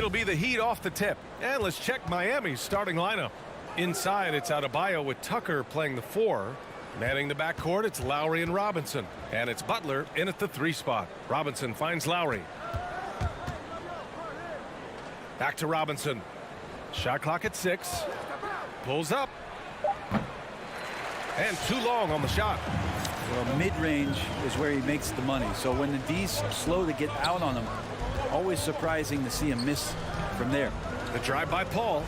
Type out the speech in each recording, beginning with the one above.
It'll be the Heat off the tip. And let's check Miami's starting lineup. Inside, it's Adebayo with Tucker playing the 4. Manning the backcourt, it's Lowry and Robinson. And it's Butler in at the 3 spot. Robinson finds Lowry. Back to Robinson. Shot clock at 6. Pulls up. And too long on the shot. Well, mid-range is where he makes the money. So when the D's slow to get out on him, always surprising to see him miss from there. The drive by Paul.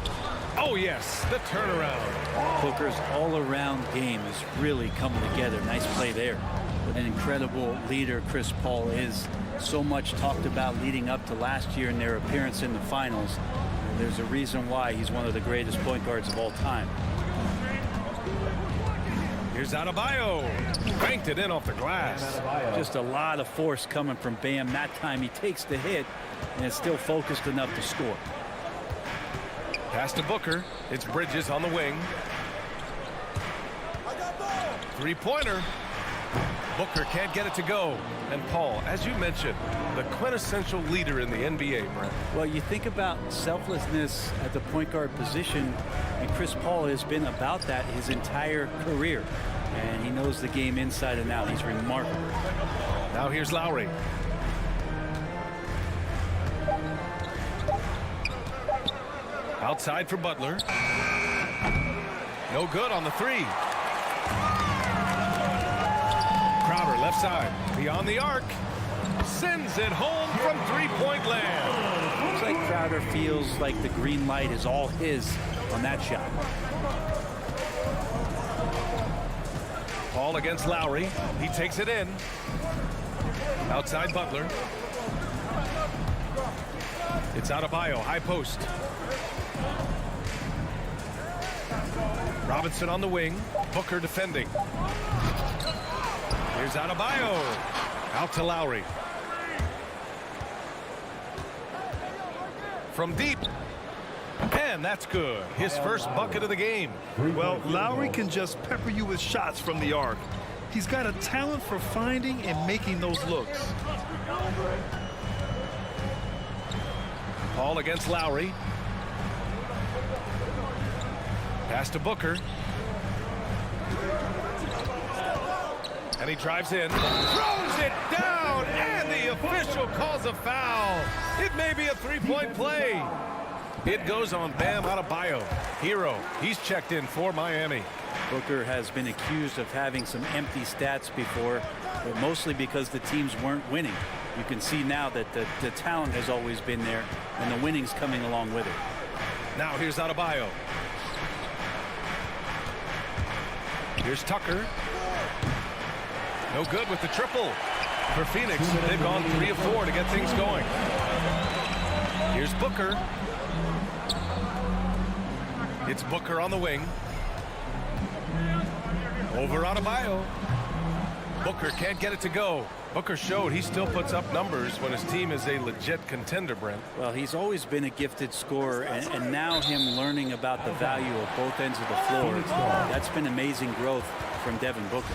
Oh, yes, the turnaround. Booker's all-around game is really coming together. Nice play there. What an incredible leader Chris Paul is. So much talked about leading up to last year in their appearance in the finals. There's a reason why he's one of the greatest point guards of all time. Here's Adebayo. Banked it in off the glass. Just a lot of force coming from Bam. That time he takes the hit and is still focused enough to score. Pass to Booker. It's Bridges on the wing. 3-pointer. Booker can't get it to go. And Paul, as you mentioned, the quintessential leader in the NBA, Brent. Well, you think about selflessness at the point guard position, and Chris Paul has been about that his entire career. And he knows the game inside and out. He's remarkable. Now here's Lowry. Outside for Butler. No good on the 3. Crowder left side. Beyond the arc. Sends it home from 3-point land. Looks like Crowder feels like the green light is all his on that shot. Paul against Lowry. He takes it in. Outside Butler. It's Adebayo, high post. Robinson on the wing. Booker defending. Here's Adebayo. Out to Lowry. From deep. And that's good. His first bucket of the game. Well, Lowry can just pepper you with shots from the arc. He's got a talent for finding and making those looks. Paul against Lowry. Pass to Booker. And he drives in. Throws it down. And the official calls a foul. It may be a 3-point play. It goes on Bam Adebayo. Hero. He's checked in for Miami. Booker has been accused of having some empty stats before, but mostly because the teams weren't winning. You can see now that the talent has always been there, and the winning's coming along with it. Now here's Adebayo. Here's Tucker. No good with the triple. For Phoenix, they've gone 3 of 4 to get things going. Here's Booker. It's Booker on the wing. Over Adebayo. Booker can't get it to go. Booker showed he still puts up numbers when his team is a legit contender, Brent. Well, he's always been a gifted scorer, and now him learning about the value of both ends of the floor, that's been amazing growth from Devin Booker.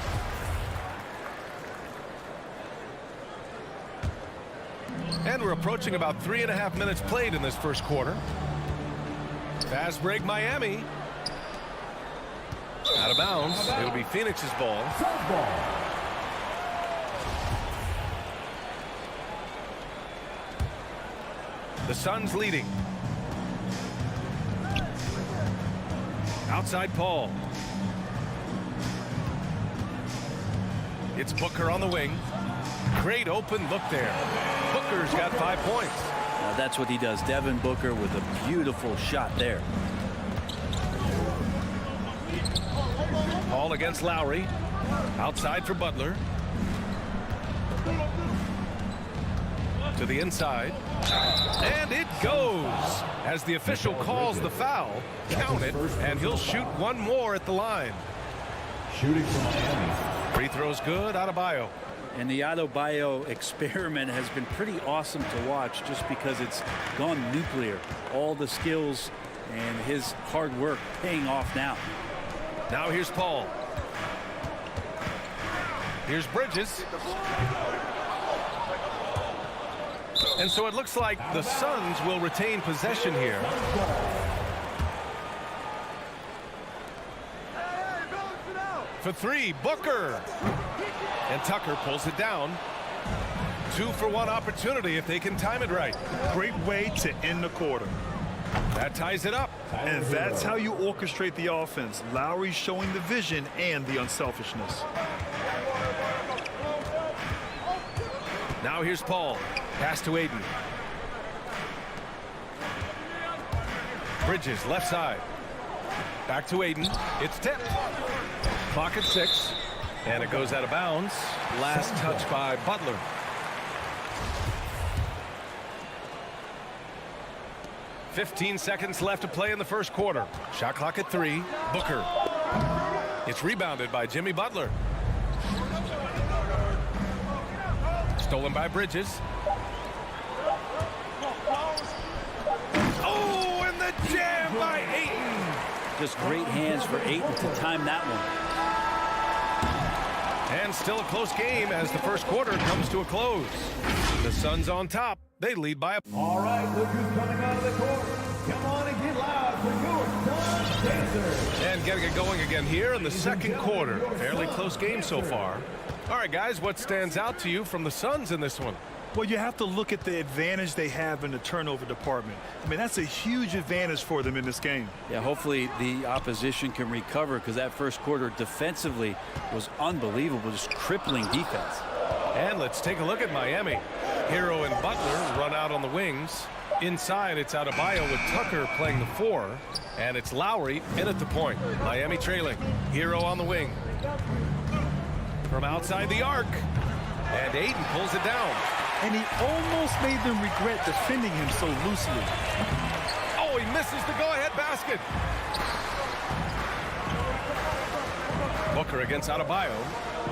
And we're approaching about 3.5 minutes played in this first quarter. Fast break Miami. Out of bounds. It'll be Phoenix's ball. The Suns leading. Outside Paul. It's Booker on the wing. Great open look there. Booker's got 5 points. Now that's what he does. Devin Booker with a beautiful shot there. Paul against Lowry. Outside for Butler. To the inside. And it goes. As the official calls the foul, count it, and he'll shoot one more at the line. Shooting from Miami. Free throws good. Adebayo. And the Adebayo experiment has been pretty awesome to watch just because it's gone nuclear. All the skills and his hard work paying off now. Now here's Paul. Here's Bridges. And so it looks like the Suns will retain possession here. For three, Booker. And Tucker pulls it down. 2-for-1 opportunity if they can time it right. Great way to end the quarter. That ties it up. And that's how you orchestrate the offense. Lowry showing the vision and the unselfishness. Now here's Paul. Pass to Aiden. Bridges, left side. Back to Aiden. It's tipped. Clock at 6. And it goes out of bounds. Last touch by Butler. "15 seconds left to play in the first quarter. Shot clock at 3. Booker. It's rebounded by Jimmy Butler. Stolen by Bridges. Oh, and the jam by Ayton. Just great hands for Ayton to time that one. And still a close game as the first quarter comes to a close. The Suns on top. They lead by a... All right, look who's coming out of the court. Come on and get loud for your Suns Pacers. And getting it going again here in the second quarter. Fairly close game so far. All right, guys, what stands out to you from the Suns in this one? Well, you have to look at the advantage they have in the turnover department. I mean, that's a huge advantage for them in this game. Yeah, hopefully the opposition can recover because that first quarter defensively was unbelievable, just crippling defense. And let's take a look at Miami. Hero and Butler run out on the wings. Inside, it's Adebayo with Tucker playing the 4. And it's Lowry in at the point. Miami trailing. Hero on the wing. From outside the arc. And Ayton pulls it down. And he almost made them regret defending him so loosely. Oh, he misses the go-ahead basket. Booker against Adebayo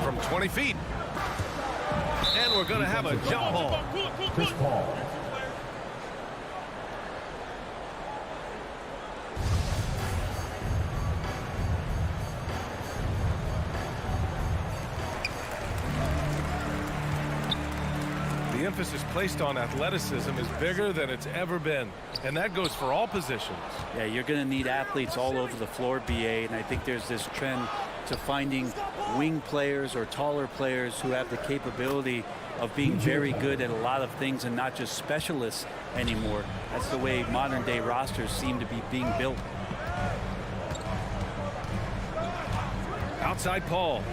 from 20 feet. And we're going to have a jump ball. Chris Paul. The emphasis placed on athleticism is bigger than it's ever been, and that goes for all positions. Yeah, you're going to need athletes all over the floor, BA, and I think there's this trend to finding wing players or taller players who have the capability of being very good at a lot of things and not just specialists anymore. That's the way modern day rosters seem to be being built. Outside Paul.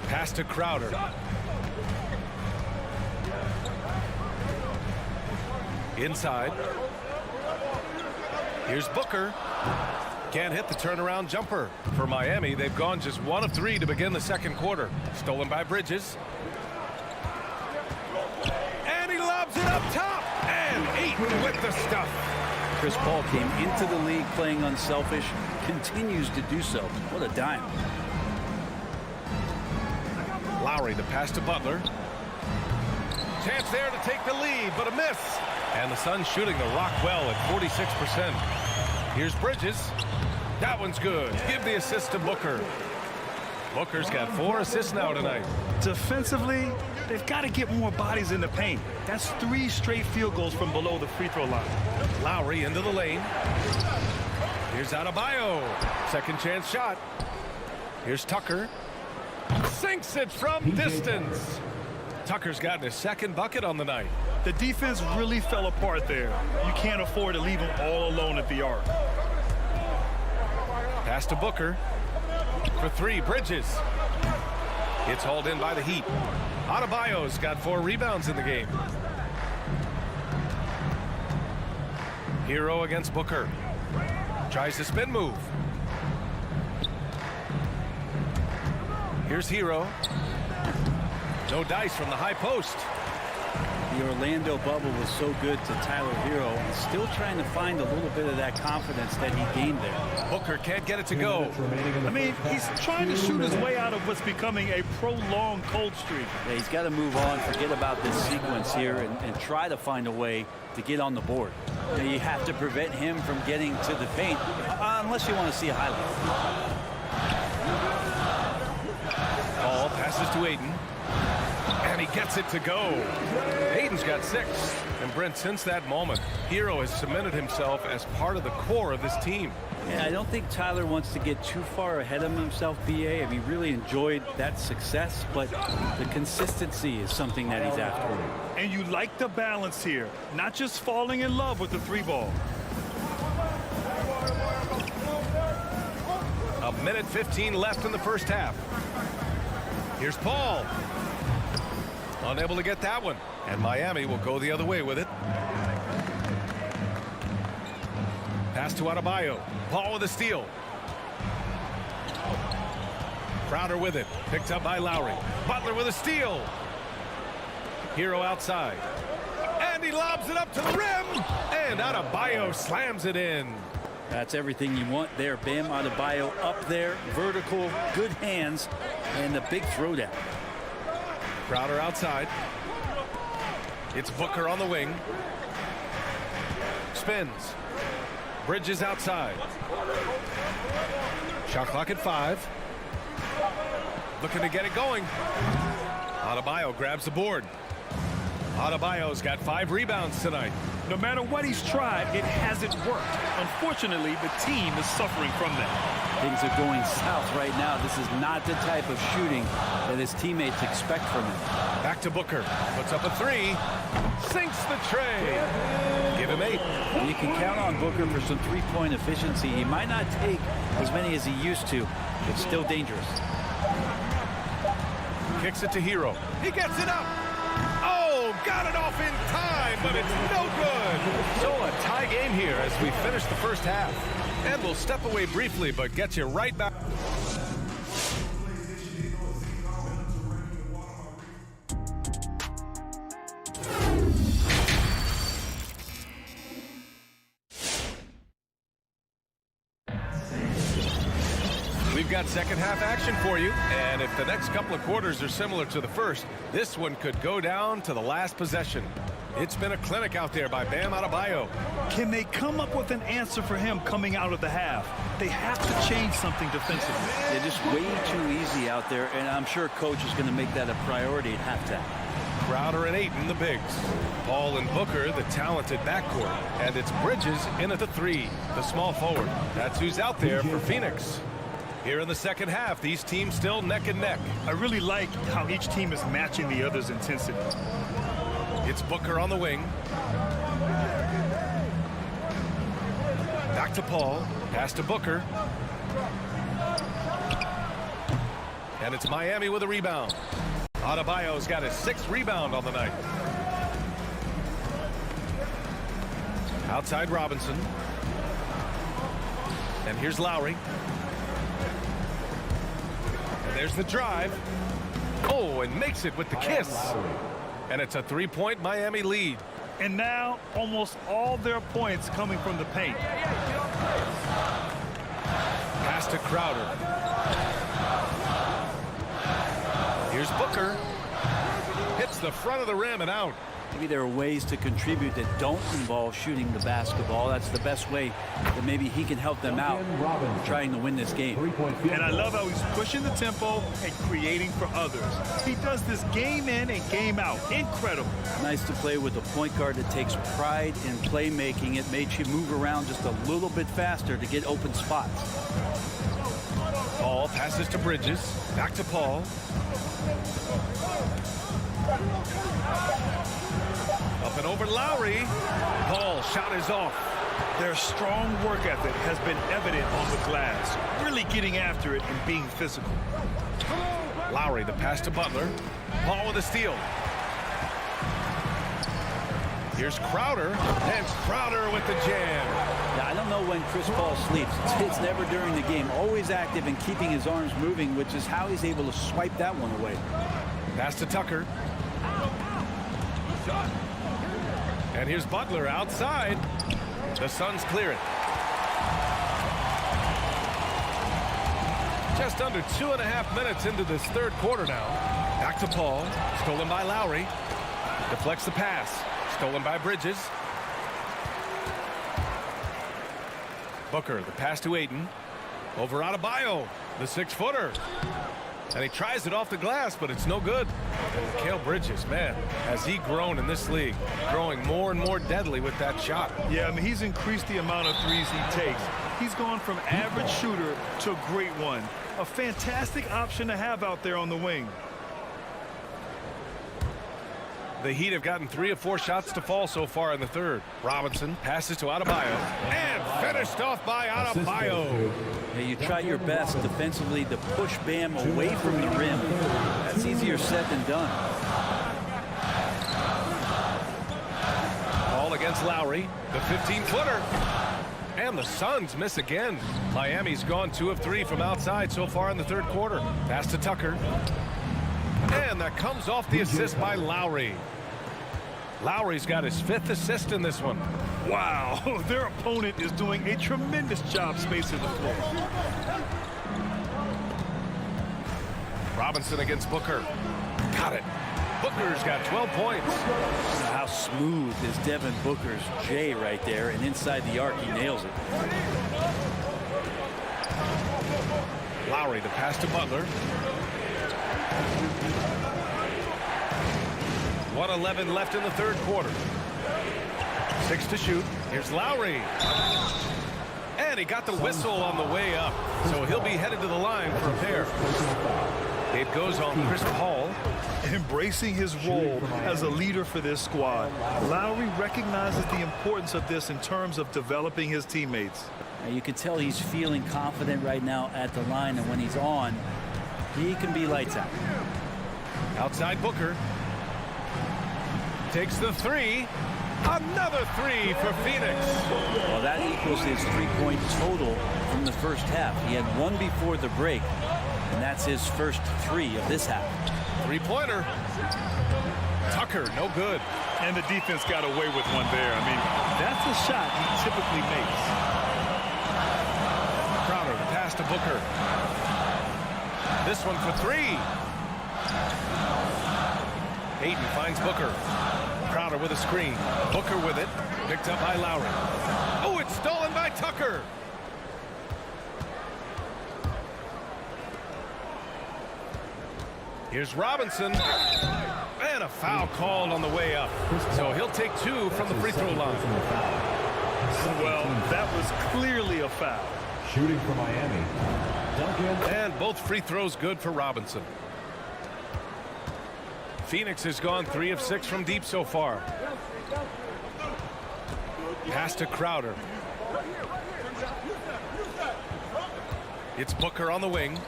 Pass to Crowder. Inside. Here's Booker. Can't hit the turnaround jumper. For Miami, they've gone just 1 of 3 to begin the second quarter. Stolen by Bridges. And he lobs it up top. And Ayton with the stuff. Chris Paul came into the league playing unselfish, continues to do so. What a dime. Lowry, the pass to Butler. Chance there to take the lead, but a miss. And the Suns shooting the rock well at 46%. Here's Bridges. That one's good. Give the assist to Booker. Booker's got 4 assists now tonight. Defensively, they've got to get more bodies in the paint. That's 3 straight field goals from below the free throw line. Lowry into the lane. Here's Adebayo. Second chance shot. Here's Tucker. Sinks it from distance. Tucker's gotten his second bucket on the night. The defense really fell apart there. You can't afford to leave them all alone at the arc. Pass to Booker. For 3, Bridges. It's hauled in by the Heat. Adebayo's got 4 rebounds in the game. Hero against Booker. Tries the spin move. Here's Hero. No dice from the high post. The Orlando bubble was so good to Tyler Hero, and still trying to find a little bit of that confidence that he gained there. Booker can't get it to go. I mean, he's trying to shoot his way out of what's becoming a prolonged cold streak. Yeah, he's got to move on, forget about this sequence here, and try to find a way to get on the board. You have to prevent him from getting to the paint, unless you want to see a highlight. Paul passes to Ayton. And he gets it to go. Aiden's got 6. And Brent, since that moment, Hero has cemented himself as part of the core of this team. Yeah, I don't think Tyler wants to get too far ahead of himself, BA. I mean, really enjoyed that success, but the consistency is something that he's after. And you like the balance here, not just falling in love with the 3-ball. A minute 15 left in the first half. Here's Paul. Unable to get that one. And Miami will go the other way with it. Pass to Adebayo. Paul with a steal. Crowder with it. Picked up by Lowry. Butler with a steal. Hero outside. And he lobs it up to the rim. And Adebayo slams it in. That's everything you want there. Bam Adebayo up there. Vertical, good hands, and the big throwdown. Crowder outside. It's Booker on the wing. Spins. Bridges outside. Shot clock at 5. Looking to get it going. Adebayo grabs the board. Adebayo's got 5 rebounds tonight. No matter what he's tried, it hasn't worked. Unfortunately, the team is suffering from that. Things are going south right now. This is not the type of shooting that his teammates expect from him. Back to Booker. Puts up a 3. Sinks the tray. Give him 8. You can count on Booker for some three-point efficiency. He might not take as many as he used to, but still dangerous. Kicks it to Hero. He gets it up. Oh, got it off in time, but it's no good. So a tie game here as we finish the first half. And we'll step away briefly, but get you right back. We've got second half action for you, and if the next couple of quarters are similar to the first, this one could go down to the last possession. It's been a clinic out there by Bam Adebayo. Can they come up with an answer for him coming out of the half? They have to change something defensively. They're just way too easy out there, and I'm sure coach is going to make that a priority at halftime. Crowder and Ayton, the bigs. Paul and Booker, the talented backcourt. And it's Bridges in at the 3, the small forward. That's who's out there for Phoenix. Here in the second half, these teams still neck and neck. I really like how each team is matching the other's intensity. It's Booker on the wing. Back to Paul. Pass to Booker. And it's Miami with a rebound. Adebayo's got his 6th rebound on the night. Outside Robinson. And here's Lowry. And there's the drive. Oh, and makes it with the kiss. And it's a 3-point Miami lead. And now almost all their points coming from the paint. Pass to Crowder. Here's Booker. Hits the front of the rim and out. Maybe there are ways to contribute that don't involve shooting the basketball. That's the best way that maybe he can help them out trying to win this game. And I love how he's pushing the tempo and creating for others. He does this game in and game out. Incredible. Nice to play with a point guard that takes pride in playmaking. It makes you move around just a little bit faster to get open spots. Paul passes to Bridges. Back to Paul. Up and over Lowry. Paul shot is off. Their strong work ethic has been evident on the glass, really getting after it and being physical. Lowry, the pass to Butler. Paul with a steal. Here's Crowder, and Crowder with the jam. Now, I don't know when Chris Paul sleeps. It's never during the game. Always active and keeping his arms moving, which is how he's able to swipe that one away. Pass to Tucker. And here's Butler outside. The Suns clear it. Just under 2.5 minutes into this third quarter now. Back to Paul. Stolen by Lowry. Deflects the pass. Stolen by Bridges. Booker, the pass to Ayton. Over Adebayo, the 6-footer. And he tries it off the glass, but it's no good. And Mikal Bridges, man, has he grown in this league, growing more and more deadly with that shot. Yeah, I mean, he's increased the amount of threes he takes. He's gone from average shooter to a great one. A fantastic option to have out there on the wing. The Heat have gotten 3 of 4 shots to fall so far in the third. Robinson passes to Adebayo and finished off by Adebayo. Yeah, you try your best defensively to push Bam away from the rim. That's easier said than done. Ball against Lowry, the 15-footer. And the Suns miss again. Miami's gone 2 of 3 from outside so far in the third quarter. Pass to Tucker. And that comes off the assist by Lowry. Lowry's got his 5th assist in this one. Wow, their opponent is doing a tremendous job spacing the floor. Robinson against Booker. Got it. Booker's got 12 points. How smooth is Devin Booker's J right there, and inside the arc he nails it. Lowry, the pass to Butler. 1:11 left in the third quarter. 6 to shoot. Here's Lowry. And he got the whistle on the way up. So he'll be headed to the line for a pair. It goes on Chris Paul. Embracing his role as a leader for this squad. Lowry recognizes the importance of this in terms of developing his teammates. Now you can tell he's feeling confident right now at the line, and when he's on, he can be lights out. Outside Booker. Takes the 3. Another 3 for Phoenix. Well, that equals his 3-point total from the first half. He had 1 before the break, and that's his first 3 of this half. 3-pointer. Tucker, no good. And the defense got away with one there. I mean, that's a shot he typically makes. Crowder, the pass to Booker. This one for 3. Hayden finds Booker. Crowder with a screen. Booker with it. Picked up by Lowry. Oh, it's stolen by Tucker. Here's Robinson. And a foul called on the way up. So he'll take 2 from the free throw line. Well, that was clearly a foul. Shooting for Miami. Duncan. And both free throws good for Robinson. Phoenix has gone 3 of 6 from deep so far. Pass to Crowder. It's Booker on the wing.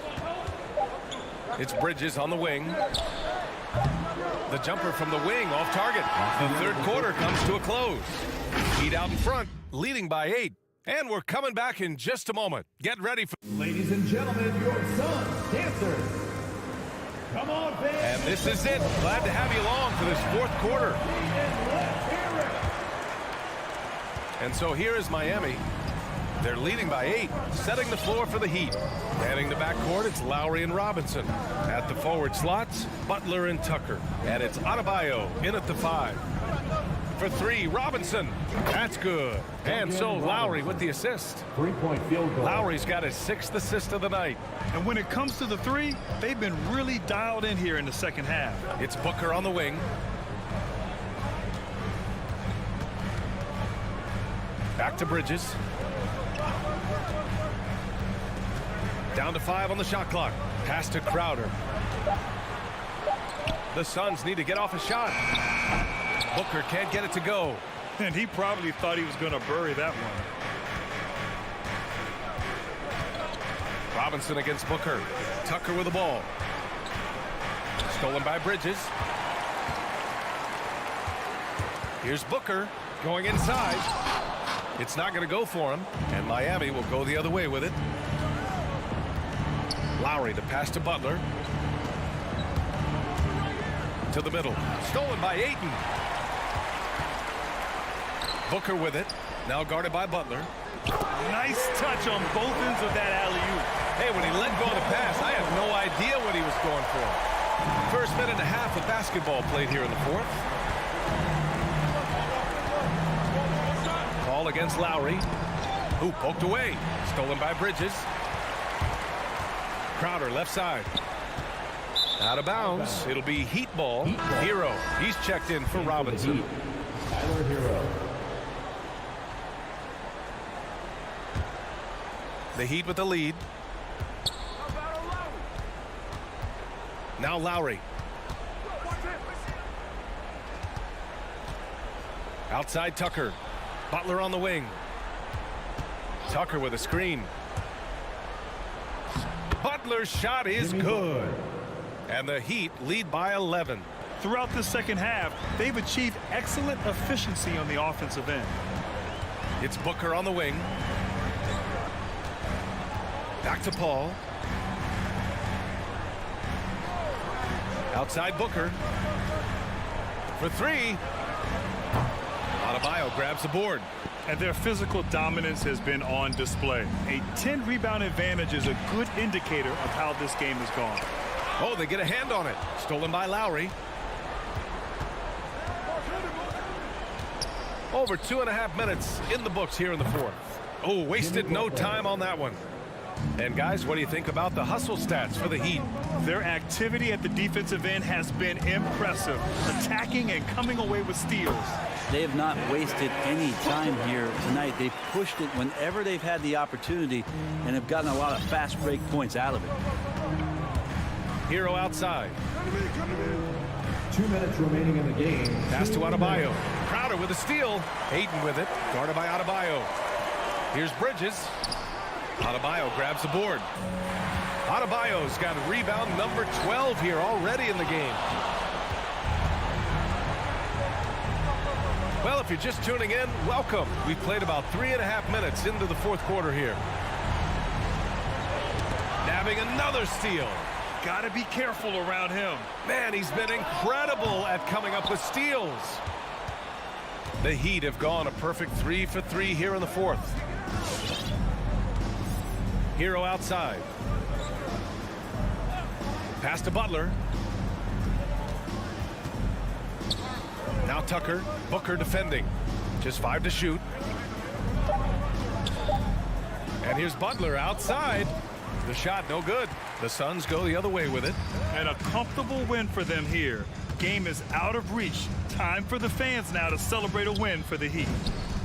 It's Bridges on the wing. The jumper from the wing off target. The third quarter comes to a close. Heat out in front, leading by 8. And we're coming back in just a moment. Get ready for... Ladies and gentlemen, your Suns dancers. Come on, fans. And this is it. Glad to have you along for this fourth quarter. And so here is Miami. They're leading by 8, setting the floor for the Heat. Manning the backcourt, it's Lowry and Robinson. At the forward slots, Butler and Tucker. And it's Adebayo in at the 5. For 3, Robinson. That's good. And so Lowry with the assist. 3-point field goal. Lowry's got his 6th assist of the night. And when it comes to the 3, they've been really dialed in here in the second half. It's Booker on the wing. Back to Bridges. Down to 5 on the shot clock. Pass to Crowder. The Suns need to get off a shot. Booker can't get it to go. And he probably thought he was going to bury that one. Robinson against Booker. Tucker with the ball. Stolen by Bridges. Here's Booker going inside. It's not going to go for him. And Miami will go the other way with it. Lowry to pass to Butler. To the middle. Stolen by Ayton. Booker with it. Now guarded by Butler. Nice touch on both ends of that alley-oop. Hey, when he let go of the pass, I had no idea what he was going for. First minute and a half of basketball played here in the fourth. Ball against Lowry. Who poked away. Stolen by Bridges. Crowder left side. Out of bounds. It'll be Heat ball. Hero. He's checked in for Robinson. Tyler Hero. The Heat with the lead. Now Lowry. Outside Tucker. Butler on the wing. Tucker with a screen. Butler's shot is good. And the Heat lead by 11. Throughout the second half, they've achieved excellent efficiency on the offensive end. It's Booker on the wing. Back to Paul. Outside Booker. For three. Adebayo grabs the board. And their physical dominance has been on display. A 10-rebound advantage is a good indicator of how this game has gone. Oh, they get a hand on it. Stolen by Lowry. Over 2.5 minutes in the books here in the fourth. Oh, wasted no time on that one. And guys, what do you think about the hustle stats for the Heat? Their activity at the defensive end has been impressive, attacking and coming away with steals. They have not wasted any time here tonight. They've pushed it whenever they've had the opportunity and have gotten a lot of fast break points out of it. Hero outside. 2 minutes remaining in the game. Pass to Adebayo. Crowder with a steal. Hayden with it. Guarded by Adebayo. Here's Bridges. Adebayo grabs the board. Adebayo's got rebound number 12 here already in the game. Well, if you're just tuning in, welcome. We've played about 3.5 minutes into the fourth quarter here. Nabbing another steal. Got to be careful around him. Man, he's been incredible at coming up with steals. The Heat have gone a perfect 3 for 3 here in the fourth. Hero outside. Pass to Butler. Now Tucker. Booker defending. Just 5 to shoot. And here's Butler outside. The shot no good. The Suns go the other way with it. And a comfortable win for them here. Game is out of reach. Time for the fans now to celebrate a win for the Heat.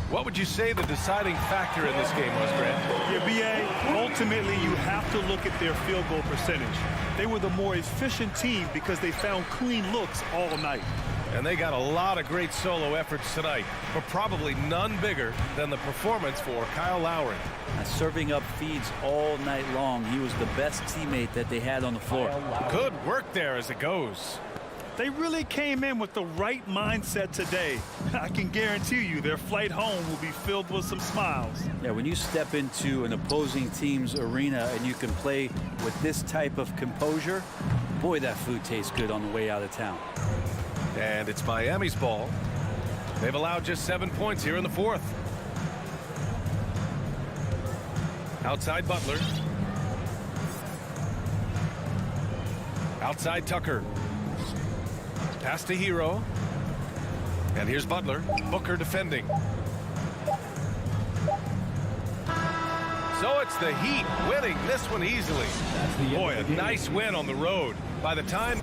What would you say the deciding factor in this game was, Grant? Yeah, B.A., ultimately you have to look at their field goal percentage. They were the more efficient team because they found clean looks all night. And they got a lot of great solo efforts tonight, but probably none bigger than the performance for Kyle Lowry. Serving up feeds all night long. He was the best teammate that they had on the floor. Good work there as it goes. They really came in with the right mindset today. I can guarantee you their flight home will be filled with some smiles. Yeah, when you step into an opposing team's arena and you can play with this type of composure, boy, that food tastes good on the way out of town. And it's Miami's ball. They've allowed just 7 points here in the fourth. Outside Butler. Outside Tucker. Pass to Hero. And here's Butler. Booker defending. So it's the Heat winning this one easily. Boy, a nice win on the road. By the time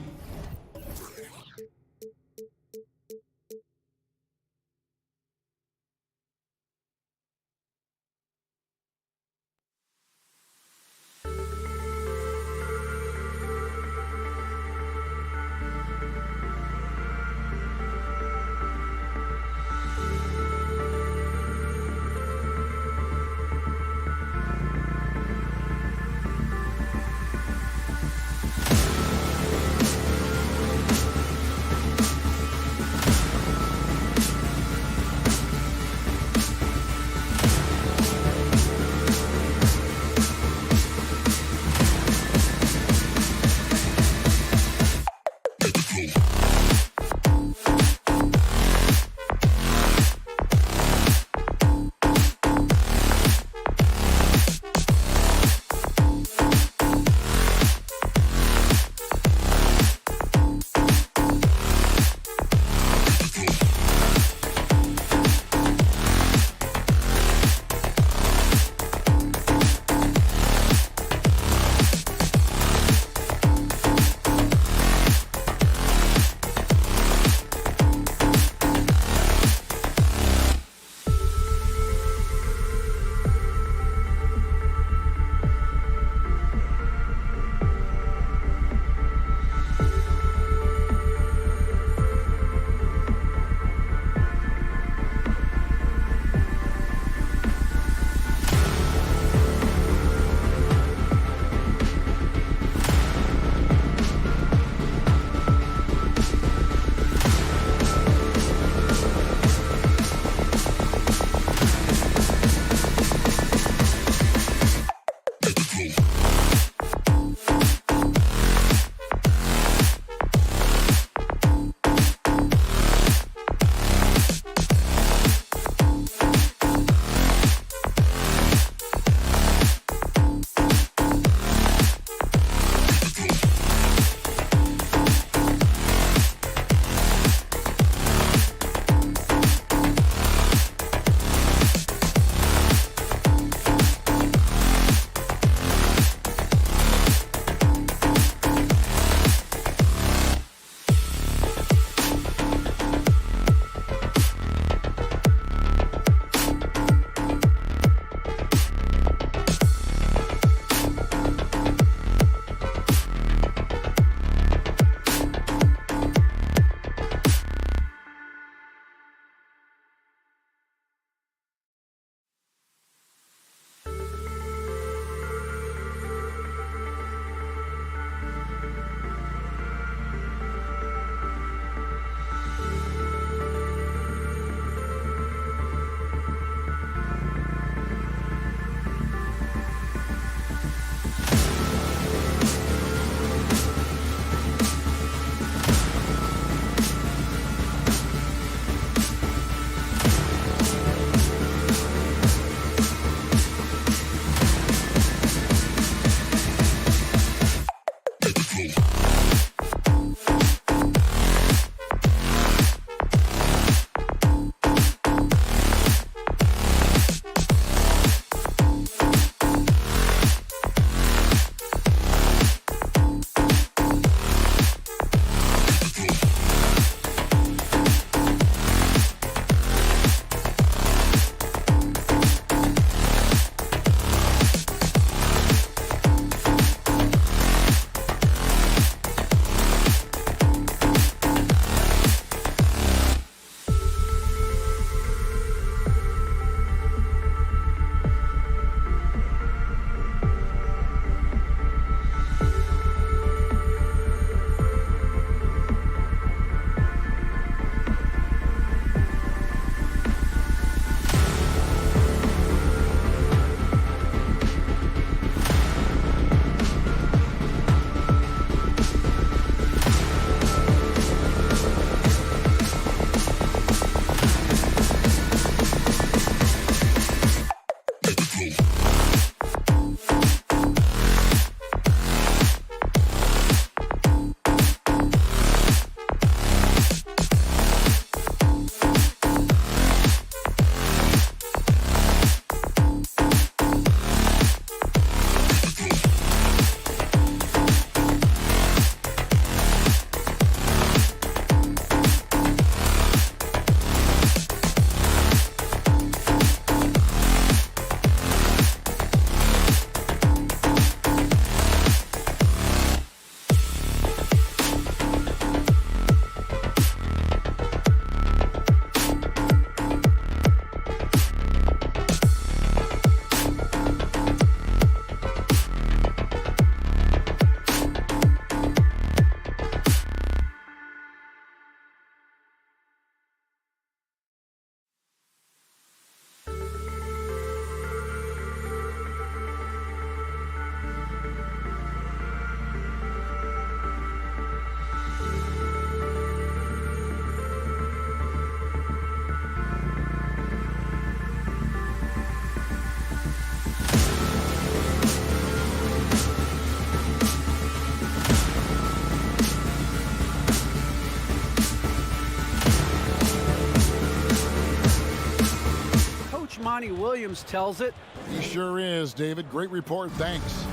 Williams tells it. He sure is, David. Great report, thanks.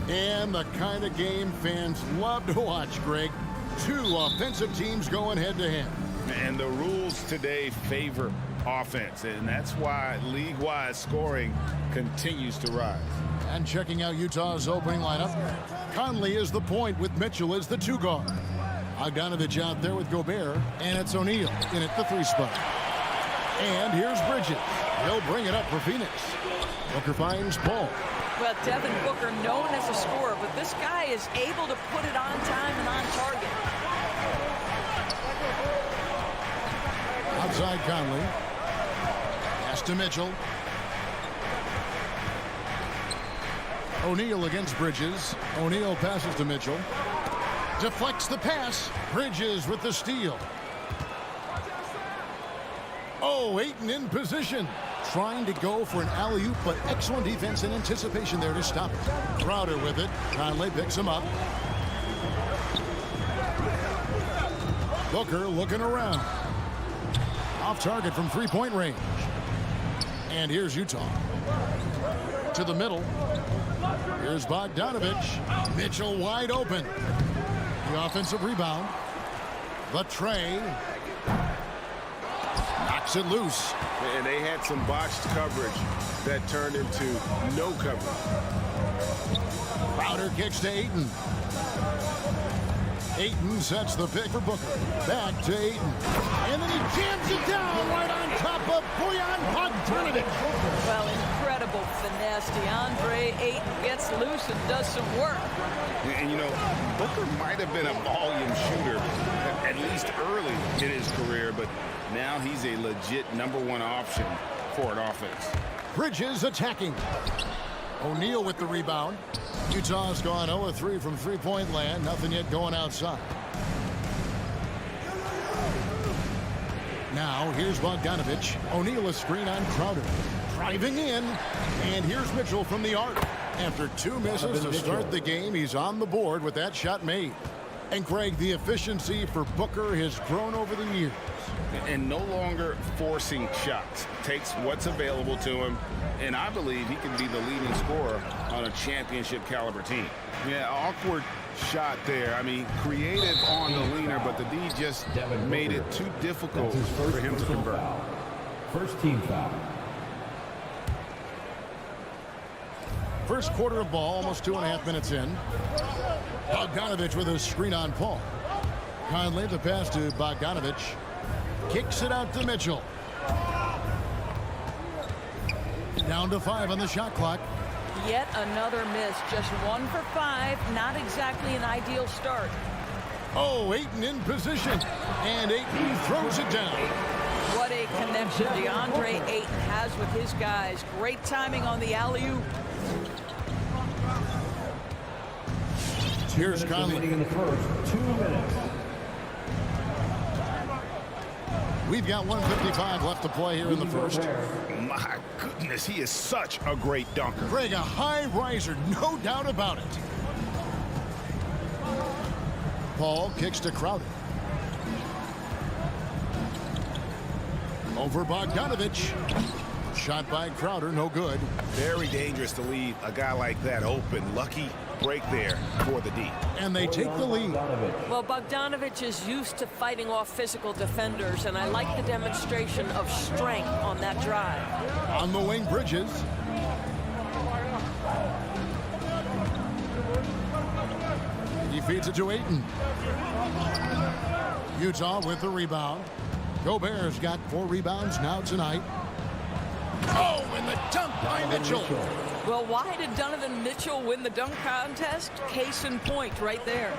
And the kind of game fans love to watch, Greg. Two offensive teams going head-to-head. And the rules today favor offense, and that's why league-wide scoring continues to rise. And checking out Utah's opening lineup, Conley is the point with Mitchell as the 2 guard. Bogdanovich out there with Gobert, and it's O'Neal in at the 3 spot. And here's Bridges. He'll bring it up for Phoenix. Booker finds Paul. Well, Devin Booker, known as a scorer, but this guy is able to put it on time and on target. Outside Conley. Pass to Mitchell. O'Neal against Bridges. O'Neal passes to Mitchell. Deflects the pass. Bridges with the steal. Oh, Ayton in position. Trying to go for an alley-oop, but excellent defense and anticipation there to stop it. Crowder with it. Conley picks him up. Booker looking around. Off target from 3-point range. And here's Utah. To the middle. Here's Bogdanovich. Mitchell wide open. The offensive rebound. The tray. Knocks it loose. And they had some botched coverage that turned into no coverage. Crowder kicks to Ayton. Ayton sets the pick for Booker. Back to Ayton. And then he jams it down right on top of Bojan Bogdanović. Well, incredible finesse. DeAndre Ayton gets loose and does some work. And, you know, Booker might have been a volume shooter, at least early in his career, but now he's a legit #1 option for an offense. Bridges attacking. O'Neal with the rebound. Utah's gone 0-3 from 3-point land. Nothing yet going outside. Now here's Bogdanovich. O'Neal a screen on Crowder. Driving in. And here's Mitchell from the arc. After 2 misses to start the game, he's on the board with that shot made. And Craig, the efficiency for Booker has grown over the years. And no longer forcing shots. Takes what's available to him, and I believe he can be the leading scorer on a championship caliber team. Yeah, awkward shot there. I mean, creative on the leaner, but the D just made it too difficult for him to convert. First team foul. First quarter of ball, almost 2.5 minutes in. Bogdanovich with a screen on Paul. Conley the pass to Bogdanovich. Kicks it out to Mitchell. Down to 5 on the shot clock. Yet another miss. Just 1 for 5. Not exactly an ideal start. Oh, Ayton in position. And Ayton throws it down. What a connection DeAndre Ayton has with his guys. Great timing on the alley-oop. Here's Conley. In the first 2 minutes. We've got 1:55 left to play here in the first. My goodness, he is such a great dunker. Greg, a high riser, no doubt about it. Paul kicks to Crowder. Over Bogdanovich. Shot by Crowder, no good. Very dangerous to leave a guy like that open. Lucky break there for the D. And they take the lead. Well, Bogdanovich is used to fighting off physical defenders, and I like the demonstration of strength on that drive. On the wing, Bridges. He feeds it to Ayton. Utah with the rebound. Gobert's got 4 rebounds now tonight. Oh, and the dunk by Mitchell. Well, why did Donovan Mitchell win the dunk contest? Case in point right there.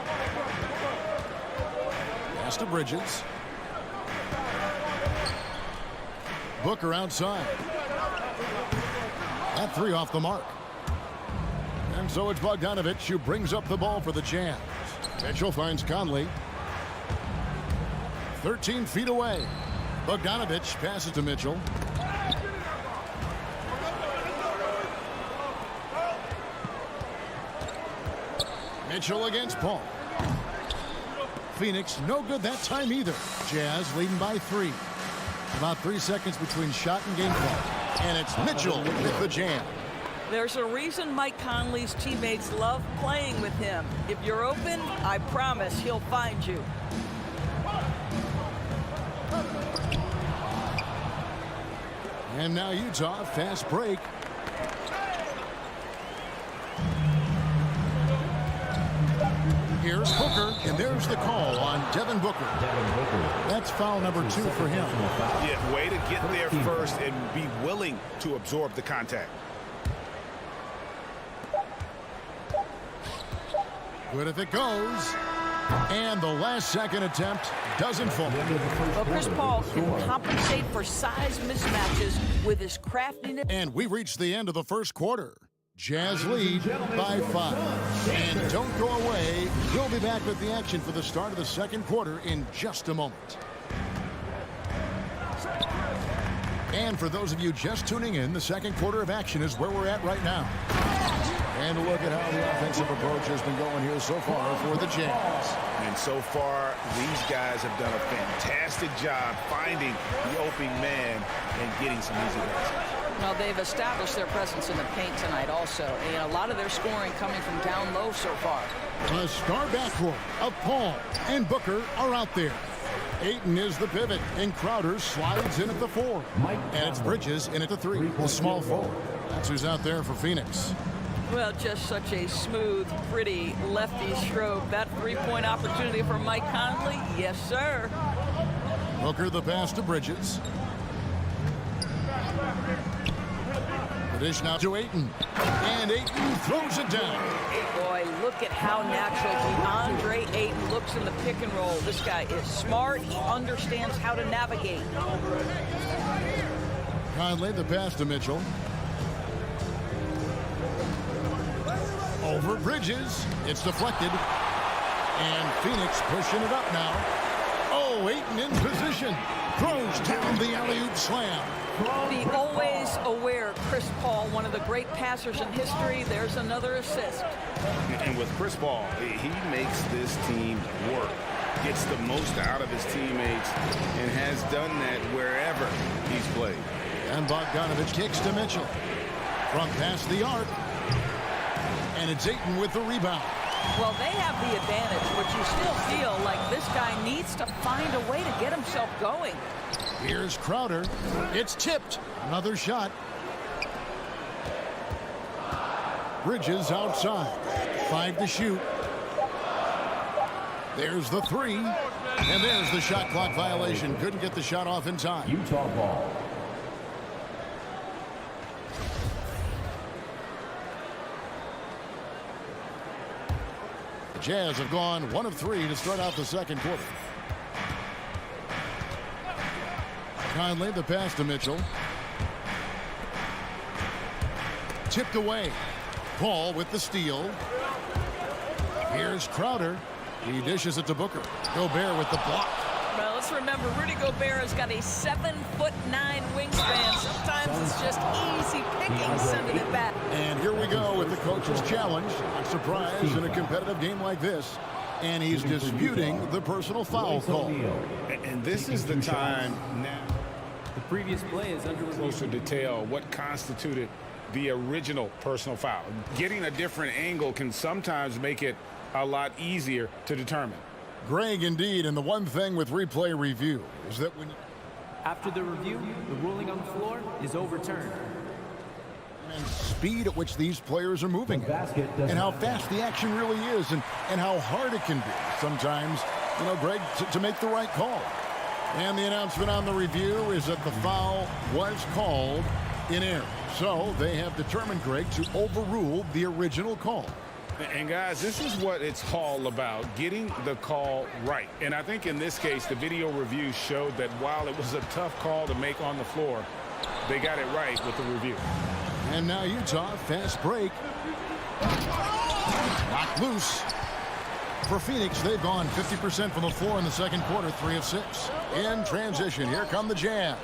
Pass to Bridges. Booker outside. That 3 off the mark. And so it's Bogdanovich who brings up the ball for the Jazz. Mitchell finds Conley. 13 feet away. Bogdanovich passes to Mitchell. Mitchell against Paul. Phoenix, no good that time either. Jazz leading by 3. About 3 seconds between shot and game clock. And it's Mitchell with the jam. There's a reason Mike Conley's teammates love playing with him. If you're open, I promise he'll find you. And now Utah, fast break. Here's Booker, and there's the call on Devin Booker. That's foul number 2 for him. Yeah, way to get there first and be willing to absorb the contact. Good if it goes. And the last second attempt doesn't fall. Well, Chris Paul can compensate for size mismatches with his craftiness. And we reached the end of the first quarter. Jazz lead by 5. And don't go away. We'll be back with the action for the start of the second quarter in just a moment. And for those of you just tuning in, the second quarter of action is where we're at right now. And look at how the offensive approach has been going here so far for the Jazz. And so far, these guys have done a fantastic job finding the opening man and getting some easy baskets. Well, they've established their presence in the paint tonight also. And a lot of their scoring coming from down low so far. The star backcourt of Paul and Booker are out there. Ayton is the pivot, and Crowder slides in at the 4. And it's Bridges in at the 3, the small forward. That's who's out there for Phoenix. Well, just such a smooth, pretty lefty stroke. That three-point opportunity for Mike Conley, yes, sir. Booker the pass to Bridges. The dish now to Ayton. And Ayton throws it down. Boy, look at how natural DeAndre Ayton looks in the pick and roll. This guy is smart. He understands how to navigate. Conley the pass to Mitchell. Over Bridges. It's deflected. And Phoenix pushing it up now. Oh, Ayton in position. Throws down the alley-oop slam. The always aware Chris Paul, one of the great passers in history. There's another assist. And with Chris Paul, he makes this team work. Gets the most out of his teammates and has done that wherever he's played. And Bogdanovich kicks to Mitchell. From past the arc. And it's Ayton with the rebound. Well, they have the advantage, but you still feel like this guy needs to find a way to get himself going. Here's Crowder. It's tipped. Another shot. Bridges outside. 5 to shoot. There's the 3. And there's the shot clock violation. Couldn't get the shot off in time. Utah ball. The Jazz have gone 1 of 3 to start out the second quarter. Conley the pass to Mitchell. Tipped away. Paul with the steal. Here's Crowder. He dishes it to Booker. Gobert with the block. Well, let's remember, Rudy Gobert has got a 7'9" wingspan. Sometimes it's just easy picking, sending it back. And here we go with the coach's challenge. A surprise in a competitive game like this. And he's disputing the personal foul call. And this is the time now. The previous play is under closer detail what constituted the original personal foul. Getting a different angle can sometimes make it a lot easier to determine. Greg, indeed, and the one thing with replay review is that when After the review, the ruling on the floor is overturned. and speed at which these players are moving and how fast the action really is and how hard it can be sometimes, you know, Greg, to make the right call. And the announcement on the review is that the foul was called in error. So they have determined, Greg, to overrule the original call. And guys, this is what it's all about, getting the call right. And I think in this case, the video review showed that while it was a tough call to make on the floor, they got it right with the review. And now Utah, fast break. Knocked loose. For Phoenix, they've gone 50% from the floor in the second quarter, 3 of 6. In transition, here come the Jazz.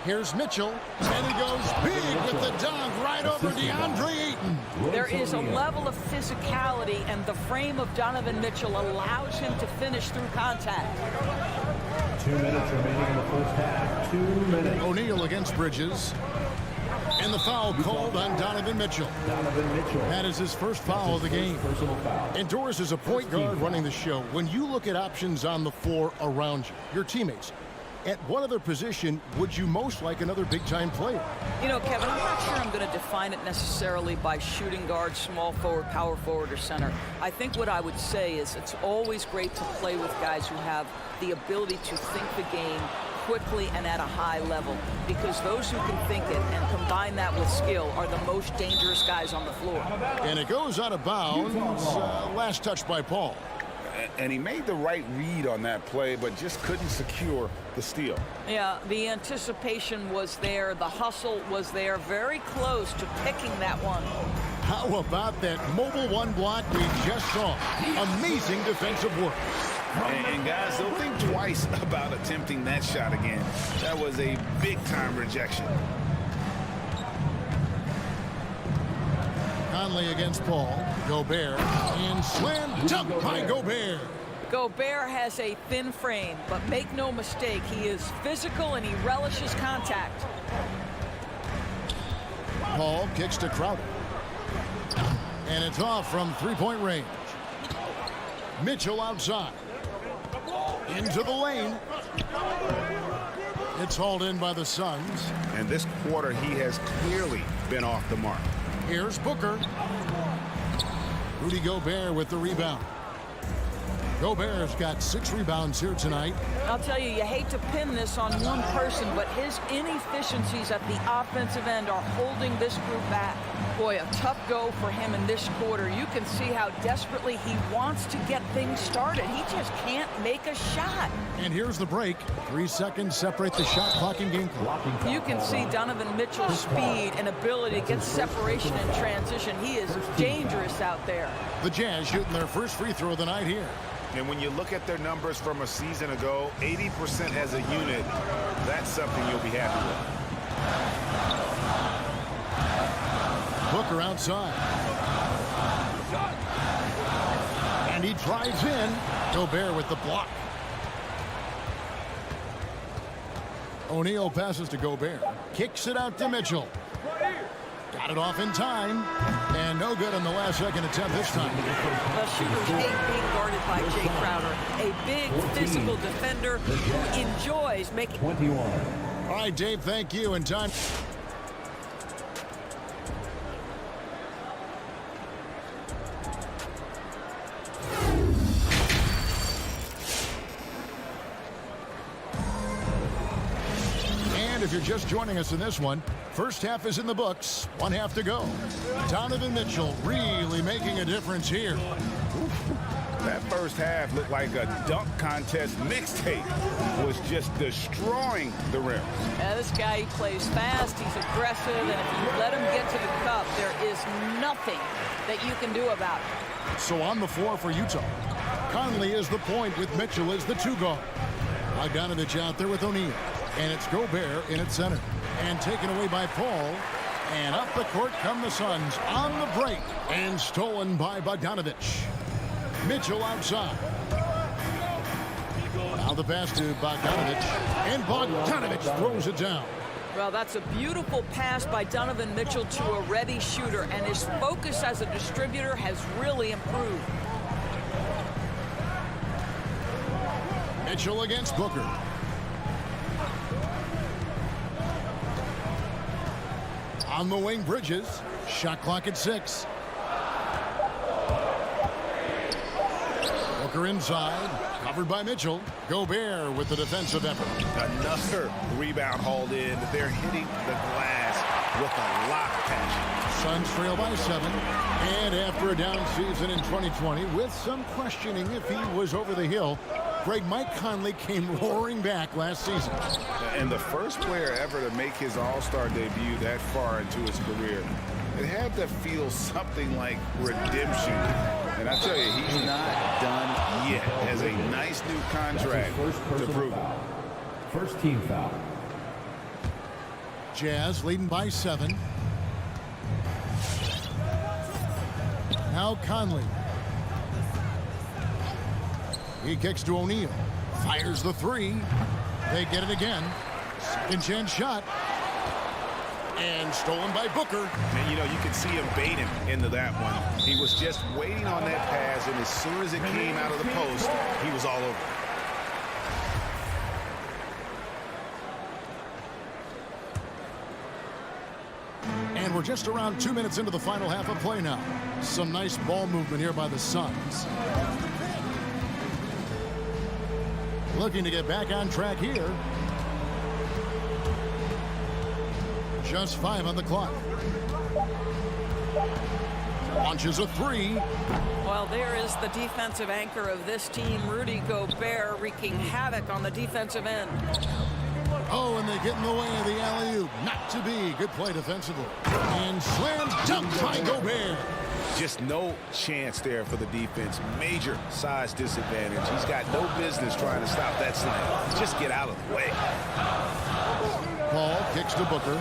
Here's Mitchell, and he goes big with the dunk right over DeAndre Ayton. There is a level of physicality, and the frame of Donovan Mitchell allows him to finish through contact. 2 minutes remaining in the first half. 2 minutes. O'Neal against Bridges. And the foul called on Donovan Mitchell. That is his first foul of the game. And Doris, is a point guard running the show. When you look at options on the floor around you, your teammates, at what other position would you most like another big-time player? You know, Kevin, I'm not sure I'm going to define it necessarily by shooting guard, small forward, power forward, or center. I think what I would say is it's always great to play with guys who have the ability to think the game quickly and at a high level, because those who can think it and combine that with skill are the most dangerous guys on the floor. And it goes out of bounds. Last touch by Paul. And he made the right read on that play, but just couldn't secure the steal. Yeah, the anticipation was there. The hustle was there. Very close to picking that one. How about that mobile one block we just saw? Amazing defensive work. And guys, don't think twice about attempting that shot again. That was a big-time rejection. Conley against Paul. Gobert. And slam dunk by Gobert. Gobert has a thin frame, but make no mistake, he is physical and he relishes contact. Paul kicks to Crowder. And it's off from three-point range. Mitchell outside. Into the lane. It's hauled in by the Suns. And this quarter, he has clearly been off the mark. Here's Booker. Rudy Gobert with the rebound. Gobert's got 6 rebounds here tonight. I'll tell you, you hate to pin this on one person, but his inefficiencies at the offensive end are holding this group back. Boy, a tough go for him in this quarter. You can see how desperately he wants to get things started. He just can't make a shot. And here's the break. 3 seconds separate the shot clock and game clock. You can see Donovan Mitchell's speed and ability to get separation in transition. He is dangerous out there. The Jazz shooting their first free throw of the night here. And when you look at their numbers from a season ago, 80% as a unit, that's something you'll be happy with. Booker outside. And he drives in. Gobert with the block. O'Neal passes to Gobert. Kicks it out to Mitchell. Got it off in time. And no good on the last second attempt this time. The shooters hate being guarded by Jay Crowder. A big physical defender who enjoys making... 21. All right, Dave, thank you. And time... If you're just joining us in this one, first half is in the books, 1 half to go. Donovan Mitchell really making a difference here. That first half looked like a dunk contest mixtape. Was just destroying the rim. Yeah, this guy, he plays fast, he's aggressive, and if you let him get to the cup, there is nothing that you can do about it. So on the floor for Utah, Conley is the point with Mitchell as the 2 guard. Bogdanovich out there with O'Neal. And it's Gobert in its center. And taken away by Paul. And up the court come the Suns on the break. And stolen by Bogdanovich. Mitchell outside. Now the pass to Bogdanovich. And Bogdanovich throws it down. Well, that's a beautiful pass by Donovan Mitchell to a ready shooter. And his focus as a distributor has really improved. Mitchell against Booker. On the wing, Bridges. Shot clock at 6. Booker inside. Covered by Mitchell. Gobert with the defensive effort. Another rebound hauled in. They're hitting the glass with a lot of passion. Suns trail by 7. And after a down season in 2020, with some questioning if he was over the hill, Greg, Mike Conley came roaring back last season. And the first player ever to make his All-Star debut that far into his career. It had to feel something like redemption. And I tell you, he's not done yet. Has a nice new contract to prove it. First team foul. Jazz leading by 7. Now Conley. He kicks to O'Neal. Fires the 3. They get it again. Second chance shot. And stolen by Booker. And, you can see him baiting into that one. He was just waiting on that pass, and as soon as it came out of the post, he was all over. And we're just around 2 minutes into the final half of play now. Some nice ball movement here by the Suns. Looking to get back on track here. Just 5 on the clock. Launches a 3. Well, there is the defensive anchor of this team, Rudy Gobert, wreaking havoc on the defensive end. Oh, and they get in the way of the alley-oop. Not to be. Good play defensively. And slam dunk by Gobert. Just no chance there for the defense. Major size disadvantage. He's got no business trying to stop that slam. Just get out of the way. Paul kicks to Booker.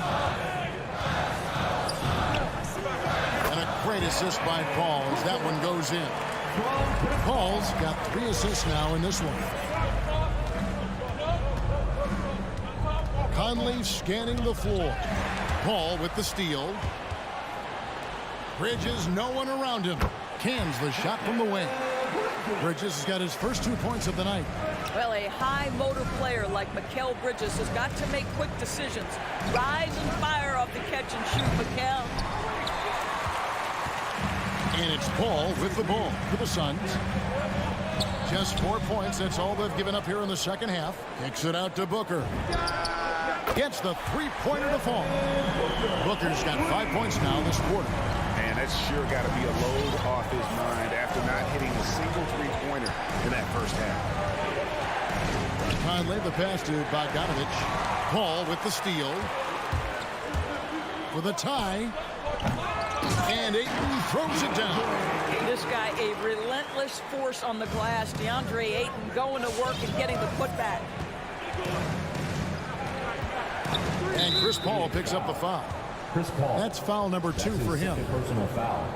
And a great assist by Paul as that one goes in. Paul's got 3 assists now in this one. Conley scanning the floor. Paul with the steal. Bridges, no one around him. Cans the shot from the wing. Bridges has got his first 2 points of the night. Well, a high motor player like Mikal Bridges has got to make quick decisions. Rise and fire off the catch and shoot, Mikal. And it's Paul with the ball for the Suns. Just 4 points. That's all they've given up here in the second half. Kicks it out to Booker. Gets the 3-pointer to fall. Booker's got 5 points now this quarter. Man, that's sure got to be a load off his mind after not hitting a single 3-pointer in that first half. Conley the pass to Bogdanovich. Paul with the steal. For the tie. And Ayton throws it down. This guy, a relentless force on the glass. DeAndre Ayton going to work and getting the putback. And Chris Paul picks up the foul. Chris Paul. That's foul number 2 for him. Second personal foul.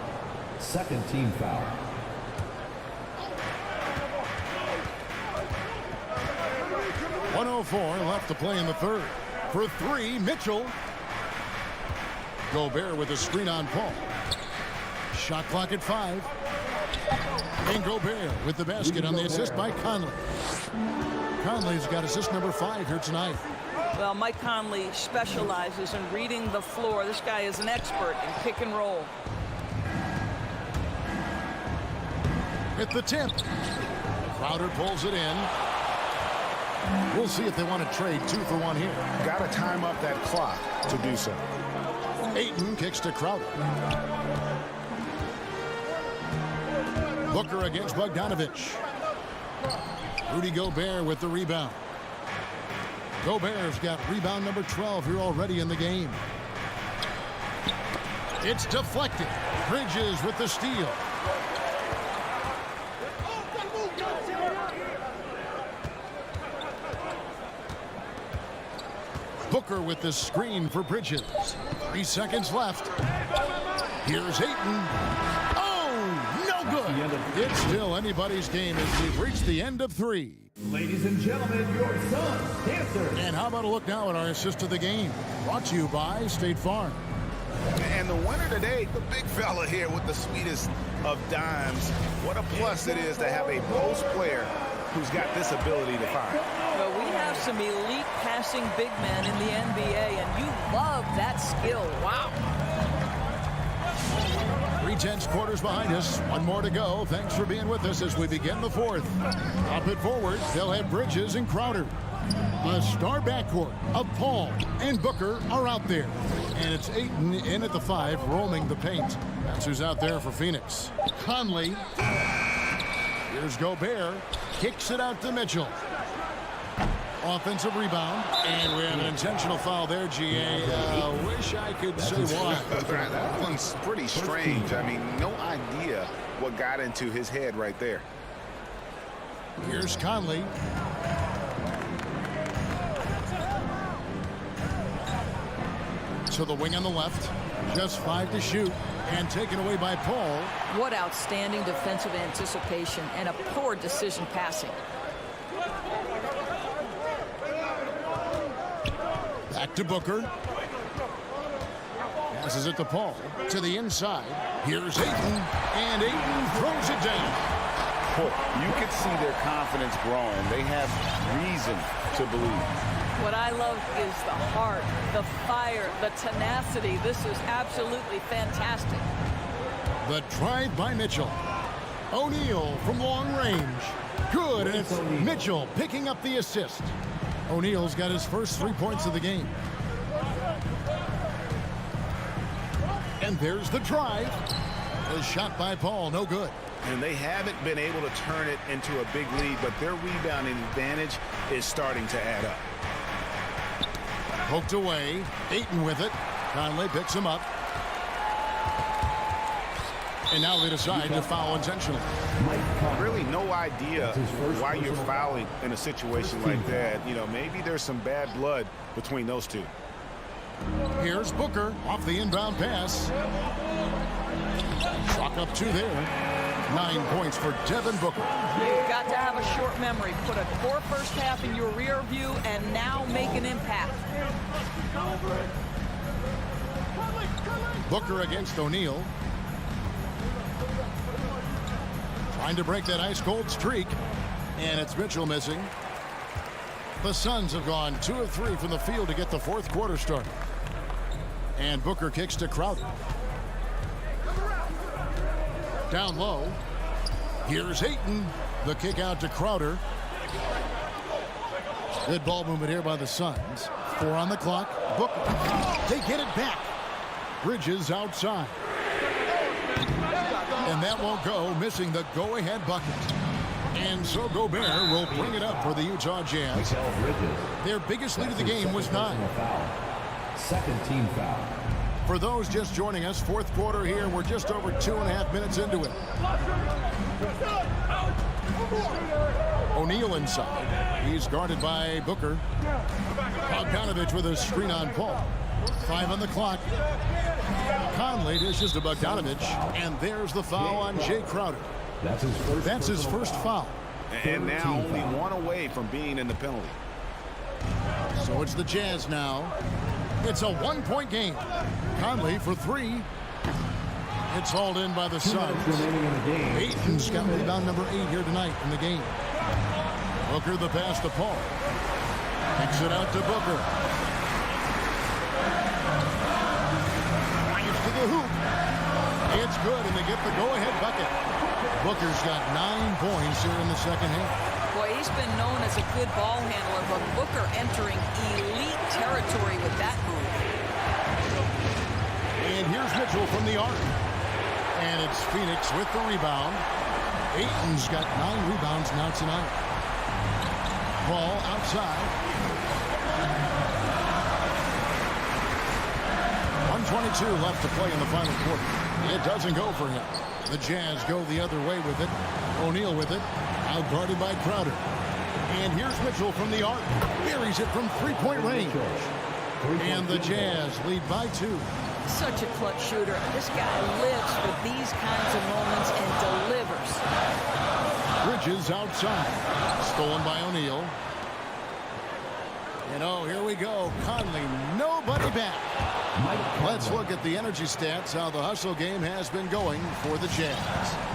Second team foul. .104 left to play in the third. For 3, Mitchell. Gobert with a screen on Paul. Shot clock at 5. And Gobert with the basket on the assist by Conley. Conley's got assist number 5 here tonight. Well, Mike Conley specializes in reading the floor. This guy is an expert in pick and roll. At the tip. Crowder pulls it in. We'll see if they want to trade 2 for 1 here. Got to time up that clock to do so. Ayton kicks to Crowder. Booker against Bogdanovich. Rudy Gobert with the rebound. Gobert's got rebound number 12 here already in the game. It's deflected. Bridges with the steal. Booker with the screen for Bridges. 3 seconds left. Here's Ayton. Oh, no good. It's still anybody's game as we've reached the end of 3. Ladies and gentlemen, your Suns dancer. And how about a look now at our assist of the game? Brought to you by State Farm. And the winner today, the big fella here with the sweetest of dimes. What a plus it is to have a post player who's got this ability to fire. Well, we have some elite passing big men in the NBA, and you love that skill. Wow. 3/10 quarters behind us. 1 more to go. Thanks for being with us as we begin the 4th. Up it forward, they'll have Bridges and Crowder. A star backcourt of Paul and Booker are out there. And it's Ayton in at the 5, roaming the paint. That's who's out there for Phoenix. Conley. Here's Gobert. Kicks it out to Mitchell. Offensive rebound. And we have an intentional foul there, GA. Wish I could say why. That one's pretty strange. I mean, no idea what got into his head right there. Here's Conley. To the wing on the left. Just 5 to shoot. And taken away by Paul. What outstanding defensive anticipation and a poor decision passing. Back to Booker. Passes it to Paul. To the inside. Here's Ayton. And Ayton throws it down. Boy, you can see their confidence growing. They have reason to believe. What I love is the heart, the fire, the tenacity. This is absolutely fantastic. The drive by Mitchell. O'Neal from long range. Good, and it's Mitchell picking up the assist. O'Neal's got his first 3 points of the game. And there's the drive. The shot by Paul, no good. And they haven't been able to turn it into a big lead, but their rebounding advantage is starting to add up. Poked away. Ayton with it. Conley picks him up. And now they decide to foul intentionally. Really no idea why you're fouling in a situation like that. You know, maybe there's some bad blood between those two. Here's Booker off the inbound pass. Chalk up 2 there. 9 points for Devin Booker. You've got to have a short memory. Put a poor first half in your rear view and now make an impact. Booker against O'Neal. Trying to break that ice-cold streak. And it's Mitchell missing. The Suns have gone 2 of 3 from the field to get the fourth quarter started. And Booker kicks to Crowder. Down low. Here's Ayton. The kick out to Crowder. Good ball movement here by the Suns. 4 on the clock. Booker. They get it back. Bridges outside. And that won't go, missing the go-ahead bucket. And so Gobert will bring it up for the Utah Jazz. Their biggest lead of the game was 9. Second team foul. For those just joining us, fourth quarter here, we're just over 2.5 minutes into it. O'Neal inside. He's guarded by Booker. Bogdanovich with a screen on Paul. 5 on the clock. Conley dishes to Bogdanovich, and there's the foul on Jay Crowder. That's his first foul. And now only 1 away from being in the penalty. So it's the Jazz now. It's a 1-point game. Conley for 3. It's hauled in by the Suns. Ayton's got rebound number 8 here tonight in the game. Booker the pass to Paul. Kicks it out to Booker. Drives to the hoop. It's good, and they get the go-ahead bucket. Booker's got 9 points here in the second half. Boy, he's been known as a good ball handler, but Booker entering elite territory with that move. And here's Mitchell from the arc. And it's Phoenix with the rebound. Ayton's got 9 rebounds now tonight. Ball outside. 1:22 left to play in the final quarter. It doesn't go for him. The Jazz go the other way with it. O'Neal with it. Out guarded by Crowder. And here's Mitchell from the arc. Buries it from 3-point range. And the Jazz lead by 2. Such a clutch shooter. This guy lives for these kinds of moments and delivers. Bridges outside. Stolen by O'Neal. And oh, here we go. Conley, nobody back. Let's look at the energy stats, how the hustle game has been going for the Jazz.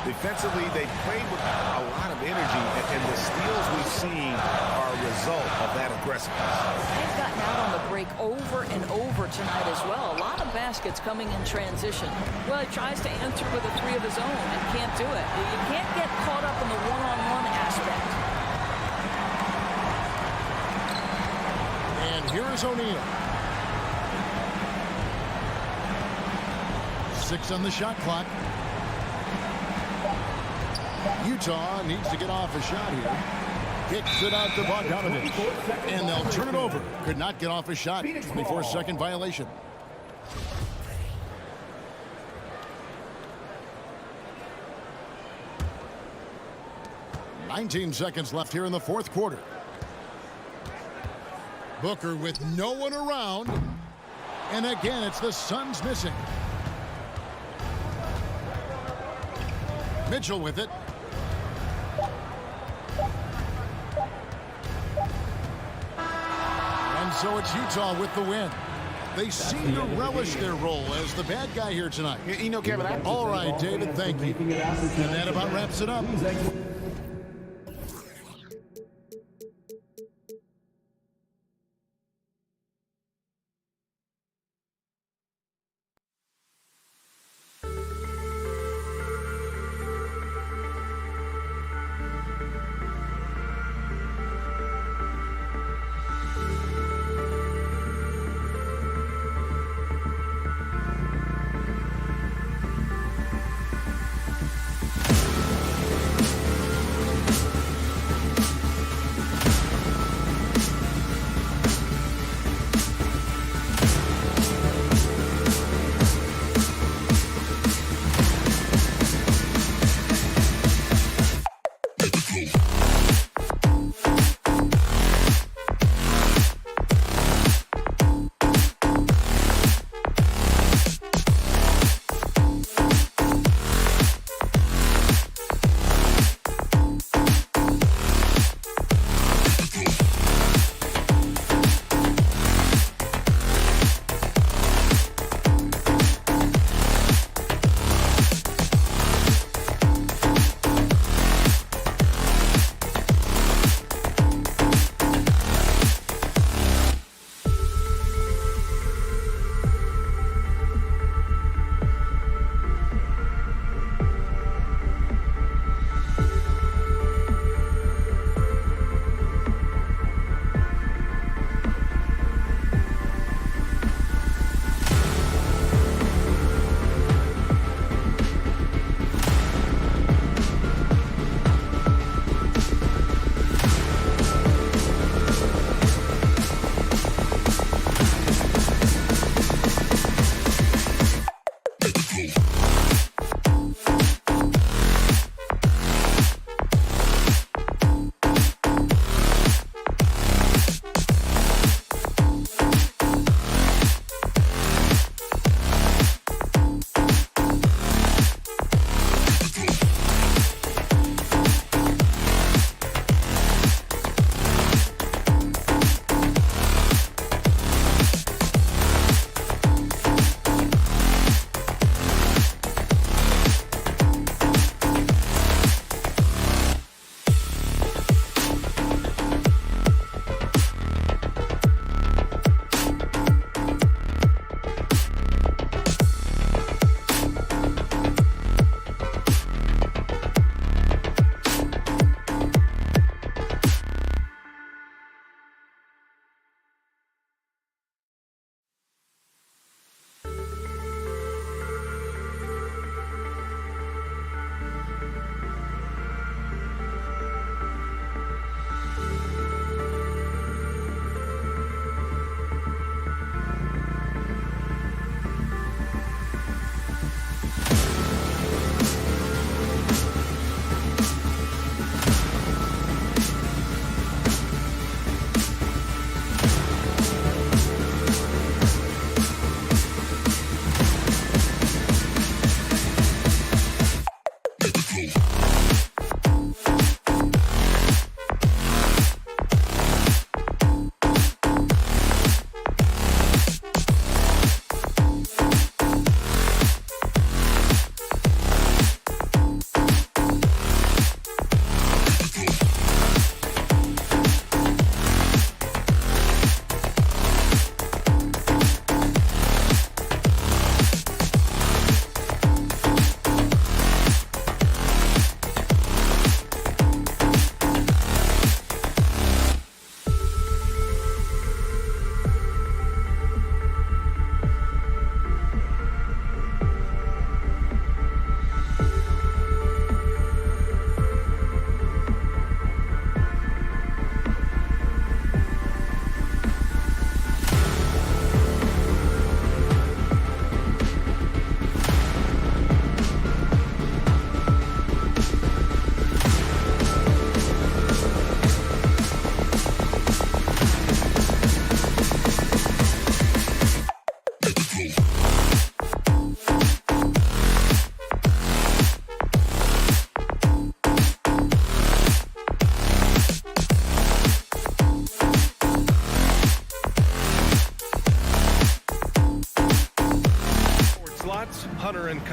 Defensively, they played with a lot of energy, and the steals we've seen are a result of that aggressiveness. They've gotten out on the break over and over tonight as well. A lot of baskets coming in transition. Well, he tries to answer with a 3 of his own and can't do it. You can't get caught up in the one-on-one aspect. And here is O'Neal. 6 on the shot clock. Utah needs to get off a shot here. Kicks it out to Bogdanovich. And they'll turn it over. Could not get off a shot. 24-second violation. "19 seconds left here in the fourth quarter. Booker with no one around. And again, it's the Suns missing. Mitchell with it. And so it's Utah with the win. They seem to relish their role as the bad guy here tonight. You know, Kevin, All right, David, thank you. And that about wraps it up.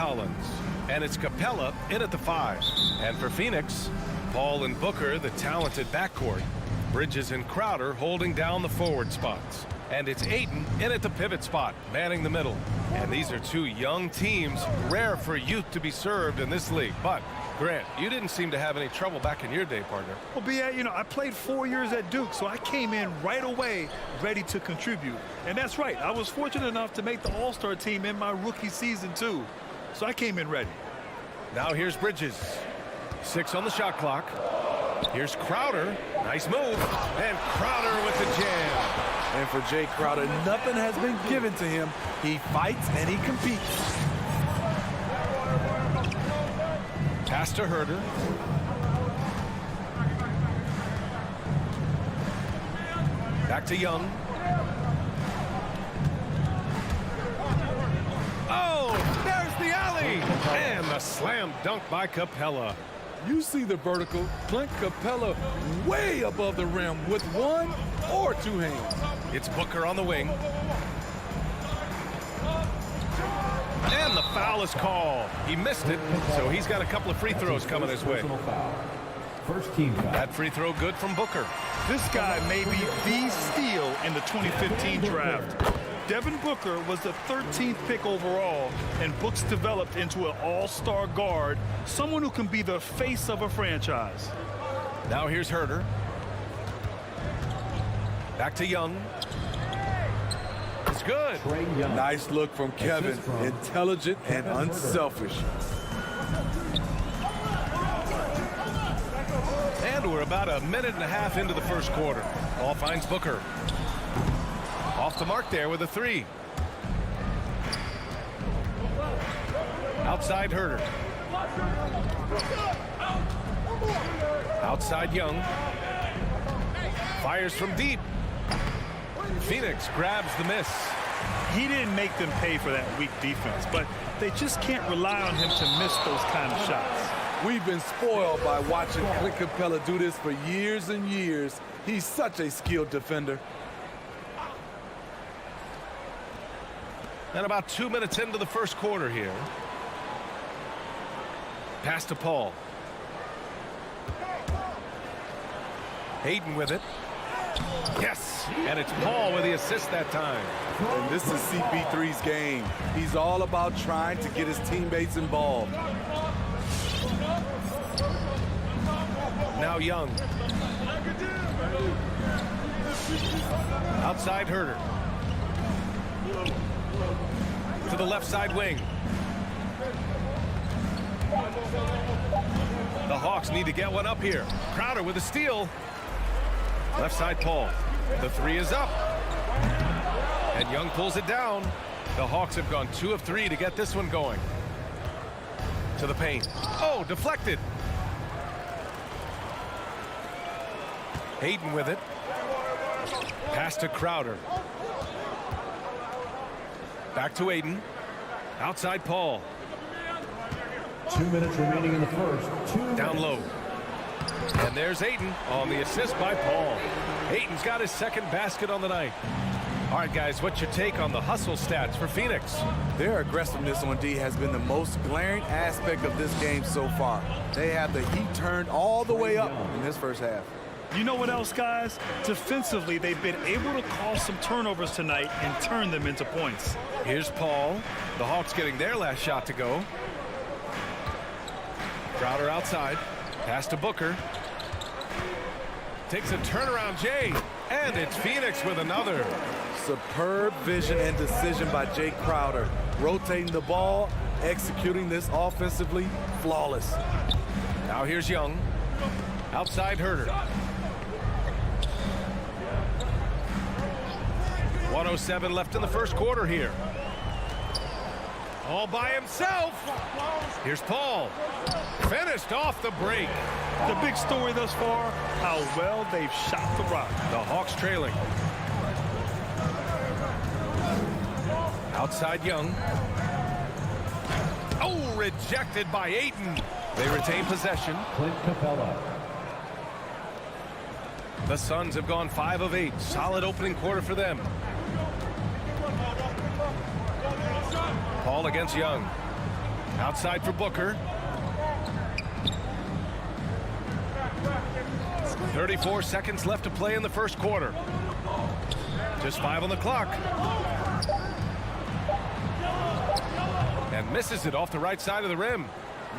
Collins. And it's Capella in at the 5. And for Phoenix, Paul and Booker, the talented backcourt. Bridges and Crowder holding down the forward spots. And it's Ayton in at the pivot spot, manning the middle. And these are two young teams, rare for youth to be served in this league. But, Grant, you didn't seem to have any trouble back in your day, partner. Well, B.A., you know, I played 4 years at Duke, so I came in right away ready to contribute. And that's right. I was fortunate enough to make the All-Star team in my rookie season, too. So I came in ready. Now here's Bridges. 6 on the shot clock. Here's Crowder. Nice move. And Crowder with the jam. And for Jay Crowder, nothing has been given to him. He fights and he competes. Pass to Herter. Back to Young. Oh, there's the alley. And the slam dunk by Capella. You see the vertical. Clint Capella way above the rim with 1 or 2 hands. It's Booker on the wing. And the foul is called. He missed it, so he's got a couple of free throws coming his way. First team foul. That free throw good from Booker. This guy may be the steal in the 2015 draft. Devin Booker was the 13th pick overall, and Books developed into an all-star guard, someone who can be the face of a franchise. Now here's Herter. Back to Young. It's good. Nice look from Kevin. Intelligent and unselfish. And we're about a minute and a half into the first quarter. Ball finds Booker. Off the mark there with a 3. Outside Herter. Outside Young. Fires from deep. Phoenix grabs the miss. He didn't make them pay for that weak defense, but they just can't rely on him to miss those kind of shots. We've been spoiled by watching Clint Capella do this for years and years. He's such a skilled defender. And about 2 minutes into the first quarter here. Pass to Paul. Hayden with it. Yes, and it's Paul with the assist that time. And this is CP3's game. He's all about trying to get his teammates involved. Now Young. Outside Herter. To the left side wing. The Hawks need to get one up here. Crowder with a steal. Left side Paul. The 3 is up. And Young pulls it down. The Hawks have gone 2 of 3 to get this one going. To the paint. Oh, deflected. Hayden with it. Pass to Crowder. Back to Ayton. Outside Paul. 2 minutes remaining in the first. Down low. And there's Ayton on the assist by Paul. Ayton's got his second basket on the night. All right, guys, what's your take on the hustle stats for Phoenix? Their aggressiveness on D has been the most glaring aspect of this game so far. They have the heat turned all the way up in this first half. You know what else, guys? Defensively, they've been able to cause some turnovers tonight and turn them into points. Here's Paul. The Hawks getting their last shot to go. Crowder outside. Pass to Booker. Takes a turnaround, Jay. And it's Phoenix with another. Superb vision and decision by Jay Crowder. Rotating the ball, executing this offensively, flawless. Now here's Young. Outside Herter. 1:07 left in the first quarter here. All by himself. Here's Paul. Finished off the break. The big story thus far, how well they've shot the rock. The Hawks trailing. Outside Young. Oh, rejected by Ayton. They retain possession. Clint Capella. The Suns have gone 5 of 8. Solid opening quarter for them. Paul against Young. Outside for Booker. 34 seconds left to play in the first quarter. Just 5 on the clock. And misses it off the right side of the rim.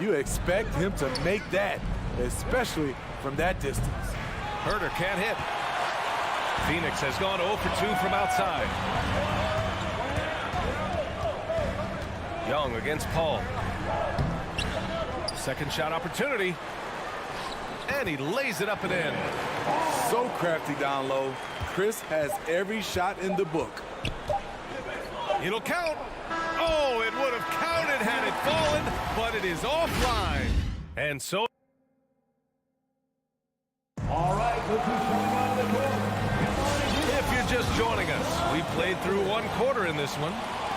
You expect him to make that, especially from that distance. Herder can't hit. Phoenix has gone 0 for 2 from outside. Young against Paul. Second shot opportunity. And he lays it up and in. So crafty down low. Chris has every shot in the book. It'll count. Oh, it would have counted had it fallen, but it is offline. And so... All right, look who's coming on the court. If you're just joining us, we played through one quarter in this one.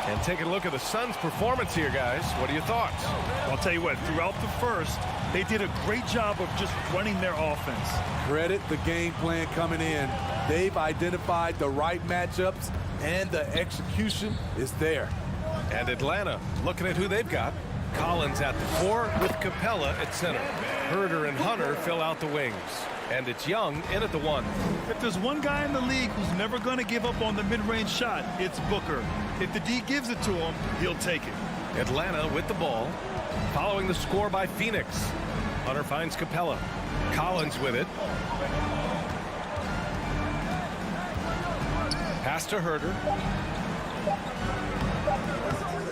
And take a look at the Suns' performance here, guys. What are your thoughts? I'll tell you what, throughout the first, they did a great job of just running their offense. Credit the game plan coming in. They've identified the right matchups, and the execution is there. And Atlanta, looking at who they've got. Collins at the 4 with Capella at center. Herder and Hunter fill out the wings. And it's Young in at the 1. If there's one guy in the league who's never going to give up on the mid-range shot, it's Booker. If the D gives it to him, he'll take it. Atlanta with the ball. Following the score by Phoenix. Hunter finds Capella. Collins with it. Pass to Herder.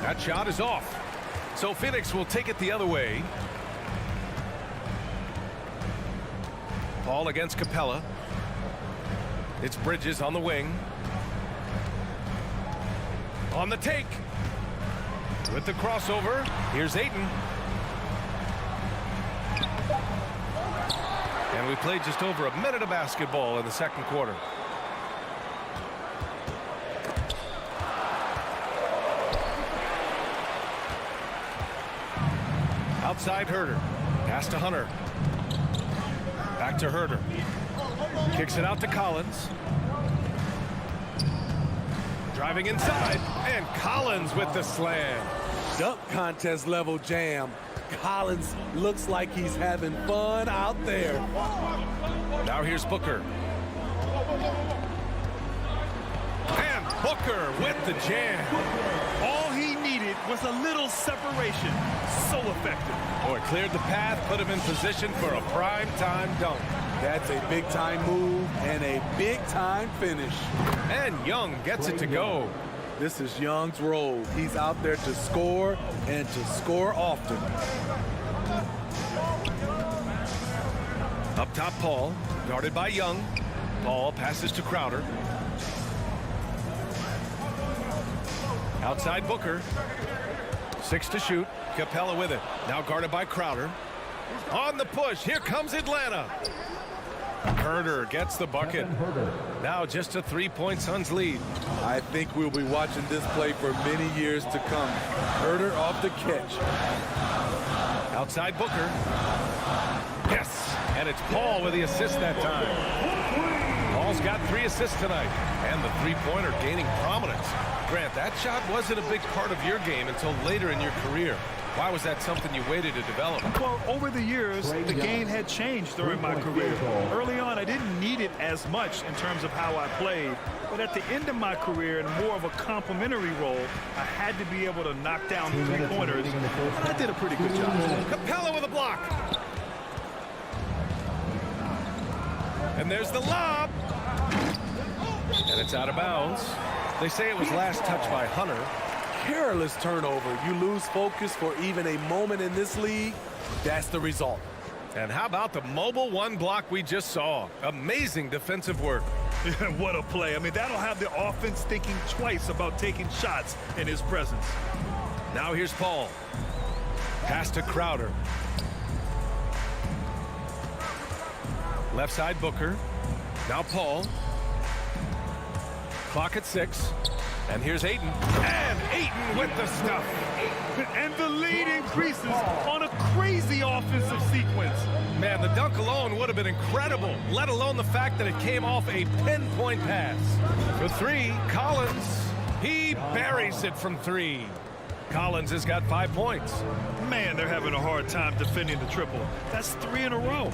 That shot is off. So Phoenix will take it the other way. Paul against Capella. It's Bridges on the wing. On the take. With the crossover. Here's Ayton. And we played just over a minute of basketball in the second quarter. Outside Herder. Pass to Hunter. Back to Herder. Kicks it out to Collins. Driving inside. And Collins with the slam. Dunk contest level jam. Collins looks like he's having fun out there. Now here's Booker. And Booker with the jam. All he needed was a little separation. So effective. Boy, cleared the path, put him in position for a prime-time dunk. That's a big-time move and a big-time finish. And Young gets it to go. This is Young's role. He's out there to score and to score often. Up top, Paul, guarded by Young. Paul passes to Crowder. Outside Booker. 6 to shoot. Capella with it. Now guarded by Crowder. On the push. Here comes Atlanta. Herder gets the bucket. Now just a 3-point Suns lead. I think we'll be watching this play for many years to come. Herder off the catch. Outside Booker. Yes. And it's Paul with the assist that time. Paul's got 3 assists tonight. And the three-pointer gaining prominence. Grant, that shot wasn't a big part of your game until later in your career. Why was that something you waited to develop? Well, over the years, the game had changed during my career. Early on, I didn't need it as much in terms of how I played. But at the end of my career, in more of a complementary role, I had to be able to knock down three-pointers. And I did a pretty good job. Capella with a block. And there's the lob. And it's out of bounds. They say it was last touched by Hunter. Careless turnover. You lose focus for even a moment in this league. That's the result. And how about the mobile 1 block we just saw? Amazing defensive work. What a play. I mean, that'll have the offense thinking twice about taking shots in his presence. Now here's Paul. Pass to Crowder. Left side Booker. Now Paul. Clock at 6. And here's Ayton. And Ayton with the stuff. And the lead increases on a crazy offensive sequence. Man, the dunk alone would have been incredible, let alone the fact that it came off a pinpoint pass. For 3, Collins. He buries it from 3. Collins has got 5 points. Man, they're having a hard time defending the triple. That's 3 in a row.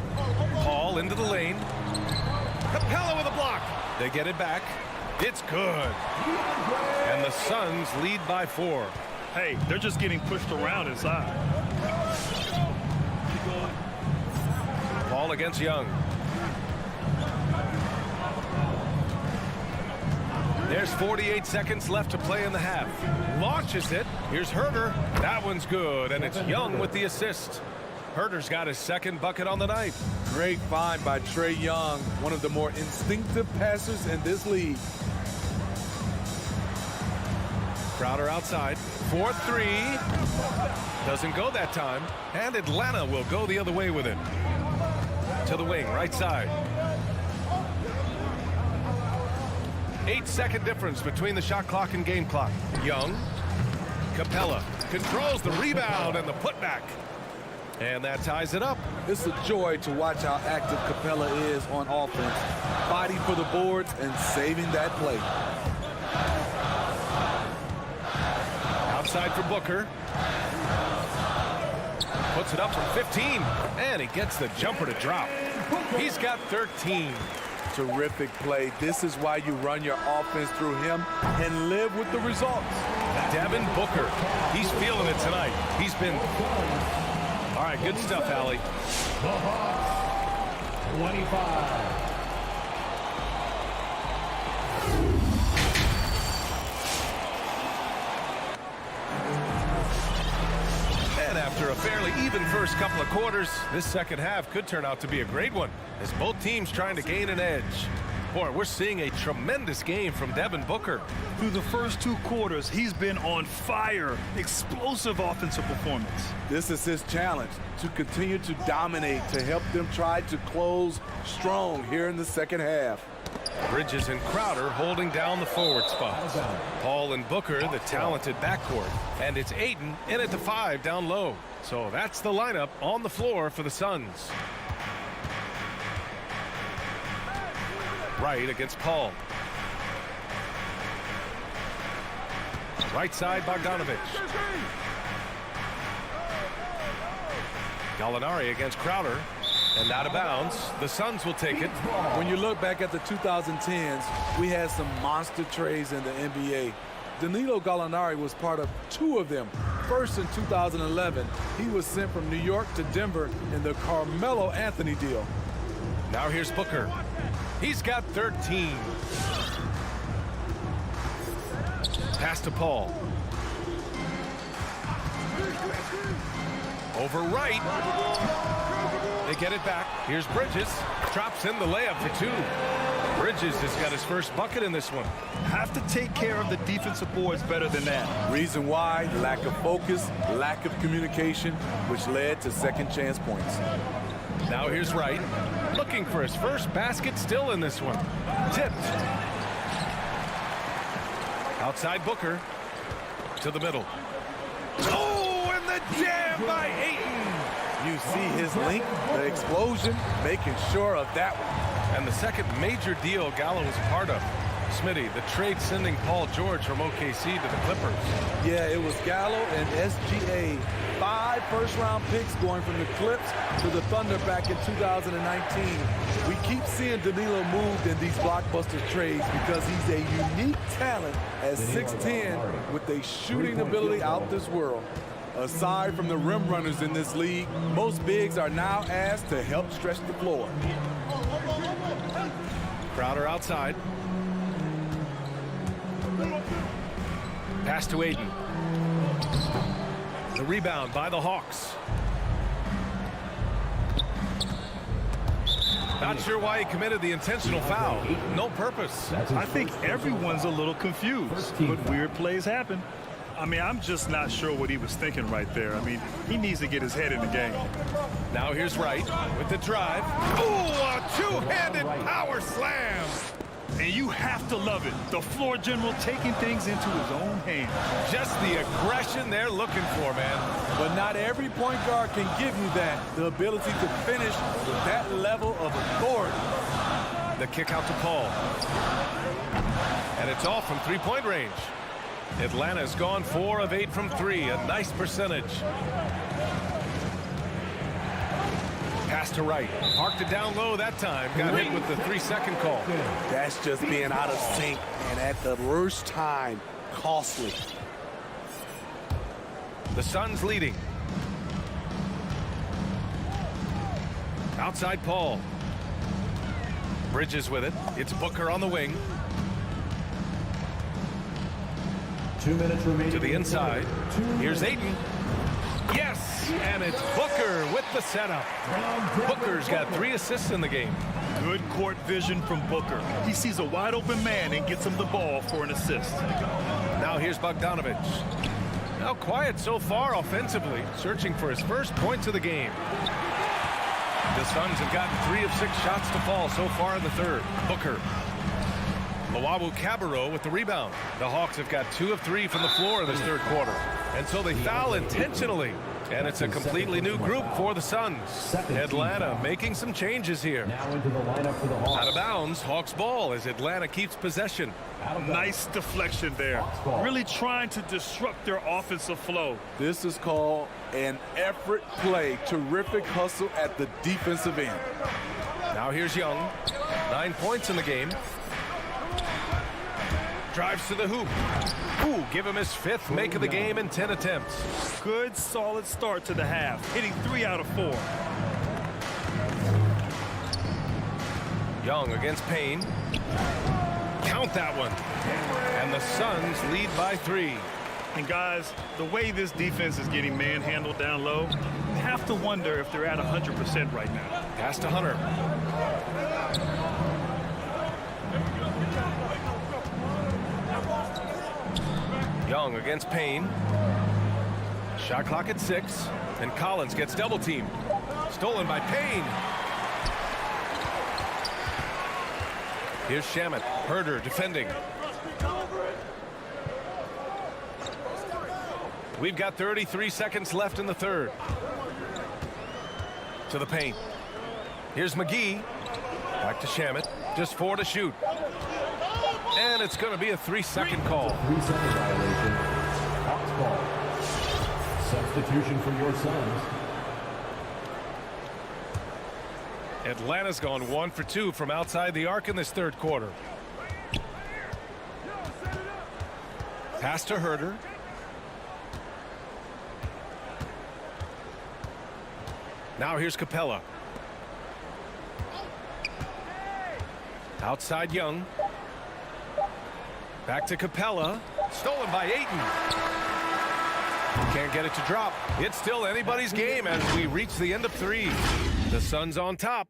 Paul into the lane. Capella with a block. They get it back. It's good. And the Suns lead by 4. Hey, they're just getting pushed around inside. Paul against Young. There's 48 seconds left to play in the half. Launches it. Here's Herter. That one's good, and it's Young with the assist. Herter's got his second bucket on the night. Great find by Trae Young, one of the more instinctive passers in this league. Crowder outside. 4-3. Doesn't go that time. And Atlanta will go the other way with it. To the wing, right side. 8-second difference between the shot clock and game clock. Young. Capella controls the rebound and the putback. And that ties it up. It's a joy to watch how active Capella is on offense, fighting for the boards and saving that play. Outside for Booker. Puts it up from 15. And he gets the jumper to drop. He's got 13. Terrific play. This is why you run your offense through him and live with the results. Devin Booker. He's feeling it tonight. He's been... All right, good stuff, Allie. 25. And after a fairly even first couple of quarters, this second half could turn out to be a great one as both teams trying to gain an edge. Boy, we're seeing a tremendous game from Devin Booker. Through the first 2 quarters, he's been on fire. Explosive offensive performance. This is his challenge, to continue to dominate, to help them try to close strong here in the second half. Bridges and Crowder holding down the forward spots. Paul and Booker, the talented backcourt. And it's Ayton in at the 5 down low. So that's the lineup on the floor for the Suns. Right against Paul. Right side, Bogdanovich. Gallinari against Crowder. And out of bounds. The Suns will take it. When you look back at the 2010s, we had some monster trades in the NBA. Danilo Gallinari was part of 2 of them. First in 2011, he was sent from New York to Denver in the Carmelo Anthony deal. Now here's Booker. He's got 13. Pass to Paul. Over right. They get it back. Here's Bridges. Drops in the layup for 2. Bridges has got his first bucket in this one. Have to take care of the defensive boards better than that. Reason why? Lack of focus, lack of communication, which led to second chance points. Now here's Wright. Looking for his first basket still in this one. Tipped. Outside Booker. To the middle. Oh, and the jam by Ayton. You see his link, the explosion, making sure of that one. And the second major deal Gallo was a part of. Smitty, the trade sending Paul George from OKC to the Clippers. Yeah, it was Gallo and SGA. 5 first-round picks going from the Clips to the Thunder back in 2019. We keep seeing Danilo moved in these blockbuster trades because he's a unique talent at 6'10" with a shooting ability out this world. Aside from the rim runners in this league, most bigs are now asked to help stretch the floor. Crowder outside. Pass to Ayton. The rebound by the Hawks. Not sure why he committed the intentional foul. No purpose. I think everyone's a little confused, but weird plays happen. I mean, I'm just not sure what he was thinking right there. I mean, he needs to get his head in the game. Now here's Wright with the drive. Ooh, a two-handed power slam. And you have to love it. The floor general taking things into his own hands. Just the aggression they're looking for, man. But not every point guard can give you that. The ability to finish with that level of authority. The kick out to Paul. And it's off from three-point range. Atlanta's gone 4 of 8 from 3, a nice percentage. Pass to right, parked it down low that time, got hit with the 3-second call. That's just being out of sync, and at the worst time, costly. The Suns leading. Outside Paul. Bridges with it. It's Booker on the wing. 2 minutes remaining. To the inside. Here's Ayton. Yes, and it's Booker with the setup. Booker's got 3 assists in the game. Good court vision from Booker. He sees a wide open man and gets him the ball for an assist. Now here's Bogdanovich. Now quiet so far offensively, searching for his first points of the game. The Suns have gotten 3 of 6 shots to fall so far in the third. Booker. Luwawu-Cabarrot with the rebound. The Hawks have got 2 of 3 from the floor in this third quarter. And so they foul intentionally. And it's a completely new group for the Suns. Atlanta making some changes here. Now into the lineup for the Hawks. Out of bounds, Hawks ball as Atlanta keeps possession. Nice deflection there. Really trying to disrupt their offensive flow. This is called an effort play. Terrific hustle at the defensive end. Now here's Young. 9 points in the game. Drives to the hoop. Ooh, give him his 5th make of the game in 10 attempts. Good, solid start to the half, hitting 3 out of 4. Young against Payne. Count that one. And the Suns lead by 3. And guys, the way this defense is getting manhandled down low, you have to wonder if they're at 100% right now. Pass to Hunter. Young against Payne. Shot clock at 6. And Collins gets double teamed. Stolen by Payne. Here's Shamet. Herder defending. We've got 33 seconds left in the third. To the paint. Here's McGee. Back to Shamet. Just 4 to shoot. And it's going to be a 3-second call. 3-second violation. Hawks ball. Substitution for your Suns. Atlanta's gone 1 for 2 from outside the arc in this third quarter. Pass to Herder. Now here's Capella. Outside Young. Back to Capella. Stolen by Ayton. Can't get it to drop. It's still anybody's game as we reach the end of 3. The Suns on top.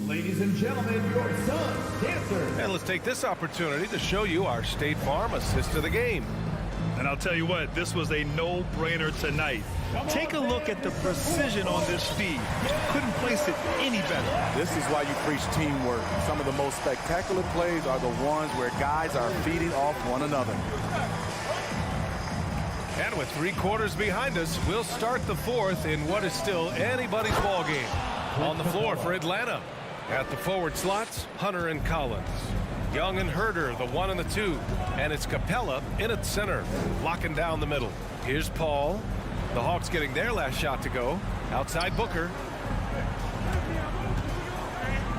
Ladies and gentlemen, your Suns dancers. And let's take this opportunity to show you our State Farm assist of the game. And I'll tell you what, this was a no-brainer tonight. Take a look at the precision on this feed. Couldn't place it any better. This is why you preach teamwork. Some of the most spectacular plays are the ones where guys are feeding off one another. And with 3 quarters behind us, we'll start the 4th in what is still anybody's ball game. On the floor for Atlanta. At the forward slots, Hunter and Collins. Young and Herder, the 1 and the 2. And it's Capella in at center, locking down the middle. Here's Paul. The Hawks getting their last shot to go. Outside Booker.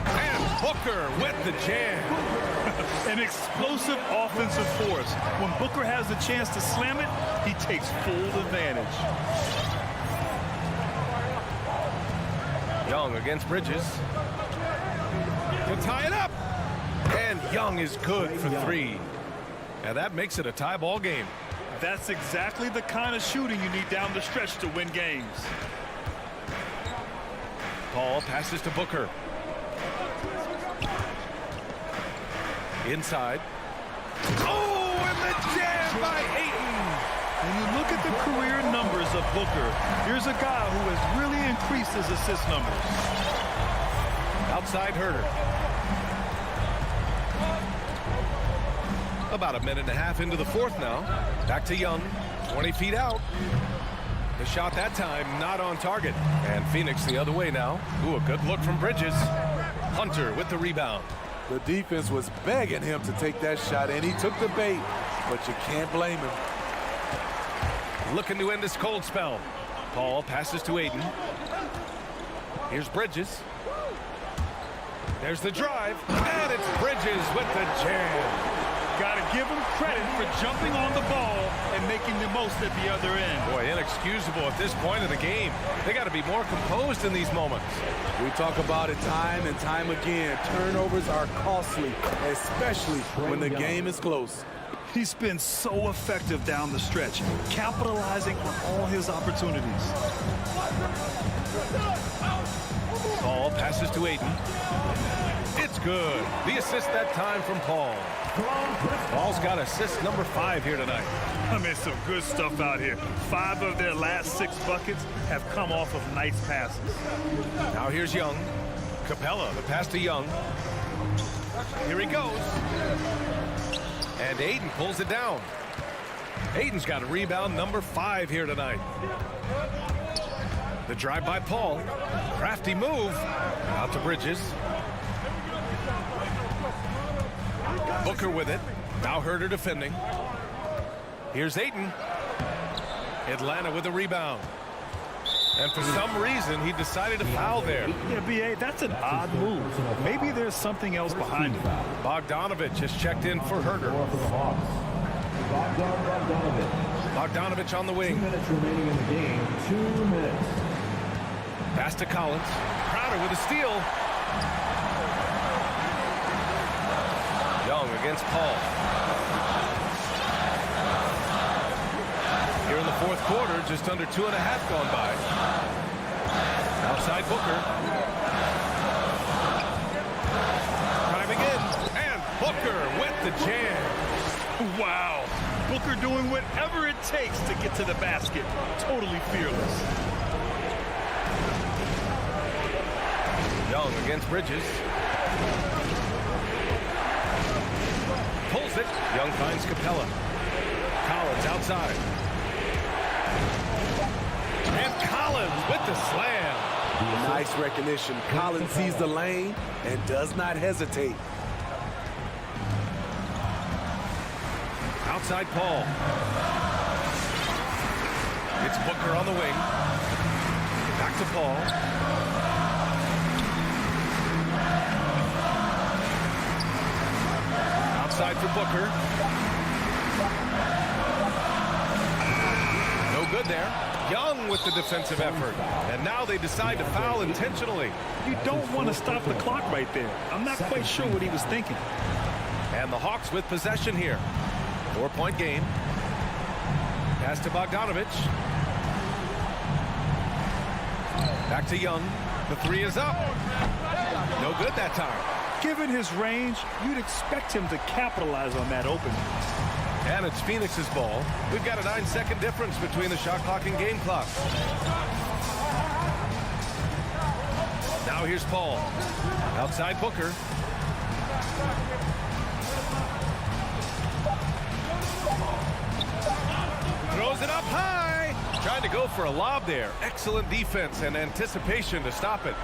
And Booker with the jam. An explosive offensive force. When Booker has the chance to slam it, he takes full advantage. Young against Bridges. He'll tie it up. And Young is good for 3. And that makes it a tie ball game. That's exactly the kind of shooting you need down the stretch to win games. Paul passes to Booker. Inside. Oh, and the jam by Ayton. When you look at the career numbers of Booker, here's a guy who has really increased his assist numbers. Outside Herder. About a minute and a half into the 4th now. Back to Young. 20 feet out. The shot that time not on target. And Phoenix the other way now. Ooh, a good look from Bridges. Hunter with the rebound. The defense was begging him to take that shot, and he took the bait, but you can't blame him. looking to end this cold spell. Paul passes to Aiden. Here's Bridges. There's the drive, and it's Bridges with the jam. Got to give him credit for jumping on the ball and making the most at the other end. Boy, inexcusable at this point of the game. They got to be more composed in these moments. We talk about it time and time again. Turnovers are costly, especially when the game is close. He's been so effective down the stretch, capitalizing on all his opportunities. Paul passes to Aiden. It's good. The assist that time from Paul. Paul's got assist number 5 here tonight. I mean, some good stuff out here. 5 of their last 6 buckets have come off of nice passes. Now here's Young. Capella, the pass to Young. Here he goes. And Aiden pulls it down. Aiden's got a rebound number 5 here tonight. The drive by Paul. Crafty move. Out to Bridges. Booker with it. Now Herter defending. Here's Aiden. Atlanta with a rebound. And for some reason, he decided to foul there. Yeah, B.A., that's an odd move. Maybe there's something else behind it. Bogdanovich has checked in for Herter. Bogdanovich on the wing. 2 minutes remaining in the game. 2 minutes. Pass to Collins. Crowder with a steal. Young against Paul. Here in the 4th quarter, just under 2.5 gone by. Outside Booker. Driving in, and Booker with the jam. Wow. Booker doing whatever it takes to get to the basket. Totally fearless. Young against Bridges. Pulls it. Young finds Capella. Collins outside. And Collins with the slam. Nice recognition. Collins sees the lane and does not hesitate. Outside Paul. It's Booker on the wing. Back to Paul. Outside for Booker. No good there. Young with the defensive effort. And now they decide to foul intentionally. You don't want to stop the clock right there. I'm not quite sure what he was thinking. And the Hawks with possession here. 4-point game. Pass to Bogdanovich. Back to Young. The 3 is up. No good that time. Given his range, you'd expect him to capitalize on that opening. And it's Phoenix's ball. We've got a 9-second difference between the shot clock and game clock. Now here's Paul. Outside Booker. Throws it up high. Trying to go for a lob there. Excellent defense and anticipation to stop it.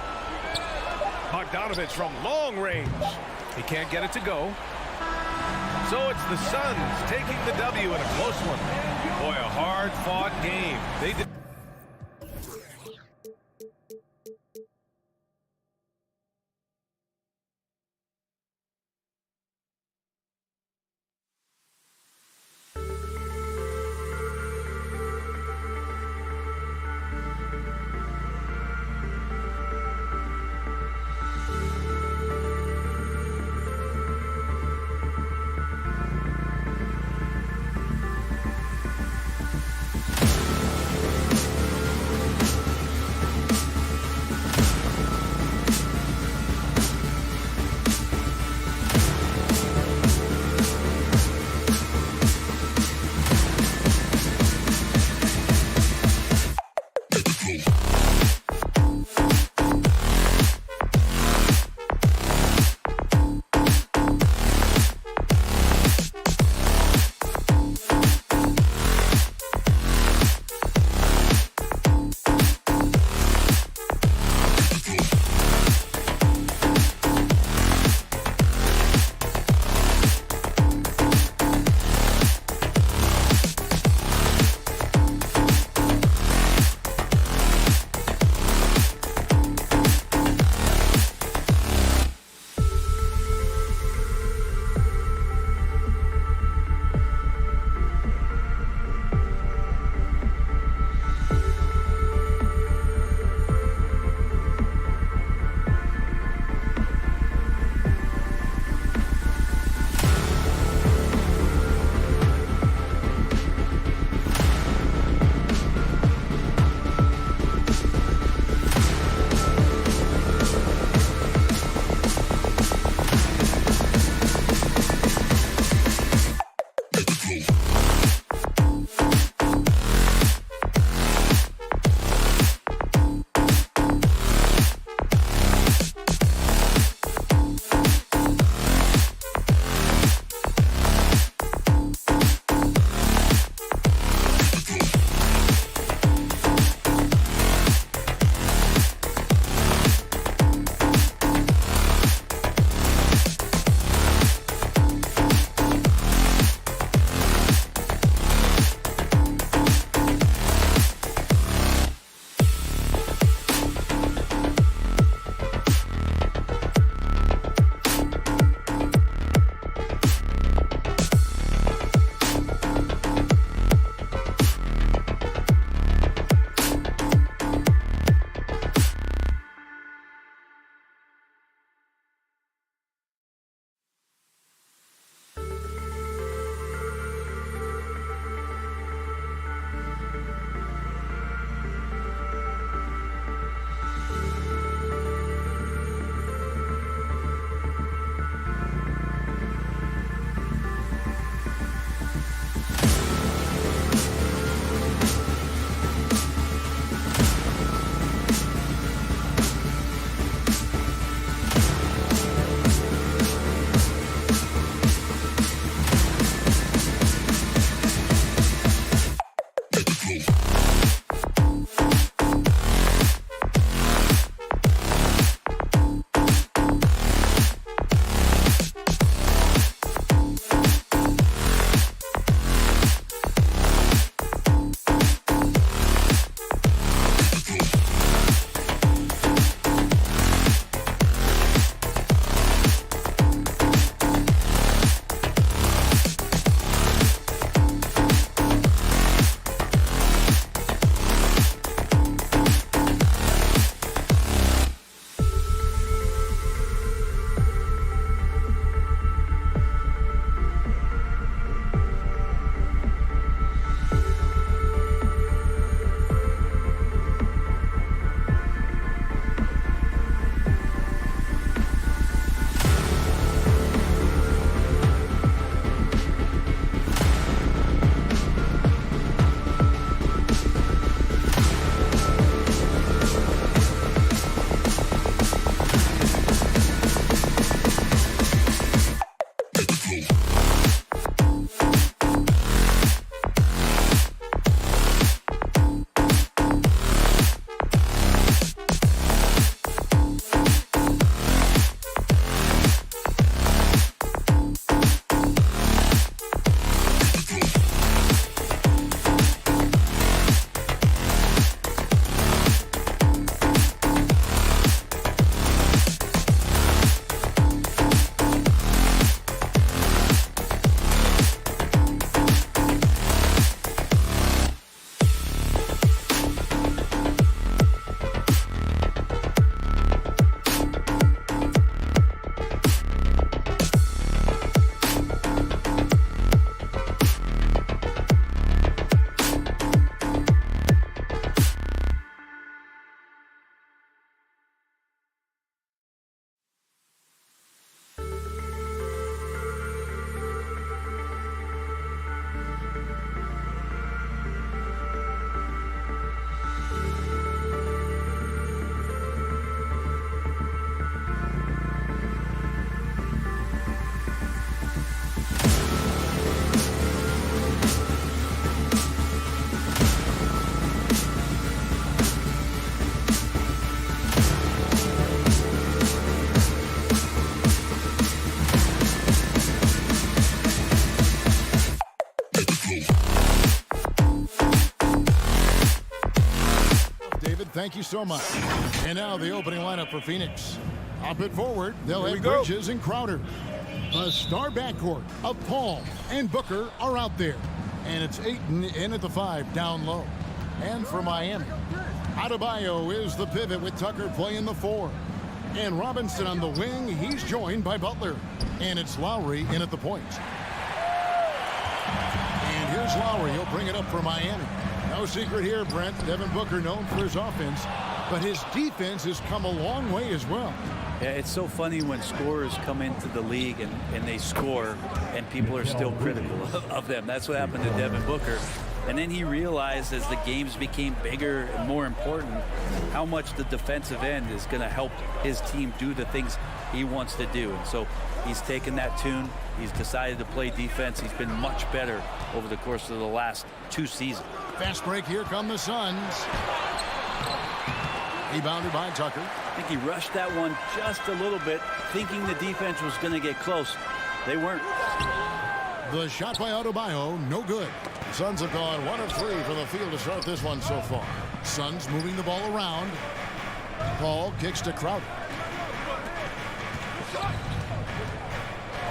Bogdanovich from long range. He can't get it to go. So it's the Suns taking the W in a close one. Boy, a hard-fought game. They did. Thank you so much. And now the opening lineup for Phoenix. Up and forward, they'll have Bridges and Crowder. The star backcourt of Paul and Booker are out there. And it's Ayton in at the 5, down low. And for Miami, Adebayo is the pivot with Tucker playing the 4. And Robinson on the wing, he's joined by Butler. And it's Lowry in at the point. And here's Lowry, he'll bring it up for Miami. No secret here, Brent. Devin Booker known for his offense, but his defense has come a long way as well. Yeah, it's so funny when scorers come into the league and they score and people are still critical of them. That's what happened to Devin Booker. And then he realized as the games became bigger and more important how much the defensive end is going to help his team do the things he wants to do. And so he's taken that tune. He's decided to play defense. He's been much better over the course of the last 2 seasons. Fast break, here come the Suns. Rebounded by Tucker. I think he rushed that one just a little bit, thinking the defense was going to get close. They weren't. The shot by Adebayo, no good. Suns have gone 1 of 3 from the field to start this one so far. Suns moving the ball around. Paul kicks to Crowder.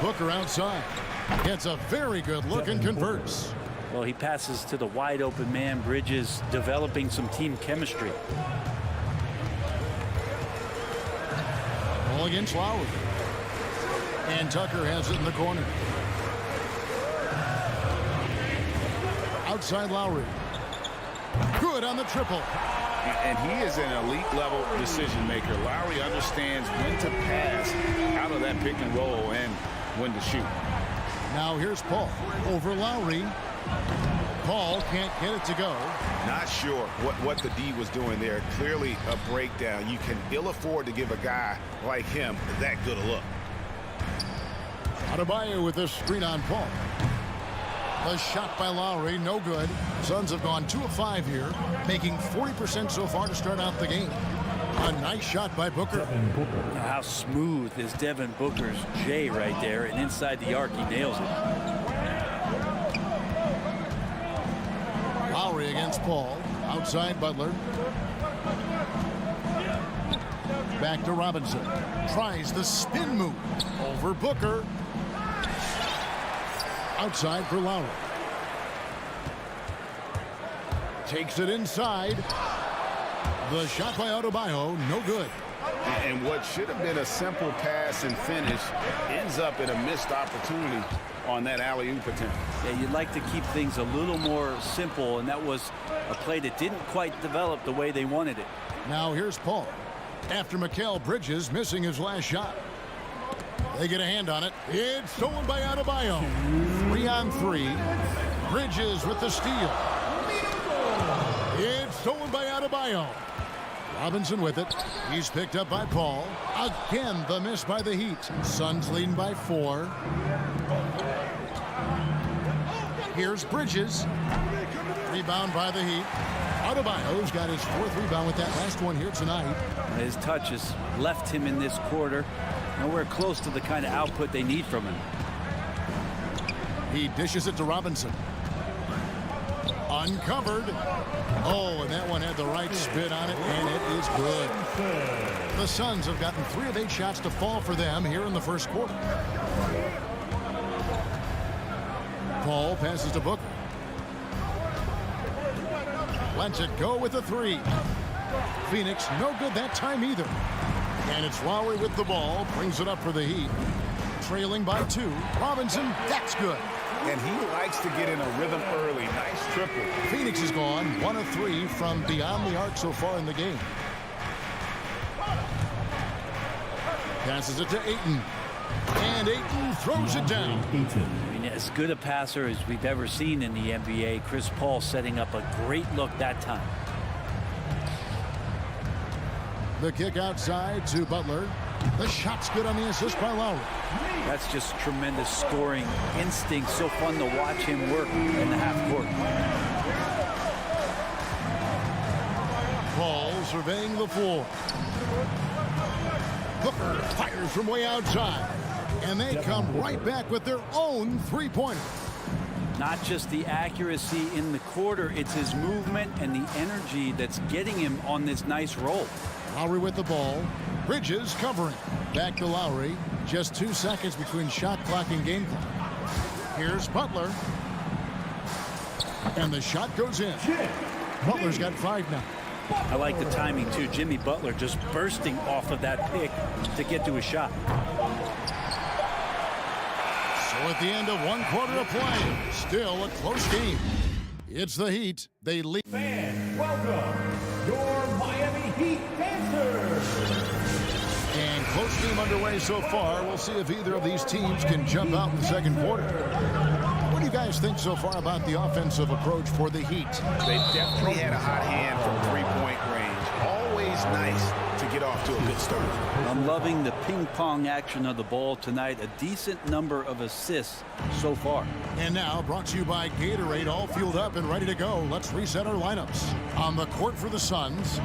Booker outside. Gets a very good look and converts. Well, he passes to the wide open man. Bridges developing some team chemistry. Ball against Lowry. And Tucker has it in the corner. Outside Lowry. Good on the triple. And he is an elite level decision maker. Lowry understands when to pass out of that pick and roll and when to shoot. Now here's Paul over Lowry. Paul can't get it to go. Not sure what the D was doing there. Clearly a breakdown. You can ill afford to give a guy like him that good a look. Adebayo with this screen on Paul. The shot by Lowry, no good. Suns have gone 2 of 5 here, making 40% so far to start out the game. A nice shot by Booker. How smooth is Devin Booker's J right there, and inside the arc he nails it. Lowry against Paul. Outside Butler. Back to Robinson. Tries the spin move. Over Booker. Outside for Lowry. Takes it inside. The shot by Adebayo, no good. And what should have been a simple pass and finish ends up in a missed opportunity on that alley-oop attempt. Yeah, you'd like to keep things a little more simple, and that was a play that didn't quite develop the way they wanted it. Now here's Paul. After Mikal Bridges missing his last shot. They get a hand on it. It's stolen by Adebayo. 3 on 3. Bridges with the steal. It's stolen by Adebayo. Robinson with it. He's picked up by Paul. Again, the miss by the Heat. Suns leading by 4. Here's Bridges. Rebound by the Heat. Adebayo's got his 4th rebound with that last one here tonight. His touch has left him in this quarter. Nowhere close to the kind of output they need from him. He dishes it to Robinson. Uncovered. Oh, and that one had the right spin on it, and it is good. The Suns have gotten 3 of 8 shots to fall for them here in the first quarter. Paul passes to Booker. Lets it go with a 3. Phoenix no good that time either. And it's Lowry with the ball. Brings it up for the Heat. Trailing by 2. Robinson, that's good. And he likes to get in a rhythm early. Nice triple. Phoenix has gone 1 of 3 from beyond the arc so far in the game. Passes it to Ayton. And Ayton throws it down. I mean, as good a passer as we've ever seen in the NBA. Chris Paul setting up a great look that time. The kick outside to Butler. The shot's good on the assist by Lowry. That's just tremendous scoring instinct. So fun to watch him work in the half court. Paul surveying the floor. Booker fires from way outside. And they come right back with their own 3-pointer. Not just the accuracy in the quarter, it's his movement and the energy that's getting him on this nice roll. Lowry with the ball. Bridges covering. Back to Lowry. Just 2 seconds between shot clock and game clock. Here's Butler. And the shot goes in. Butler's got 5 now. I like the timing, too. Jimmy Butler just bursting off of that pick to get to a shot. So at the end of 1 quarter of play, still a close game. It's the Heat. They lead. Fans, welcome your Miami Heat Panthers. And close game underway so far. We'll see if either of these teams can jump out in the second quarter. What do you guys think so far about the offensive approach for the Heat? They definitely had a hot hand from three-point range. Always nice to get off to a good start. I'm loving the ping-pong action of the ball tonight. A decent number of assists so far. And now, brought to you by Gatorade, all fueled up and ready to go. Let's reset our lineups. On the court for the Suns,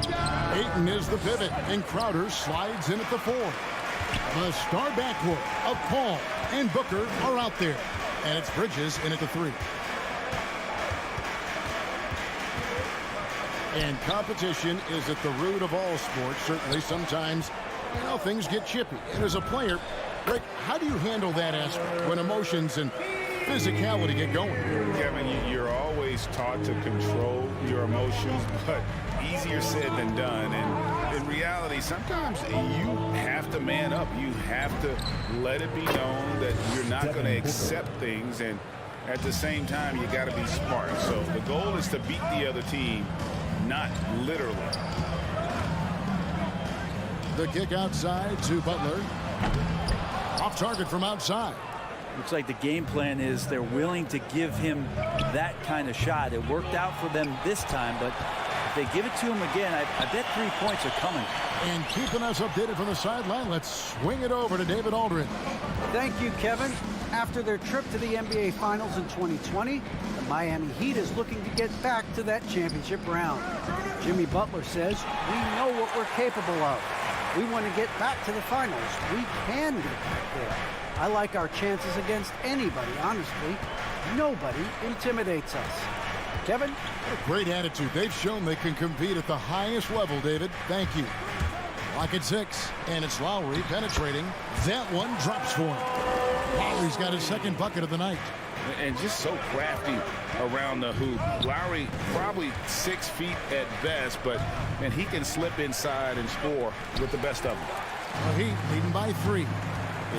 Ayton is the pivot, and Crowder slides in at the 4. The star backcourt of Paul and Booker are out there. And it's Bridges in at the 3. And competition is at the root of all sports. Certainly, sometimes, things get chippy. And as a player, Rick, how do you handle that aspect when emotions and physicality get going? Kevin, you're always taught to control your emotions, but easier said than done. And in reality, sometimes you have to man up. You have to let it be known that you're not going to accept things. And at the same time, you got to be smart. So the goal is to beat the other team, not literally. The kick outside to Butler. Off target from outside. Looks like the game plan is they're willing to give him that kind of shot. It worked out for them this time, but if they give it to him again, I bet 3 points are coming. And keeping us updated from the sideline, let's swing it over to David Aldridge. Thank you, Kevin. After their trip to the NBA Finals in 2020, the Miami Heat is looking to get back to that championship round. Jimmy Butler says, "We know what we're capable of. We want to get back to the finals. We can get back there. I like our chances against anybody, honestly. Nobody intimidates us." Kevin? What a great attitude. They've shown they can compete at the highest level, David. Thank you. Lock at 6, and it's Lowry penetrating. That one drops for him. Lowry's got his second bucket of the night. And just so crafty around the hoop. Lowry probably 6 feet at best, but he can slip inside and score with the best of them. The Heat leading by 3.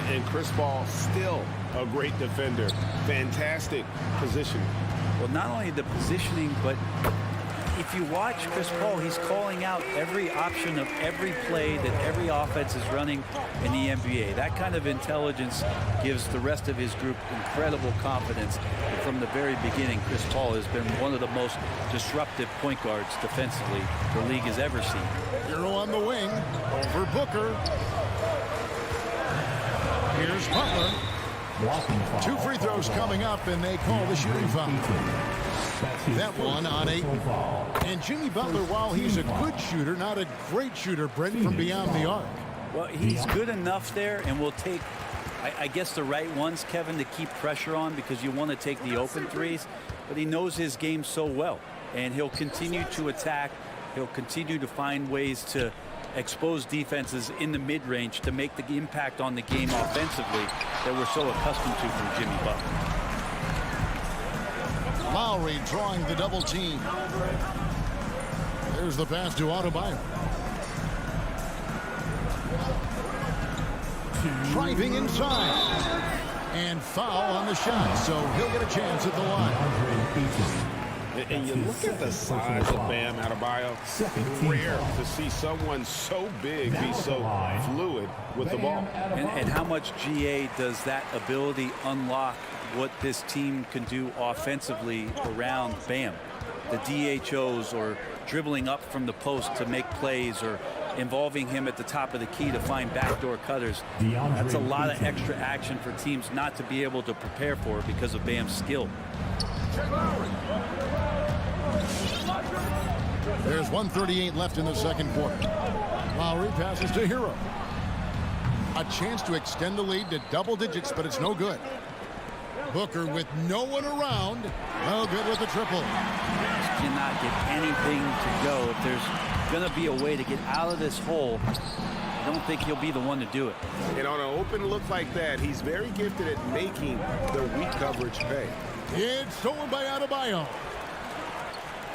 And Chris Paul still a great defender. Fantastic positioning. Well, not only the positioning, but if you watch Chris Paul, he's calling out every option of every play that every offense is running in the NBA. That kind of intelligence gives the rest of his group incredible confidence. And from the very beginning, Chris Paul has been one of the most disruptive point guards defensively the league has ever seen. Hero on the wing over Booker. Here's Butler. 2 free throws coming up, and they call the shooting foul. That one on Ayton. And Jimmy Butler, while he's a good shooter, not a great shooter, Brent, from beyond the arc. Well, he's good enough there, and will take, I guess, the right ones, Kevin, to keep pressure on, because you want to take the open threes. But he knows his game so well, and he'll continue to attack. He'll continue to find ways to expose defenses in the mid-range to make the impact on the game offensively that we're so accustomed to from Jimmy Butler. Lowry drawing the double team. There's the pass to Adebayo. Driving inside. And foul on the shot, so he'll get a chance at the line. And you look at the size of Bam Adebayo. Rare to see someone so big be so fluid with the ball. And how much GA does that ability unlock what this team can do offensively around Bam? The DHOs, or dribbling up from the post to make plays, or involving him at the top of the key to find backdoor cutters. That's a lot of extra action for teams not to be able to prepare for because of Bam's skill. There's 1:38 left in the second quarter. Lowry passes to Hero. A chance to extend the lead to double digits, but it's no good. Booker with no one around. No good with the triple. Just cannot get anything to go. If there's going to be a way to get out of this hole, I don't think he'll be the one to do it. And on an open look like that, he's very gifted at making the weak coverage pay. It's stolen by Adebayo.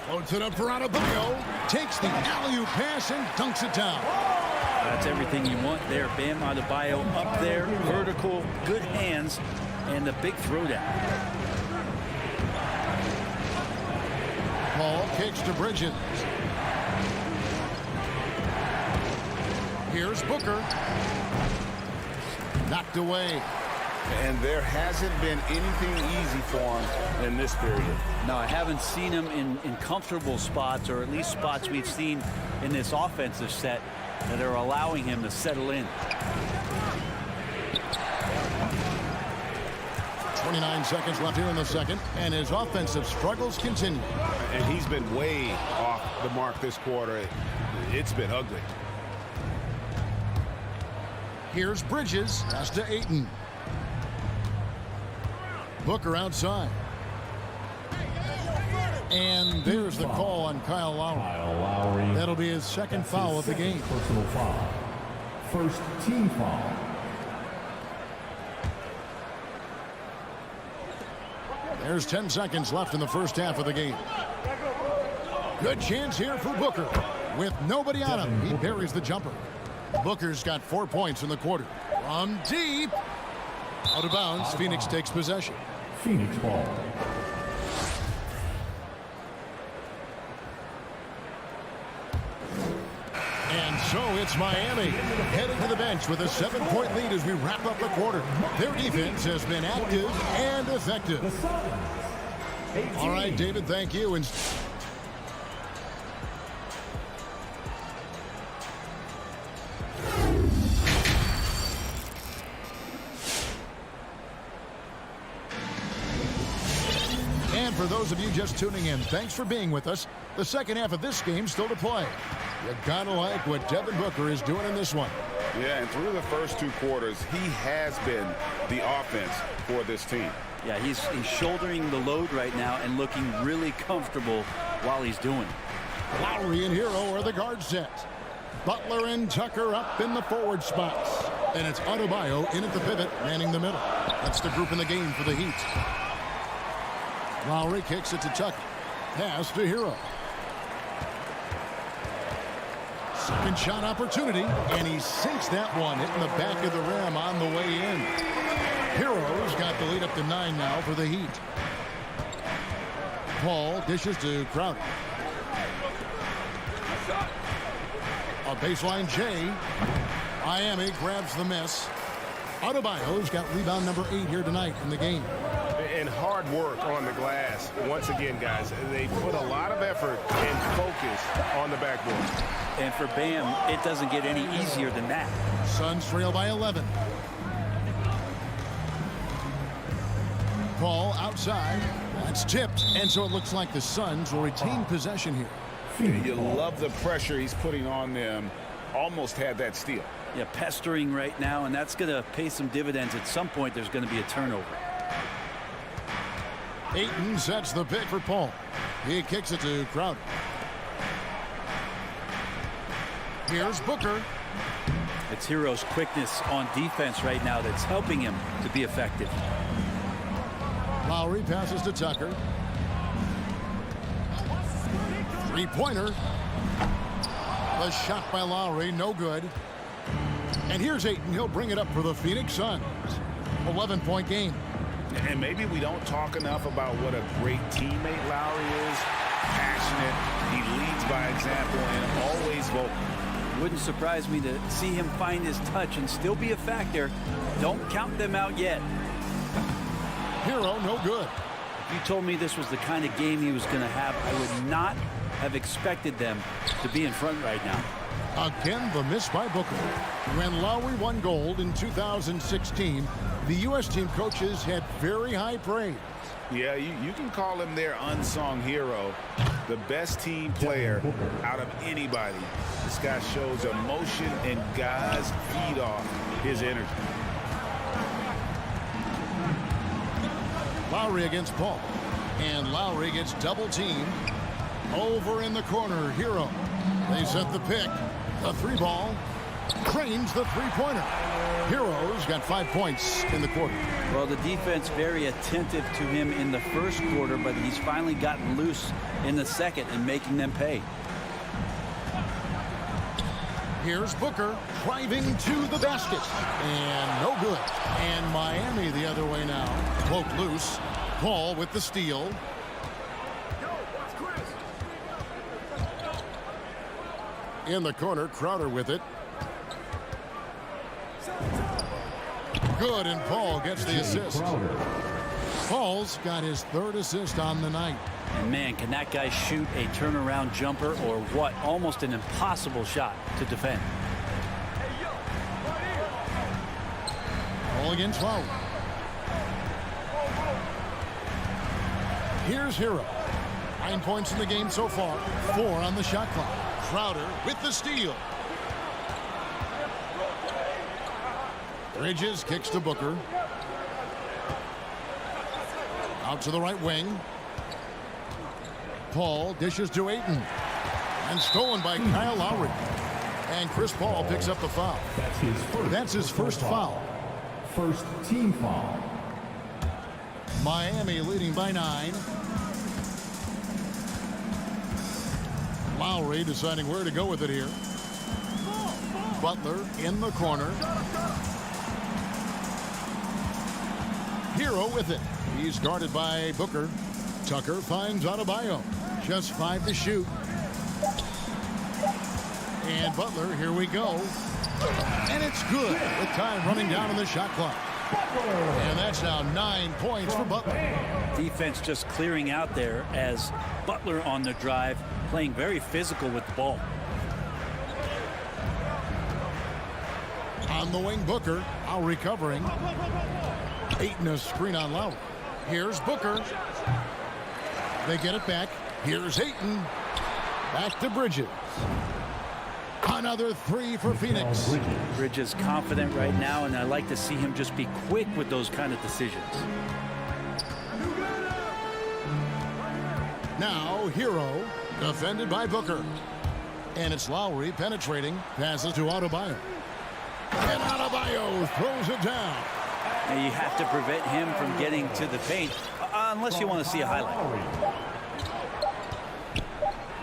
Floats it up for Adebayo. Takes the alley-oop pass and dunks it down. That's everything you want there. Bam Adebayo up there, vertical, good hands, and the big throwdown. Paul kicks to Bridges. Here's Booker. Knocked away. And there hasn't been anything easy for him in this period. No, I haven't seen him in comfortable spots, or at least spots we've seen in this offensive set that are allowing him to settle in. 29 seconds left here in the second, and his offensive struggles continue. And he's been way off the mark this quarter. It's been ugly. Here's Bridges. Pass to Ayton. Booker outside. And there's the call on Kyle Lowry. That'll be his second foul of the game. Personal foul. First team foul. There's 10 seconds left in the first half of the game. Good chance here for Booker. With nobody on him, he buries the jumper. Booker's got 4 points in the quarter. From deep. Out of bounds, Phoenix takes possession. Phoenix ball. And so it's Miami heading to the bench with a 7-point lead as we wrap up the quarter. Their defense has been active and effective. All right, David, thank you. And for those of you just tuning in, thanks for being with us. The second half of this game still to play. You gotta like what Devin Booker is doing in this one. Yeah, and through the first 2 quarters, he has been the offense for this team. Yeah, he's shouldering the load right now and looking really comfortable while he's doing it. Lowry and Hero are the guard set. Butler and Tucker up in the forward spots. And it's Adebayo in at the pivot, manning the middle. That's the group in the game for the Heat. Lowry kicks it to Tucker. Pass to Hero. Second shot opportunity, and he sinks that one, hitting the back of the rim on the way in. Hero's got the lead up to 9 now for the Heat. Paul dishes to Crowder. A baseline J. Miami grabs the miss. Adebayo's got rebound number 8 here tonight in the game. And hard work on the glass. Once again, guys, they put a lot of effort and focus on the backboard. And for Bam, it doesn't get any easier than that. Suns trail by 11. Ball outside. That's tipped. And so it looks like the Suns will retain possession here. You love the pressure he's putting on them. Almost had that steal. Yeah, pestering right now, and that's going to pay some dividends. At some point, there's going to be a turnover. Ayton sets the pick for Paul. He kicks it to Crowder. Here's Booker. It's Hero's quickness on defense right now that's helping him to be effective. Lowry passes to Tucker. Three-pointer. The shot by Lowry, no good. And here's Ayton. He'll bring it up for the Phoenix Suns. 11-point game. And maybe we don't talk enough about what a great teammate Lowry is. Passionate. He leads by example and always vocal. Wouldn't surprise me to see him find his touch and still be a factor. Don't count them out yet. Hero, no good. If you told me this was the kind of game he was going to have, I would not have expected them to be in front right now. Again, the miss by Booker. When Lowry won gold in 2016, the U.S. team coaches had very high praise. Yeah, you can call him their unsung hero. The best team player out of anybody. This guy shows emotion and guys feed off his energy. Lowry against Paul. And Lowry gets double teamed. Over in the corner, Hero. They set the pick. The 3-ball. Cranes the 3-pointer. Hero's got 5 points in the quarter. Well, the defense very attentive to him in the first quarter, but he's finally gotten loose in the second and making them pay. Here's Booker driving to the basket. And no good. And Miami the other way now. Cloak loose. Paul with the steal. In the corner, Crowder with it. Good, and Paul gets the assist. Paul's got his 3rd assist on the night. And man, can that guy shoot a turnaround jumper or what? Almost an impossible shot to defend. Paul against Lowry. Here's Hero. 9 points in the game so far. 4 on the shot clock. Crowder with the steal. Bridges kicks to Booker. Out to the right wing. Paul dishes to Ayton. And stolen by Kyle Lowry. And Chris Paul picks up the foul. That's his first foul. First team foul. Miami leading by 9. Lowry deciding where to go with it here. Butler in the corner. Hero with it. He's guarded by Booker. Tucker finds Adebayo. Just 5 to shoot. And Butler, here we go. And it's good with time running down on the shot clock. And that's now 9 points for Butler. Defense just clearing out there as Butler on the drive, playing very physical with the ball. On the wing, Booker. Now recovering. Ayton a screen on Lowry. Here's Booker. They get it back. Here's Ayton. Back to Bridges. Another 3 for Phoenix. Bridges confident right now, and I like to see him just be quick with those kind of decisions. Now Hero, defended by Booker. And it's Lowry penetrating. Passes to Adebayo. And Adebayo throws it down. Now you have to prevent him from getting to the paint, unless you want to see a highlight.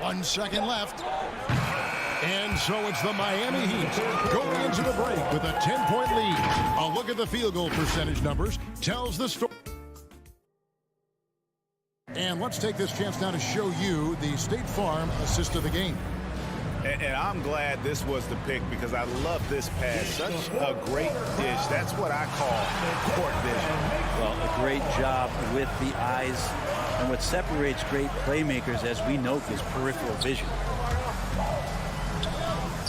1 second left. And so it's the Miami Heat going into the break with a 10-point lead. A look at the field goal percentage numbers tells the story. And let's take this chance now to show you the State Farm assist of the game. And I'm glad this was the pick because I love this pass. Such a great dish. That's what I call court vision. Well, a great job with the eyes. And what separates great playmakers, as we note, is peripheral vision.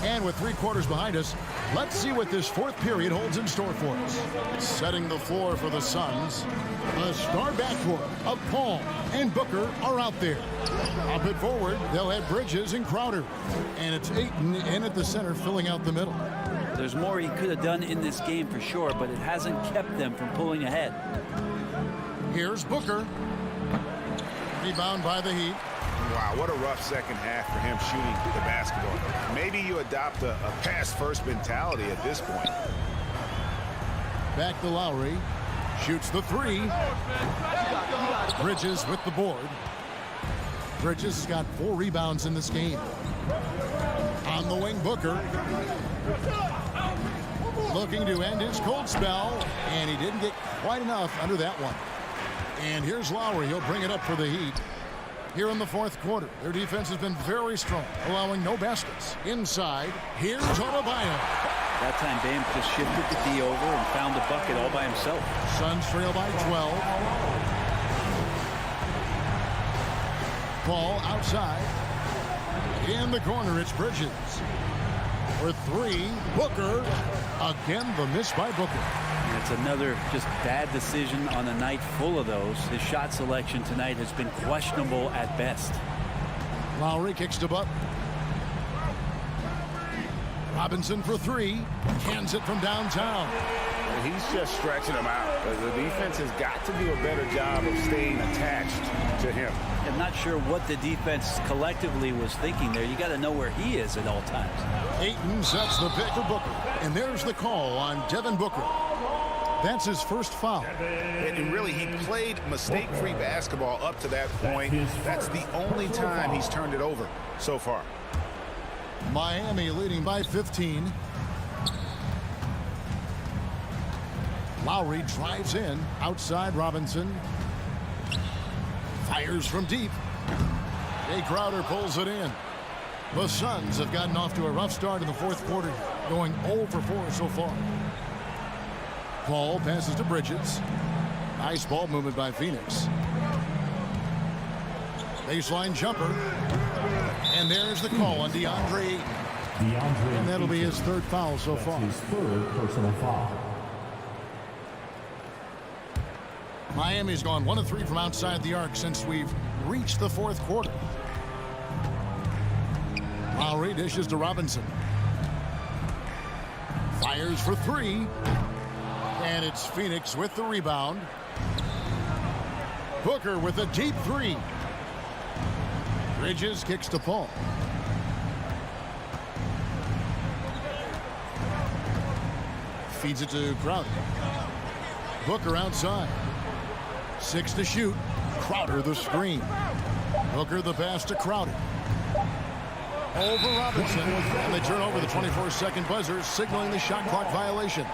And with 3 quarters behind us, let's see what this 4th period holds in store for us. Setting the floor for the Suns, the star backcourt of Paul and Booker are out there. Up and forward, they'll have Bridges and Crowder. And it's Ayton in at the center, filling out the middle. There's more he could have done in this game for sure, but it hasn't kept them from pulling ahead. Here's Booker. Rebound by the Heat. Wow, what a rough second half for him shooting the basketball. Maybe you adopt a pass-first mentality at this point. Back to Lowry. Shoots the 3. Bridges with the board. Bridges has got 4 rebounds in this game. On the wing, Booker. Looking to end his cold spell. And he didn't get quite enough under that one. And here's Lowry. He'll bring it up for the Heat. Here in the 4th quarter, their defense has been very strong, allowing no baskets. Inside, here's Adebayo. That time, Bam just shifted the D over and found the bucket all by himself. Suns trail by 12. Ball outside. In the corner, it's Bridges. For 3, Booker. Again, the miss by Booker. It's another just bad decision on a night full of those. His shot selection tonight has been questionable at best. Lowry kicks to Butler. Robinson for 3. Cans it from downtown. He's just stretching him out. The defense has got to do a better job of staying attached to him. I'm not sure what the defense collectively was thinking there. You got to know where he is at all times. Ayton sets the pick for Booker. And there's the call on Devin Booker. That's his first foul. And really, he played mistake-free basketball up to that point. That's the only time he's turned it over so far. Miami leading by 15. Lowry drives in. Outside Robinson. Fires from deep. Jay Crowder pulls it in. The Suns have gotten off to a rough start in the fourth quarter, going 0 for 4 so far. Paul passes to Bridges. Nice ball movement by Phoenix. Baseline jumper. And there's the call on DeAndre Ayton. And that'll be his third foul so far. His third personal foul. Miami's gone 1 of 3 from outside the arc since we've reached the fourth quarter. Lowry dishes to Robinson. Fires for 3. And it's Phoenix with the rebound. Booker with a deep 3. Bridges kicks to Paul. Feeds it to Crowder. Booker outside. 6 to shoot. Crowder the screen. Booker the pass to Crowder. Over Robinson. And they turn over the 24-second buzzer, signaling the shot clock violation.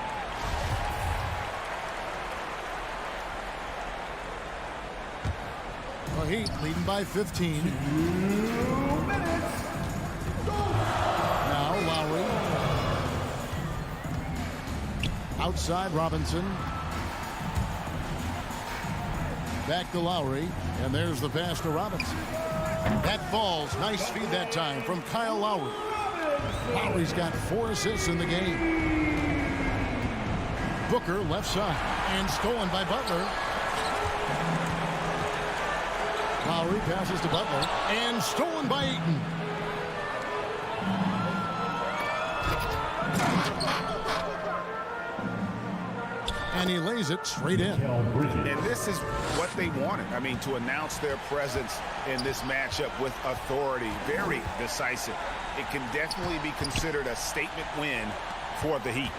The Heat leading by 15. 2 minutes. Now Lowry. Outside Robinson. Back to Lowry. And there's the pass to Robinson. That falls. Nice feed that time from Kyle Lowry. Lowry's got 4 assists in the game. Booker left side. And stolen by Butler. Lowry passes to Butler. And stolen by Ayton. And he lays it straight in. And this is what they wanted. I mean, to announce their presence in this matchup with authority. Very decisive. It can definitely be considered a statement win for the Heat.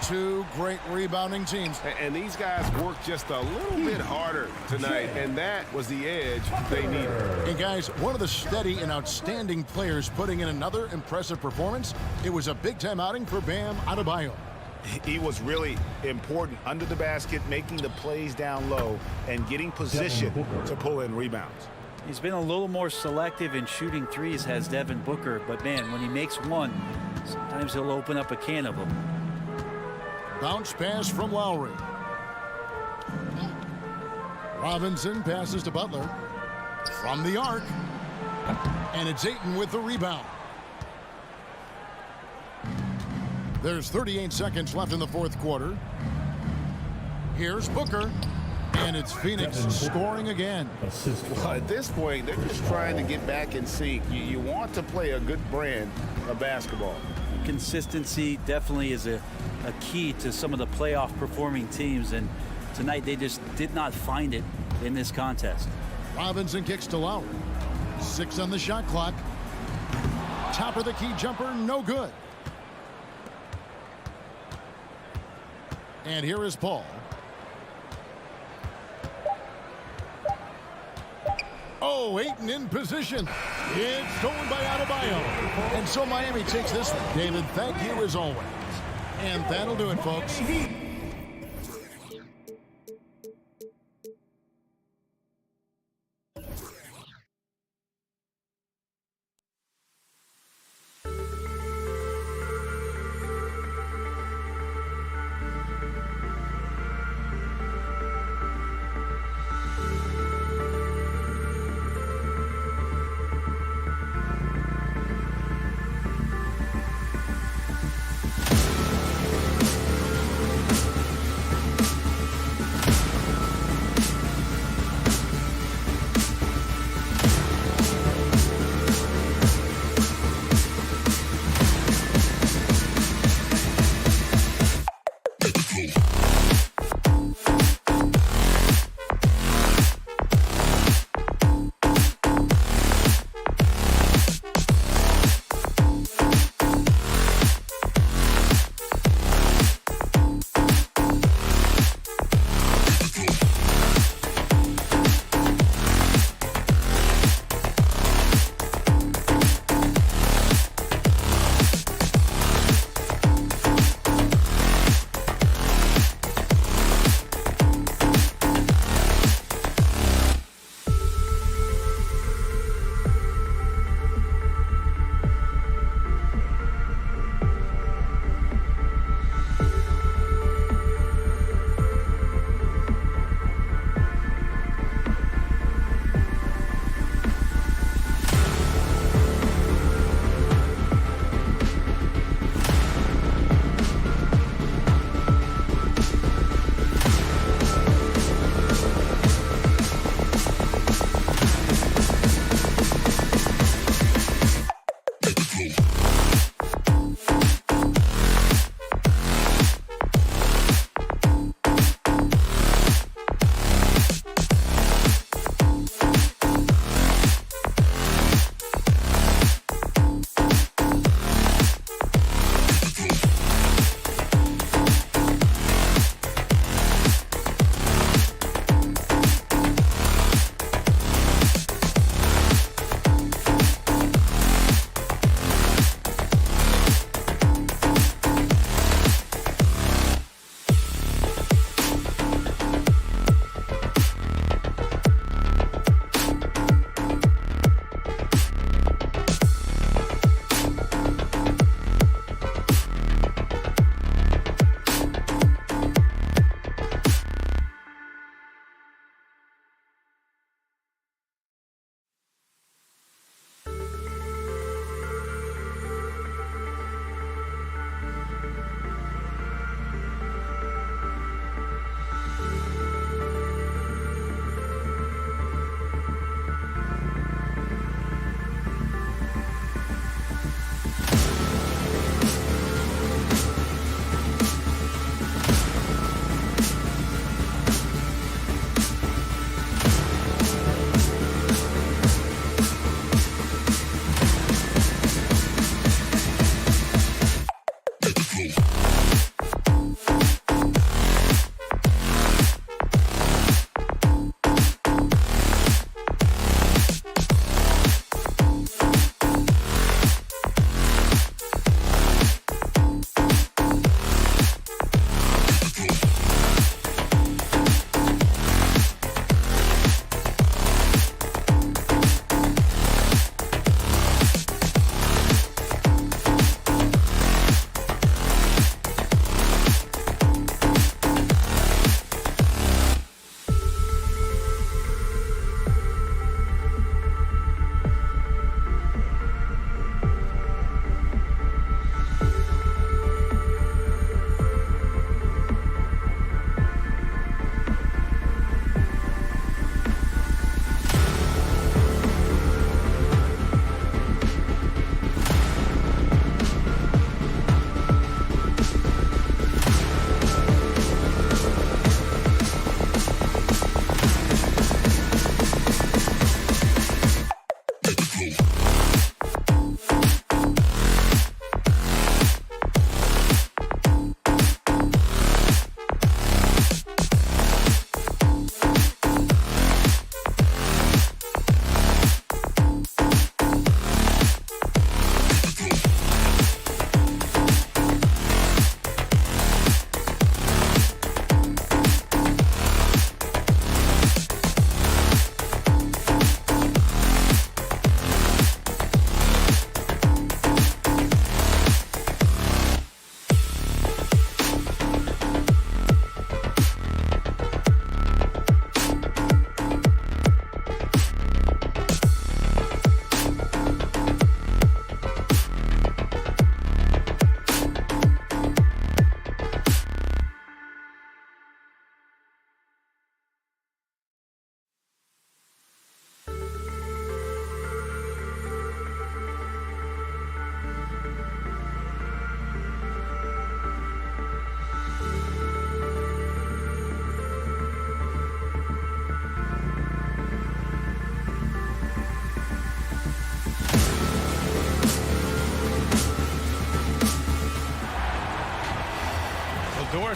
2 great rebounding teams. And these guys worked just a little bit harder tonight, and that was the edge they needed. And guys, one of the steady and outstanding players putting in another impressive performance. It was a big-time outing for Bam Adebayo. He was really important under the basket, making the plays down low and getting position to pull in rebounds. He's been a little more selective in shooting threes, has Devin Booker, but man, when he makes one, sometimes he'll open up a can of them. Bounce pass from Lowry. Robinson passes to Butler. From the arc. And it's Ayton with the rebound. There's 38 seconds left in the fourth quarter. Here's Booker. And it's Phoenix scoring again. Well, at this point, they're just trying to get back in sync. You want to play a good brand of basketball. Consistency definitely is a key to some of the playoff performing teams, and tonight they just did not find it in this contest. Robinson kicks to Lowry. 6 on the shot clock. Top of the key jumper, no good. And here is Paul. Oh, Ayton in position. It's stolen by Adebayo. And so Miami takes this one. David, thank you as always. And that'll do it, folks. Go.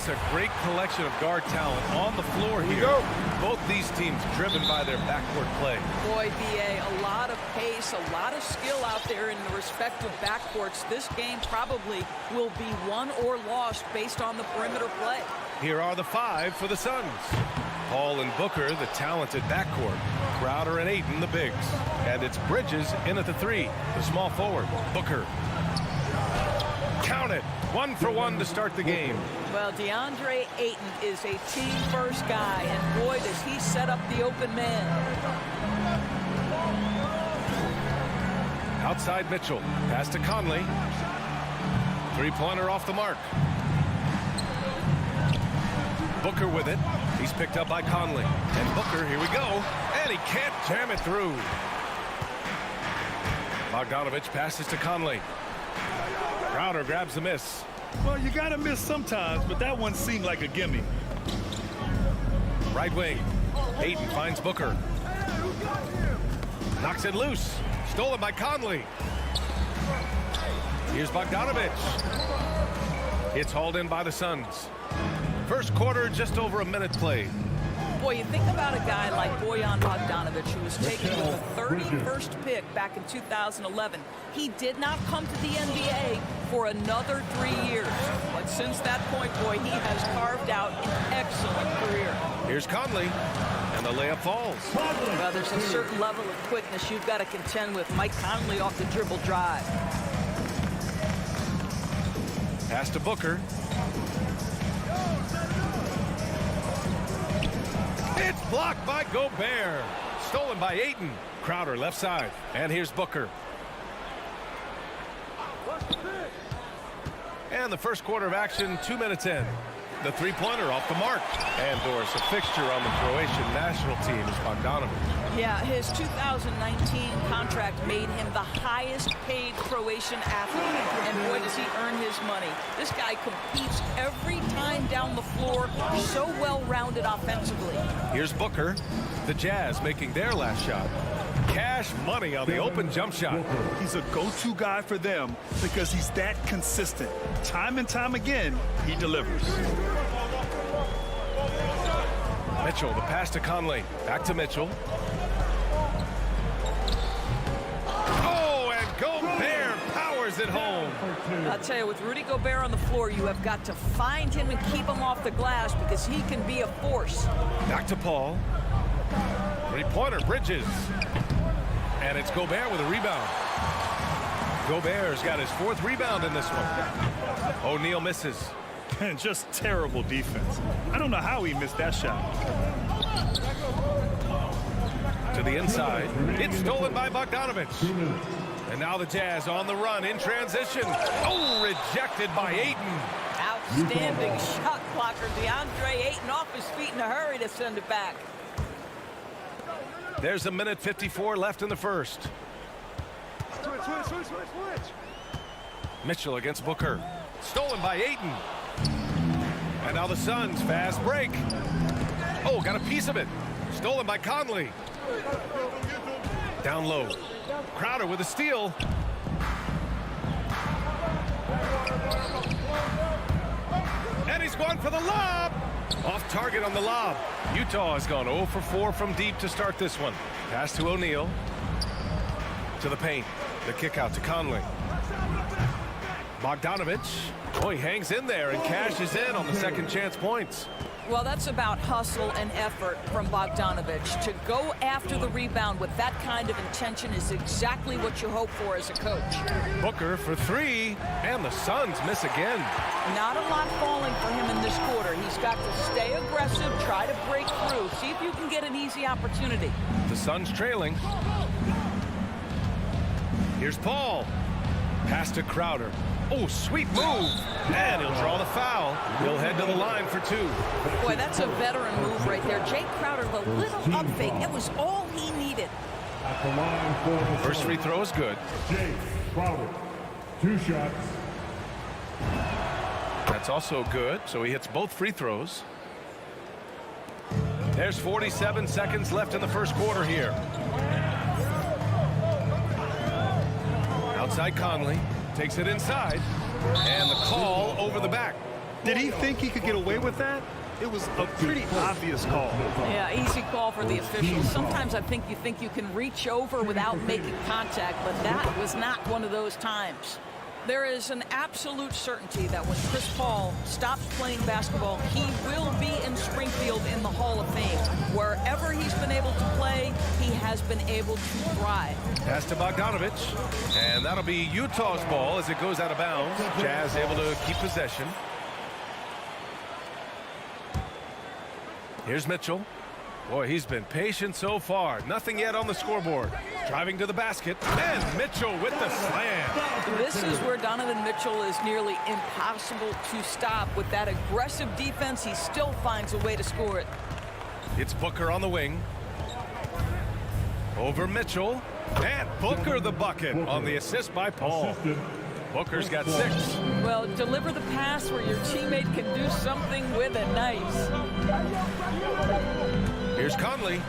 just a great collection of guard talent on the floor here. Both these teams driven by their backcourt play. Boy, B.A., a lot of pace, a lot of skill out there in the respective backcourts. This game probably will be won or lost based on the perimeter play. Here are the 5 for the Suns. Paul and Booker, the talented backcourt. Crowder and Ayton, the bigs. And it's Bridges in at the 3, the small forward. Booker. Count it. 1 for 1 to start the game. Well, DeAndre Ayton is a team-first guy, and boy, does he set up the open man. Outside Mitchell. Pass to Conley. Three-pointer off the mark. Booker with it. He's picked up by Conley. And Booker, here we go. And he can't jam it through. Bogdanovich passes to Conley. Crowder grabs the miss. Well, you got to miss sometimes, but that one seemed like a gimme. Right wing. Ayton finds Booker. Knocks it loose. Stolen by Conley. Here's Bogdanovich. It's hauled in by the Suns. First quarter, just over a minute played. Boy, you think about a guy like Bojan Bogdanovic, who was taken with the 31st pick back in 2011. He did not come to the NBA for another 3 years. But since that point, boy, he has carved out an excellent career. Here's Conley, and the layup falls. Well, there's a certain level of quickness you've got to contend with. Mike Conley off the dribble drive. Pass to Booker. It's blocked by Gobert. Stolen by Ayton. Crowder left side. And here's Booker. And the first quarter of action, 2 minutes in. The three-pointer off the mark. And Doris, a fixture on the Croatian national team is Bogdanovic. Yeah, his 2019 contract made him the highest paid Croatian athlete. And boy, does he earn his money. This guy competes every time down the floor, so well-rounded offensively. Here's Booker. The Jazz making their last shot. Cash money on the open jump shot. He's a go-to guy for them because he's that consistent. Time and time again, he delivers. Mitchell, the pass to Conley. Back to Mitchell. Oh, and Gobert powers it home. I'll tell you, with Rudy Gobert on the floor, you have got to find him and keep him off the glass because he can be a force. Back to Paul. Three-pointer, Bridges. And it's Gobert with a rebound. Gobert's got his 4th rebound in this one. O'Neal misses. And just terrible defense. I don't know how he missed that shot. To the inside. It's stolen by Bogdanovich. And now the Jazz on the run in transition. Oh, rejected by Ayton. Outstanding shot blocker. DeAndre Ayton off his feet in a hurry to send it back. There's a minute 54 left in the first. Mitchell against Booker. Stolen by Ayton. And now the Suns, fast break. Oh, got a piece of it. Stolen by Conley. Down low. Crowder with a steal. And he's going for the lob. Off target on the lob. Utah has gone 0 for 4 from deep to start this one. Pass to O'Neal. To the paint. The kick out to Conley. Bogdanovich. Oh, he hangs in there and cashes in on the second chance points. Well, that's about hustle and effort from Bogdanovich. To go after the rebound with that kind of intention is exactly what you hope for as a coach. Booker for 3, and the Suns miss again. Not a lot falling for him in this quarter. He's got to stay aggressive, try to break through, see if you can get an easy opportunity. The Suns trailing. Here's Paul. Pass to Crowder. Oh, sweet move. And he'll draw the foul. He'll head to the line for 2. Boy, that's a veteran move right there. Jake Crowder, the little up fake. It was all he needed. At the line for the First free throw is good. Jake Crowder. 2 shots. That's also good, so he hits both free throws. There's 47 seconds left in the first quarter here. Outside Conley. Takes it inside. And the call over the back. Did he think he could get away with that? It was a pretty obvious call. Yeah, easy call for the officials. Sometimes I think you can reach over without making contact, but that was not one of those times. There is an absolute certainty that when Chris Paul stops playing basketball, he will be in Springfield in the Hall of Fame. Wherever he's been able to play, he has been able to thrive. Pass to Bogdanovich, and that'll be Utah's ball as it goes out of bounds. Jazz able to keep possession. Here's Mitchell. Boy, he's been patient so far. Nothing yet on the scoreboard. Driving to the basket, and Mitchell with the slam. This is where Donovan Mitchell is nearly impossible to stop. With that aggressive defense, he still finds a way to score it. It's Booker on the wing. Over Mitchell, and Booker the bucket on the assist by Paul. Booker's got 6. Well, deliver the pass where your teammate can do something with it. Nice. Here's Conley.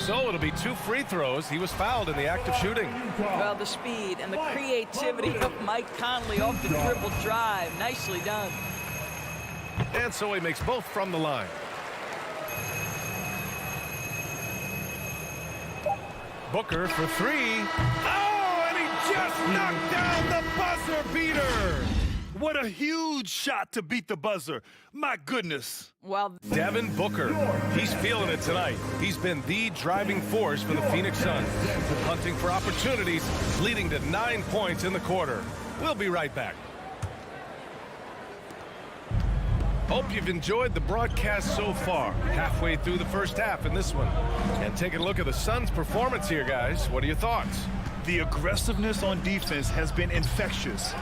So it'll be 2 free throws. He was fouled in the act of shooting. Well, the speed and the creativity of Mike Conley off the dribble drive. Nicely done. And so he makes both from the line. Booker for 3. Oh, and he just knocked down the buzzer beater. What a huge shot to beat the buzzer. My goodness. Well, Devin Booker, he's feeling it tonight. He's been the driving force for the Phoenix Suns, hunting for opportunities, leading to 9 points in the quarter. We'll be right back. Hope you've enjoyed the broadcast so far. Halfway through the first half in this one. And taking a look at the Suns' performance here, guys. What are your thoughts? The aggressiveness on defense has been infectious.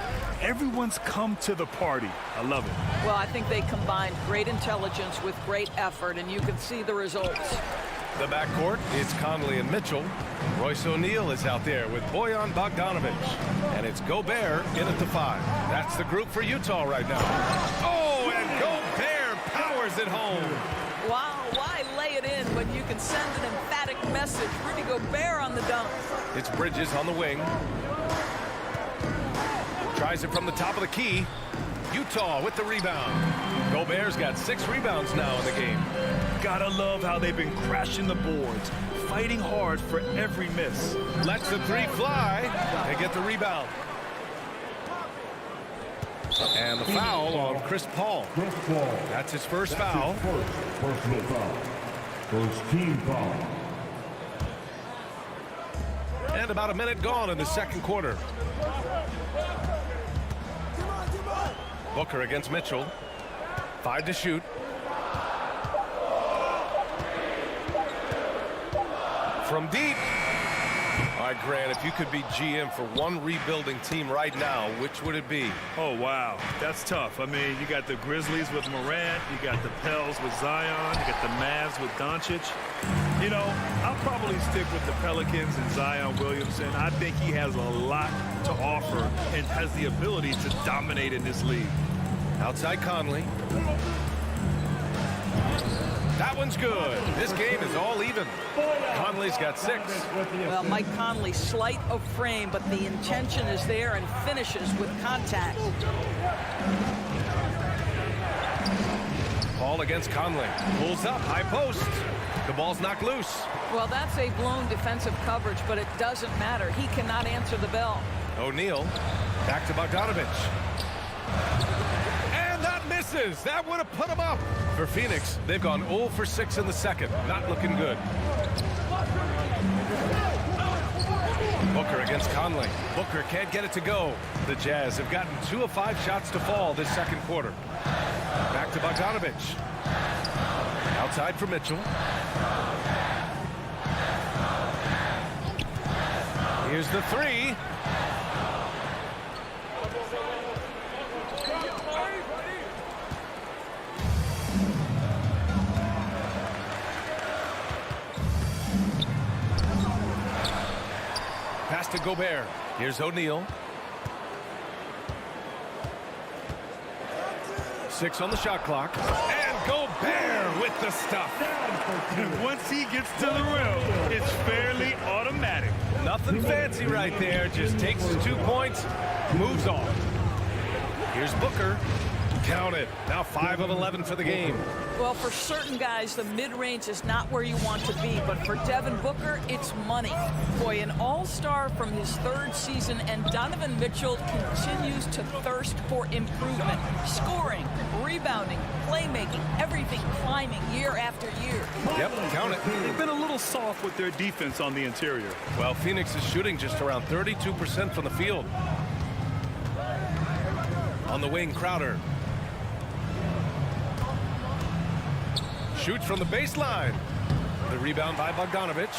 Everyone's come to the party. I love it. Well, I think they combined great intelligence with great effort, and you can see the results. The backcourt, it's Conley and Mitchell. Royce O'Neal is out there with Bojan Bogdanovich. And it's Gobert in at the 5. That's the group for Utah right now. Oh, and Gobert powers it home. Wow, why lay it in when you can send an emphatic message? Rudy Gobert on the dunk. It's Bridges on the wing. Tries it from the top of the key. Utah with the rebound. Gobert's got 6 rebounds now in the game. Gotta love how they've been crashing the boards, fighting hard for every miss. Lets the 3 fly. They get the rebound. And the foul on Chris Paul. That's his first foul. Personal foul. First team foul. And about a minute gone in the second quarter. Booker against Mitchell. 5 to shoot. From deep. All right, Grant, if you could be GM for one rebuilding team right now, which would it be? Oh, wow. That's tough. I mean, you got the Grizzlies with Morant. You got the Pels with Zion. You got the Mavs with Doncic. You know, I'll probably stick with the Pelicans and Zion Williamson. I think he has a lot to offer and has the ability to dominate in this league. Outside Conley. That one's good. This game is all even. Conley's got 6. Well, Mike Conley, slight of frame, but the intention is there and finishes with contact. Paul against Conley. Pulls up, high post. The ball's knocked loose. Well, that's a blown defensive coverage, but it doesn't matter. He cannot answer the bell. O'Neal. Back to Bogdanovich. And that misses. That would have put him up. For Phoenix, they've gone 0 for 6 in the second. Not looking good. Booker against Conley. Booker can't get it to go. The Jazz have gotten 2 of 5 shots to fall this second quarter. Back to Bogdanovich. Outside for Mitchell. Here's the 3. Pass to Gobert. Here's O'Neal. 6 on the shot clock. And Gobert with the stuff. And once he gets to the rim, it's fairly automatic. Nothing fancy right there. Just takes his 2 points, moves on. Here's Booker. Count it. Now 5 of 11 for the game. Well, for certain guys, the mid-range is not where you want to be, but for Devin Booker, it's money. Boy, an all-star from his 3rd season, and Donovan Mitchell continues to thirst for improvement. Scoring, rebounding, playmaking, everything climbing year after year. Yep, count it. They've been a little soft with their defense on the interior. Well, Phoenix is shooting just around 32% from the field. On the wing, Crowder. Shoots from the baseline. The rebound by Bogdanovic.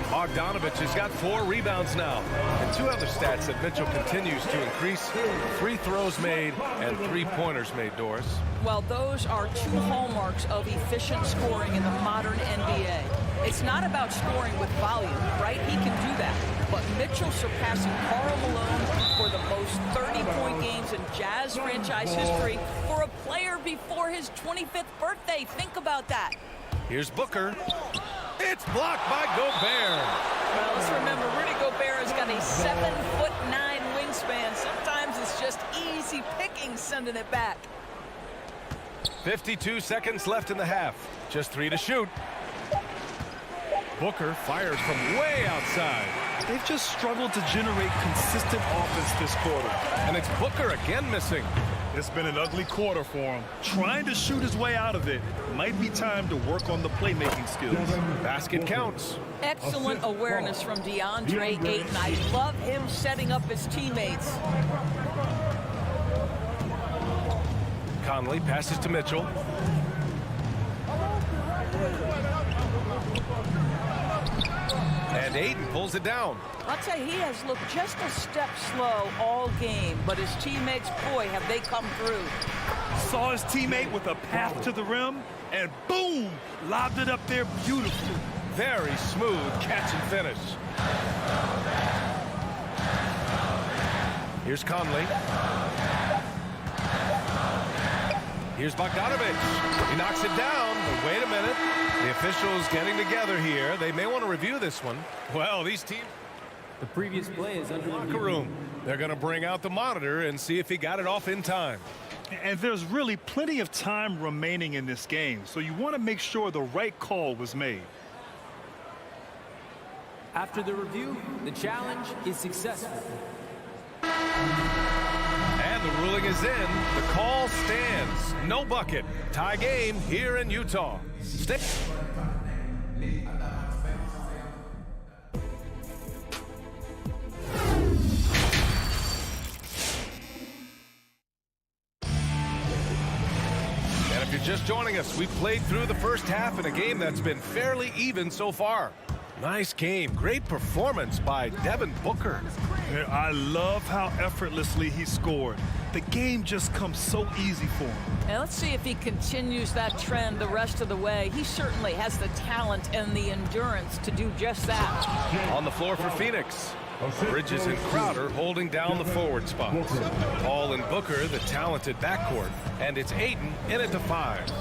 Bogdanovic has got 4 rebounds now. And 2 other stats that Mitchell continues to increase. Free throws made and 3-pointers made, Doris. Well, those are 2 hallmarks of efficient scoring in the modern NBA. It's not about scoring with volume, right? He can do that. But Mitchell surpassing Karl Malone for the most 30-point games in Jazz franchise history for a player before his 25th birthday. Think about that. Here's Booker. It's blocked by Gobert. Well, let's remember, Rudy Gobert has got a 7'9" wingspan. Sometimes it's just easy picking sending it back. 52 seconds left in the half. Just 3 to shoot. Booker fires from way outside. They've just struggled to generate consistent offense this quarter. And it's Booker again missing. It's been an ugly quarter for him. Trying to shoot his way out of it. Might be time to work on the playmaking skills. Basket counts. Excellent awareness from DeAndre Ayton. I love him setting up his teammates. Conley passes to Mitchell. And Ayton pulls it down. I'll tell you, he has looked just a step slow all game, but his teammates, boy, have they come through. Saw his teammate with a path to the rim, and boom, lobbed it up there beautifully. Very smooth catch and finish. Here's Conley. Here's Bogdanovic. He knocks it down, but wait a minute. The officials getting together here. They may want to review this one. Well, these teams... The previous play is under locker room. They're going to bring out the monitor and see if he got it off in time. And there's really plenty of time remaining in this game, so you want to make sure the right call was made. After the review, the challenge is successful. And the ruling is in. The call stands. No bucket. Tie game here in Utah. Stay. And if you're just joining us, we played through the first half in a game that's been fairly even so far. Nice game. Great performance by Devin Booker. I love how effortlessly he scored. The game just comes so easy for him. And let's see if he continues that trend the rest of the way. He certainly has the talent and the endurance to do just that. On the floor for Phoenix, Bridges and Crowder holding down the forward spots. Paul and Booker, the talented backcourt. And it's Ayton in it to 5.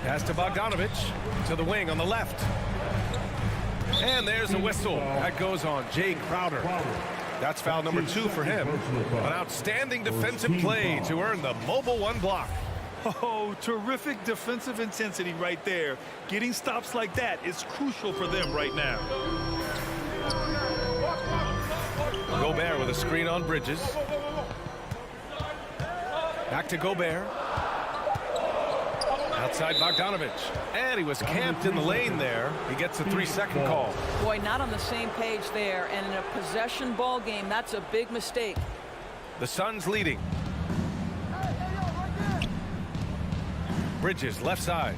Pass to Bogdanovic, to the wing on the left. And there's a whistle. That goes on Jay Crowder. That's foul number 2 for him. An outstanding defensive play to earn the mobile 1 block. Oh, terrific defensive intensity right there. Getting stops like that is crucial for them right now. Gobert with a screen on Bridges. Back to Gobert. Outside Bogdanovic. And he was camped in the lane there. He gets a 3-second call. Boy, not on the same page there. And in a possession ball game, that's a big mistake. The Suns leading. Bridges, left side.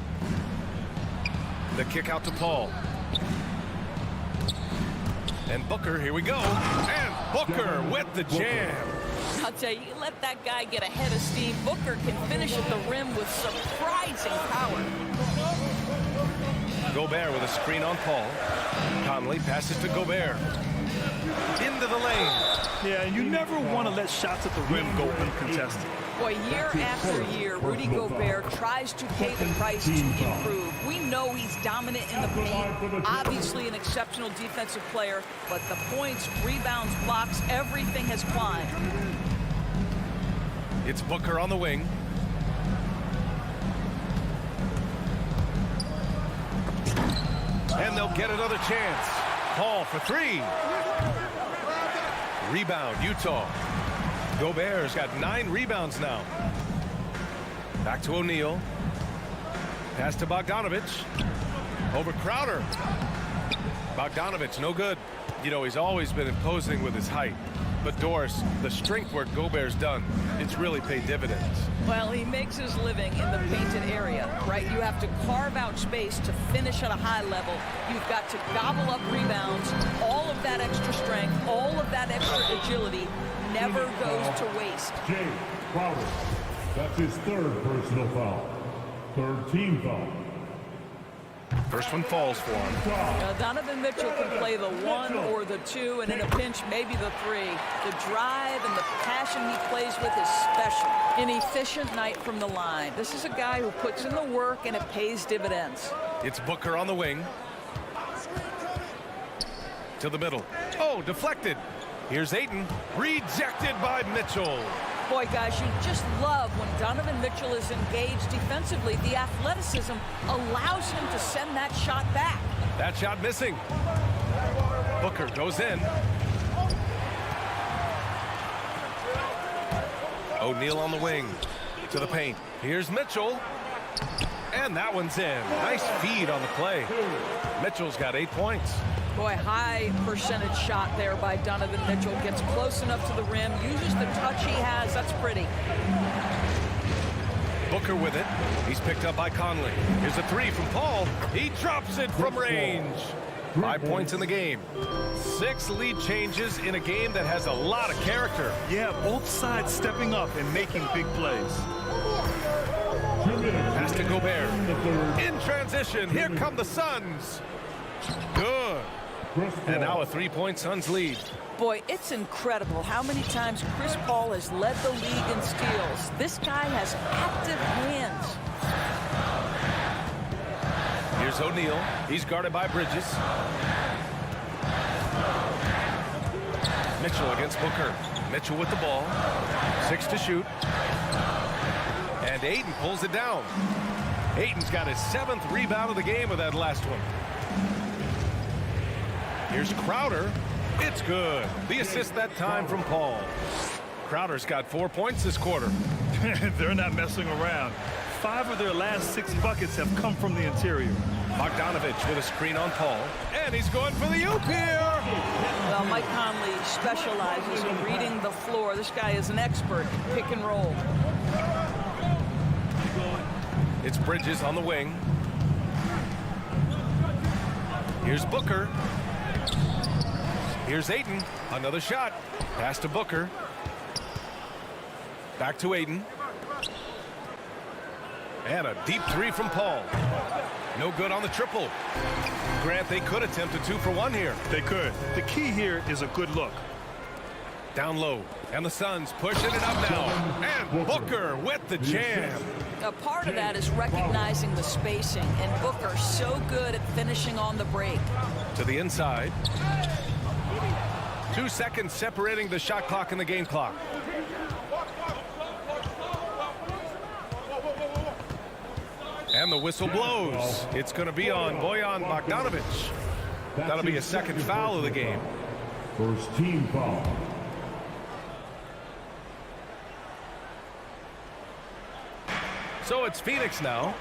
The kick out to Paul. And Booker, here we go. And Booker with the jam. I'll tell you, you let that guy get ahead of steam. Booker can finish at the rim with surprising power. Gobert with a screen on Paul. Conley passes to Gobert. Into the lane. Yeah, and you never want to let shots at the rim go uncontested. Boy, year after year, Rudy Gobert tries to pay the price to improve. We know he's dominant in the paint, obviously an exceptional defensive player, but the points, rebounds, blocks, everything has climbed. It's Booker on the wing. And they'll get another chance. Paul for three. Rebound, Utah. Gobert's got 9 rebounds now. Back to O'Neal. Pass to Bogdanovich. Over Crowder. Bogdanovich, no good. You know, he's always been imposing with his height. But Doris, the strength work Gobert's done, it's really paid dividends. Well, he makes his living in the painted area, right? You have to carve out space to finish at a high level. You've got to gobble up rebounds. All of that extra strength, all of that extra agility never goes to waste. Jay Crowder. That's his 3rd personal foul. 3rd team foul. First one falls for him. Donovan Mitchell can play the 1 or the 2, and in a pinch, maybe the 3. The drive and the passion he plays with is special. An efficient night from the line. This is a guy who puts in the work, and it pays dividends. It's Booker on the wing. To the middle. Oh, deflected. Here's Ayton. Rejected by Mitchell. Boy, guys, you just love when Donovan Mitchell is engaged defensively. The athleticism allows him to send that shot back. That shot missing. Booker goes in. O'Neal on the wing. To the paint. Here's Mitchell. And that one's in. Nice feed on the play. Mitchell's got 8 points. Boy, high percentage shot there by Donovan Mitchell. Gets close enough to the rim, uses the touch he has. That's pretty. Booker with it. He's picked up by Conley. Here's a 3 from Paul. He drops it from range. 5 points in the game. 6 lead changes in a game that has a lot of character. Yeah, both sides stepping up and making big plays. Pass to Gobert. In transition, here come the Suns. Good. And now a 3-point Suns lead. Boy, it's incredible how many times Chris Paul has led the league in steals. This guy has active hands. Here's O'Neal. He's guarded by Bridges. Mitchell against Booker. Mitchell with the ball. 6 to shoot. And Ayton pulls it down. Ayton's got his 7th rebound of the game with that last one. Here's Crowder. It's good. The assist that time from Paul. Crowder's got 4 points this quarter. They're not messing around. 5 of their last 6 buckets have come from the interior. Bogdanovich with a screen on Paul. And he's going for the oop here. Well, Mike Conley specializes in reading the floor. This guy is an expert in pick and roll. It's Bridges on the wing. Here's Booker. Here's Ayton. Another shot. Pass to Booker. Back to Ayton. And a deep 3 from Paul. No good on the triple. Grant, they could attempt a 2 for 1 here. They could. The key here is a good look. Down low. And the Suns pushing it up now. And Booker with the jam. A part of that is recognizing the spacing, and Booker so good at finishing on the break. To the inside. 2 seconds separating the shot clock and the game clock. And the whistle blows. It's going to be on Bojan Bogdanovich. That'll be a 2nd foul of the game. First team foul. So it's Phoenix now.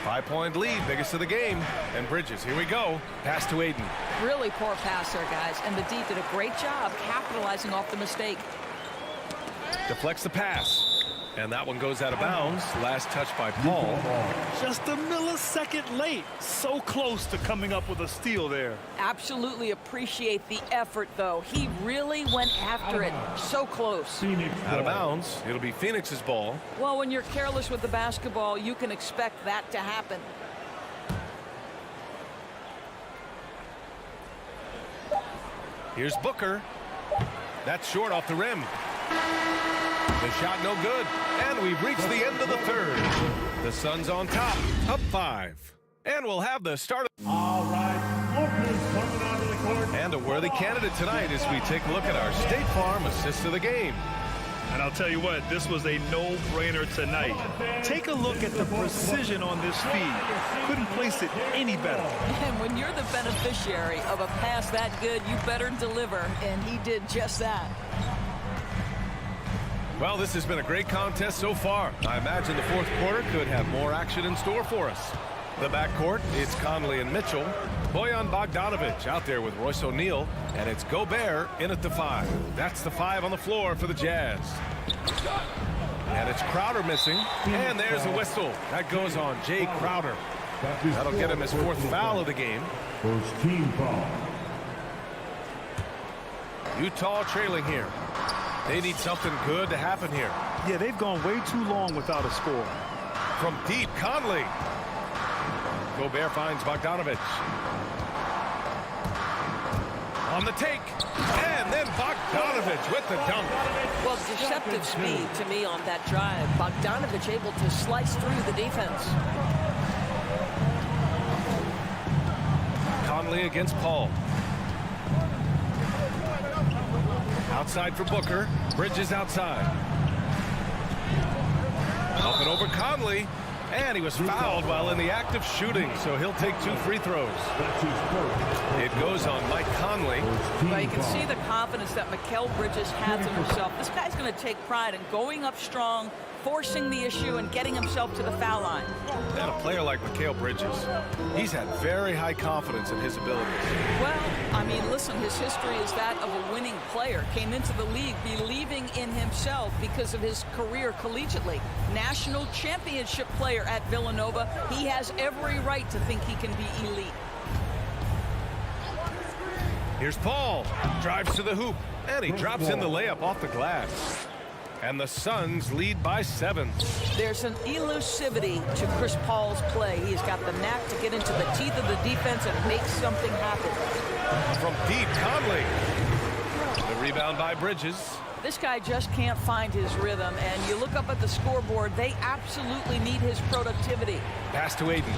5-point lead, biggest of the game. And Bridges, here we go. Pass to Ayton. Really poor pass there, guys. And the D did a great job capitalizing off the mistake. Deflects the pass. And that one goes out of bounds. Last touch by Paul. Just a millisecond late. So close to coming up with a steal there. Absolutely appreciate the effort, though. He really went after it. So close. Out of bounds. It'll be Phoenix's ball. Well, when you're careless with the basketball, you can expect that to happen. Here's Booker. That's short off the rim. The shot no good. And we've reached the end of the third. The Suns on top, up 5. And we'll have the start. All right, Booker's coming onto the court. And a worthy candidate tonight as we take a look at our State Farm assist of the game. And I'll tell you what, this was a no-brainer tonight. Take a look at the precision on this feed. Couldn't place it any better. And when you're the beneficiary of a pass that good, you better deliver, and he did just that. Well, this has been a great contest so far. I imagine the fourth quarter could have more action in store for us. The backcourt, it's Conley and Mitchell. Bojan Bogdanovic out there with Royce O'Neal. And it's Gobert in at the 5. That's the 5 on the floor for the Jazz. And it's Crowder missing. And there's a whistle. That goes on Jay Crowder. That'll get him his 4th foul of the game. First team foul. Utah trailing here. They need something good to happen here. Yeah, they've gone way too long without a score. From deep, Conley. Gobert finds Bogdanovic. On the take. And then Bogdanovic with the dunk. Well, deceptive speed to me on that drive. Bogdanovic able to slice through the defense. Conley against Paul. Outside for Booker. Bridges outside. Up and over Conley. And he was fouled while in the act of shooting, so he'll take 2 free throws. It goes on Mike Conley. Well, you can see the confidence that Mikal Bridges has in himself. This guy's going to take pride in going up strong, forcing the issue, and getting himself to the foul line. And a player like Mikal Bridges, he's had very high confidence in his abilities. Well, I mean, listen, his history is that of a winning player. Came into the league believing in himself because of his career collegiately. National championship player at Villanova. He has every right to think he can be elite. Here's Paul. Drives to the hoop. And he drops in the layup off the glass. And the Suns lead by 7. There's an elusivity to Chris Paul's play. He's got the knack to get into the teeth of the defense and make something happen. From deep, Conley. The rebound by Bridges. This guy just can't find his rhythm, and you look up at the scoreboard, they absolutely need his productivity. Pass to Aiden.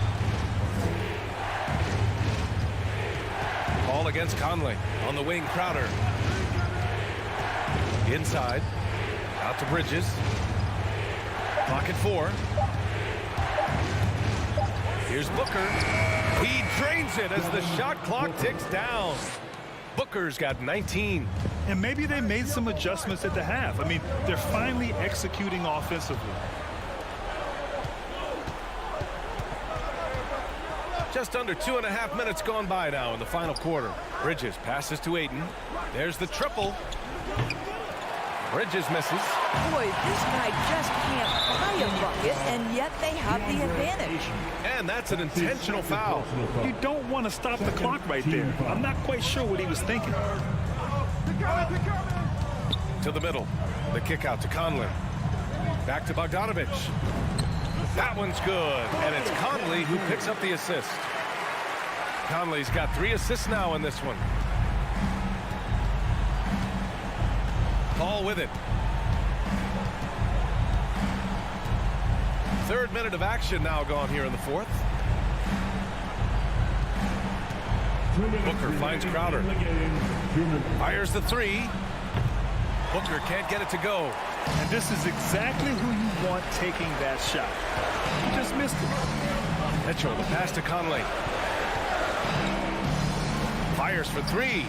Ball against Conley. On the wing, Crowder. Inside. Out to Bridges. Clock at 4. Here's Booker. He drains it as the shot clock ticks down. Booker's got 19. And maybe they made some adjustments at the half. I mean, they're finally executing offensively. Just under 2.5 minutes gone by now in the final quarter. Bridges passes to Aiden. There's the triple. Bridges misses. Boy, this guy just can't buy a bucket, and yet they have the advantage. And that's an intentional foul. You don't want to stop the clock right there. I'm not quite sure what he was thinking. To the middle. The kick out to Conley. Back to Bogdanovic. That one's good. And it's Conley who picks up the assist. Conley's got 3 assists now in this one. Paul with it. 3rd minute of action now gone here in the 4th. Booker finds Crowder. Fires the 3. Booker can't get it to go. And this is exactly who you want taking that shot. He just missed it. Mitchell, the pass to Conley. Fires for 3.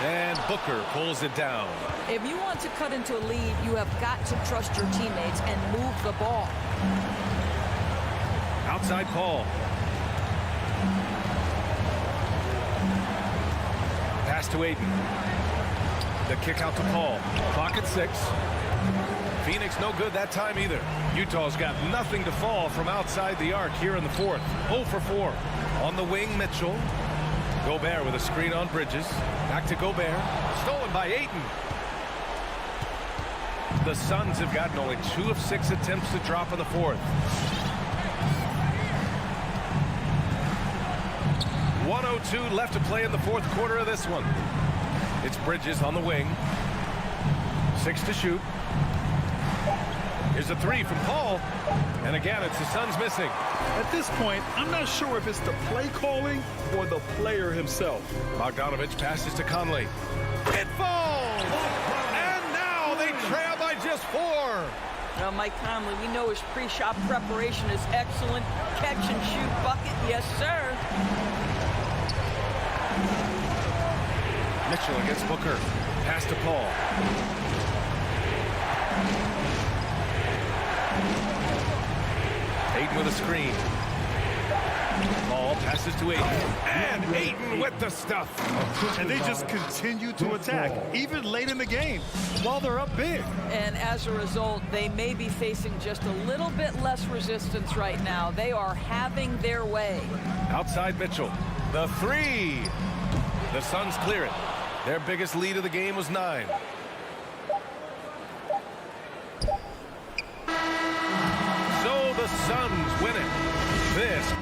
And Booker pulls it down. If you want to cut into a lead, you have got to trust your teammates and move the ball. Outside Paul. Pass to Aiden. The kick out to Paul. Clock at 6. Phoenix no good that time either. Utah's got nothing to fall from outside the arc here in the 4th. 0 for 4. On the wing, Mitchell. Gobert with a screen on Bridges. Back to Gobert. Stolen by Ayton. The Suns have gotten only 2 of 6 attempts to drop in the 4th. 1:02 left to play in the 4th quarter of this one. It's Bridges on the wing. 6 to shoot. Here's a 3 from Paul. And again, it's the Suns missing. At this point, I'm not sure if it's the play calling or the player himself. Bogdanovich passes to Conley. It falls! And now they trail by just 4. Now, Mike Conley, we know his pre-shot preparation is excellent. Catch and shoot bucket, yes, sir. Mitchell against Booker. Pass to Paul. Ayton with a screen. Paul passes to Ayton. And Ayton with the stuff. And they just continue to attack, even late in the game, while they're up big. And as a result, they may be facing just a little bit less resistance right now. They are having their way. Outside Mitchell. The 3. The Suns clear it. Their biggest lead of the game was 9. So the Suns win it. This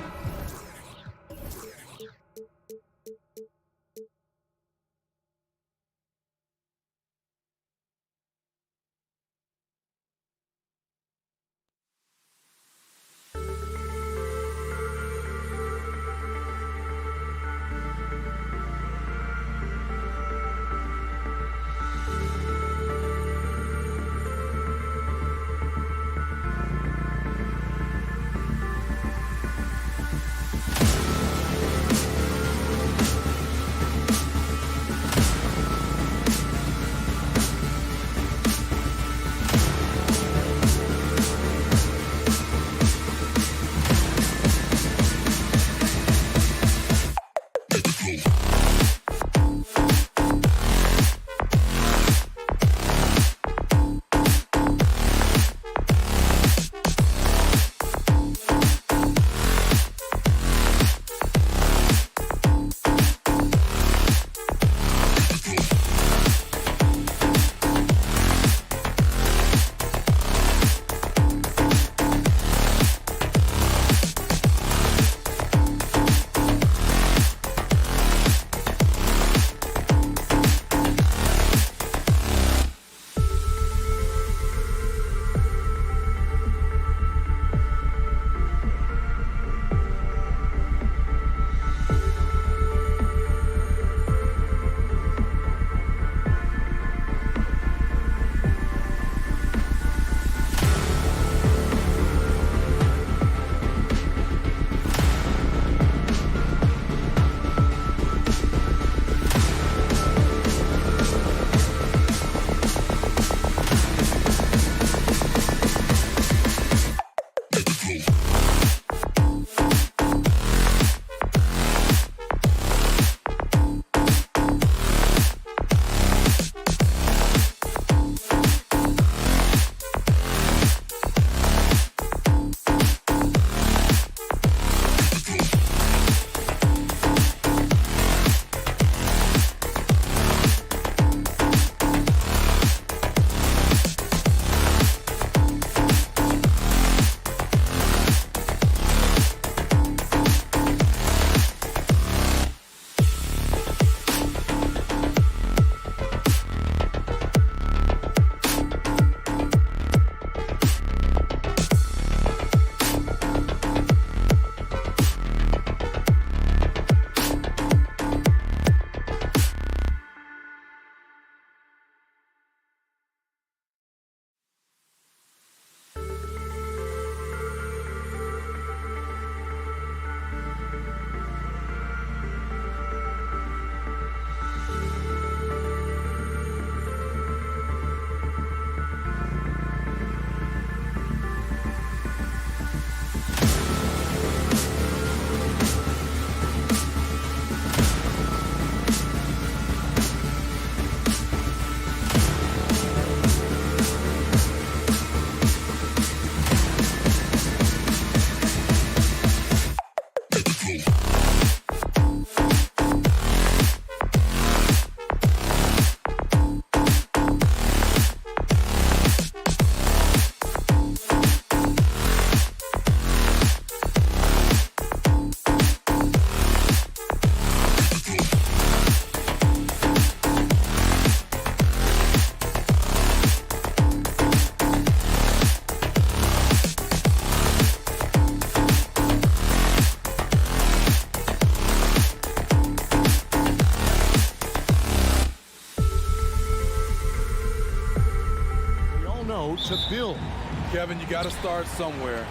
Kevin, you got to start somewhere.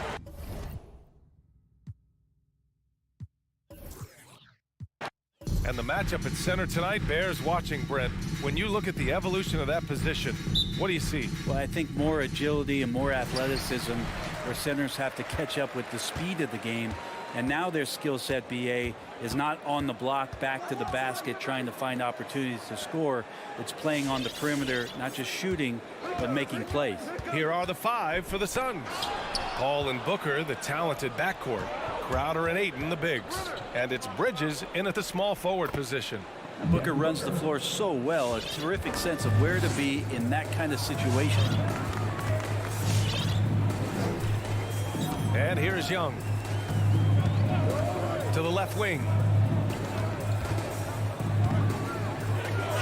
And the matchup at center tonight bears watching, Brent. When you look at the evolution of that position, what do you see? Well, I think more agility and more athleticism, where centers have to catch up with the speed of the game. And now their skill set, BA, is not on the block back to the basket trying to find opportunities to score. It's playing on the perimeter, not just shooting, but making plays. Here are the 5 for the Suns. Paul and Booker, the talented backcourt. Crowder and Ayton, the bigs. And it's Bridges in at the small forward position. Booker runs the floor so well, a terrific sense of where to be in that kind of situation. And here's Young. To the left wing.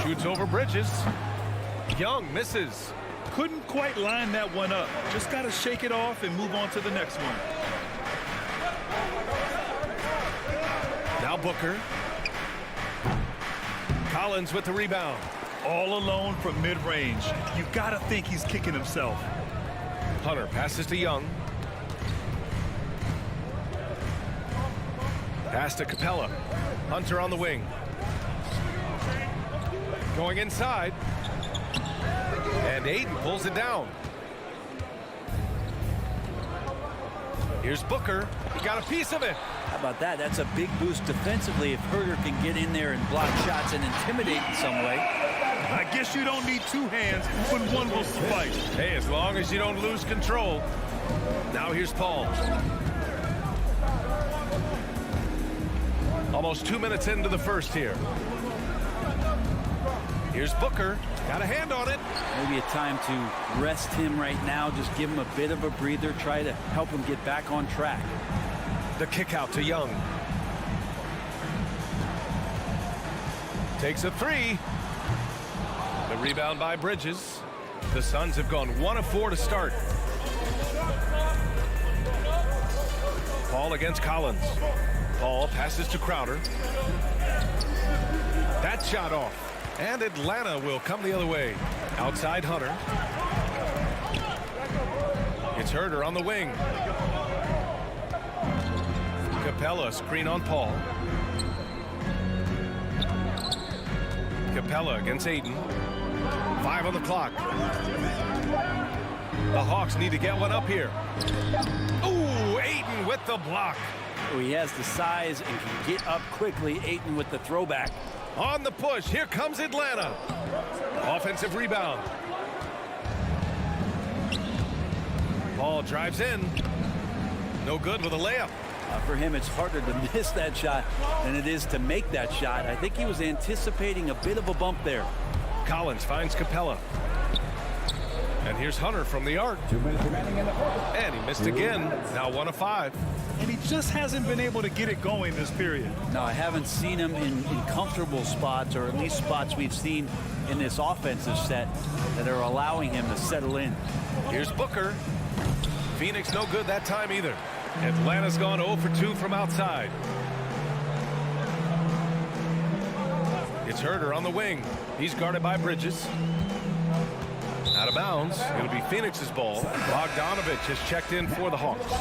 Shoots over Bridges. Young misses. Couldn't quite line that one up. Just got to shake it off and move on to the next one. Now Booker. Collins with the rebound. All alone from mid-range. You got to think he's kicking himself. Hunter passes to Young. Pass to Capella. Hunter on the wing. Going inside. And Ayton pulls it down. Here's Booker. He got a piece of it. How about that? That's a big boost defensively if Herter can get in there and block shots and intimidate in some way. I guess you don't need 2 hands when one will suffice. Hey, as long as you don't lose control. Now here's Paul. Almost 2 minutes into the first here. Here's Booker. Got a hand on it. Maybe a time to rest him right now. Just give him a bit of a breather. Try to help him get back on track. The kick out to Young. Takes a 3. The rebound by Bridges. The Suns have gone 1 of 4 to start. Paul against Collins. Paul passes to Crowder. That shot off. And Atlanta will come the other way. Outside Hunter. It's Herter on the wing. Capella screen on Paul. Capella against Ayton. 5 on the clock. The Hawks need to get one up here. Ooh, Ayton with the block. Oh, he has the size and can get up quickly. Ayton with the throwback. On the push, here comes Atlanta. Offensive rebound. Paul drives in. No good with a layup. For him, it's harder to miss that shot than it is to make that shot. I think he was anticipating a bit of a bump there. Collins finds Capella. And here's Hunter from the arc. 2 minutes remaining in the first. And he missed again. Now 1 of 5. And he just hasn't been able to get it going this period. No, I haven't seen him in comfortable spots, or at least spots we've seen in this offensive set that are allowing him to settle in. Here's Booker. Phoenix no good that time either. Atlanta's gone 0 for 2 from outside. It's Herter on the wing. He's guarded by Bridges. Out of bounds. It'll be Phoenix's ball. Bogdanovich has checked in for the Hawks.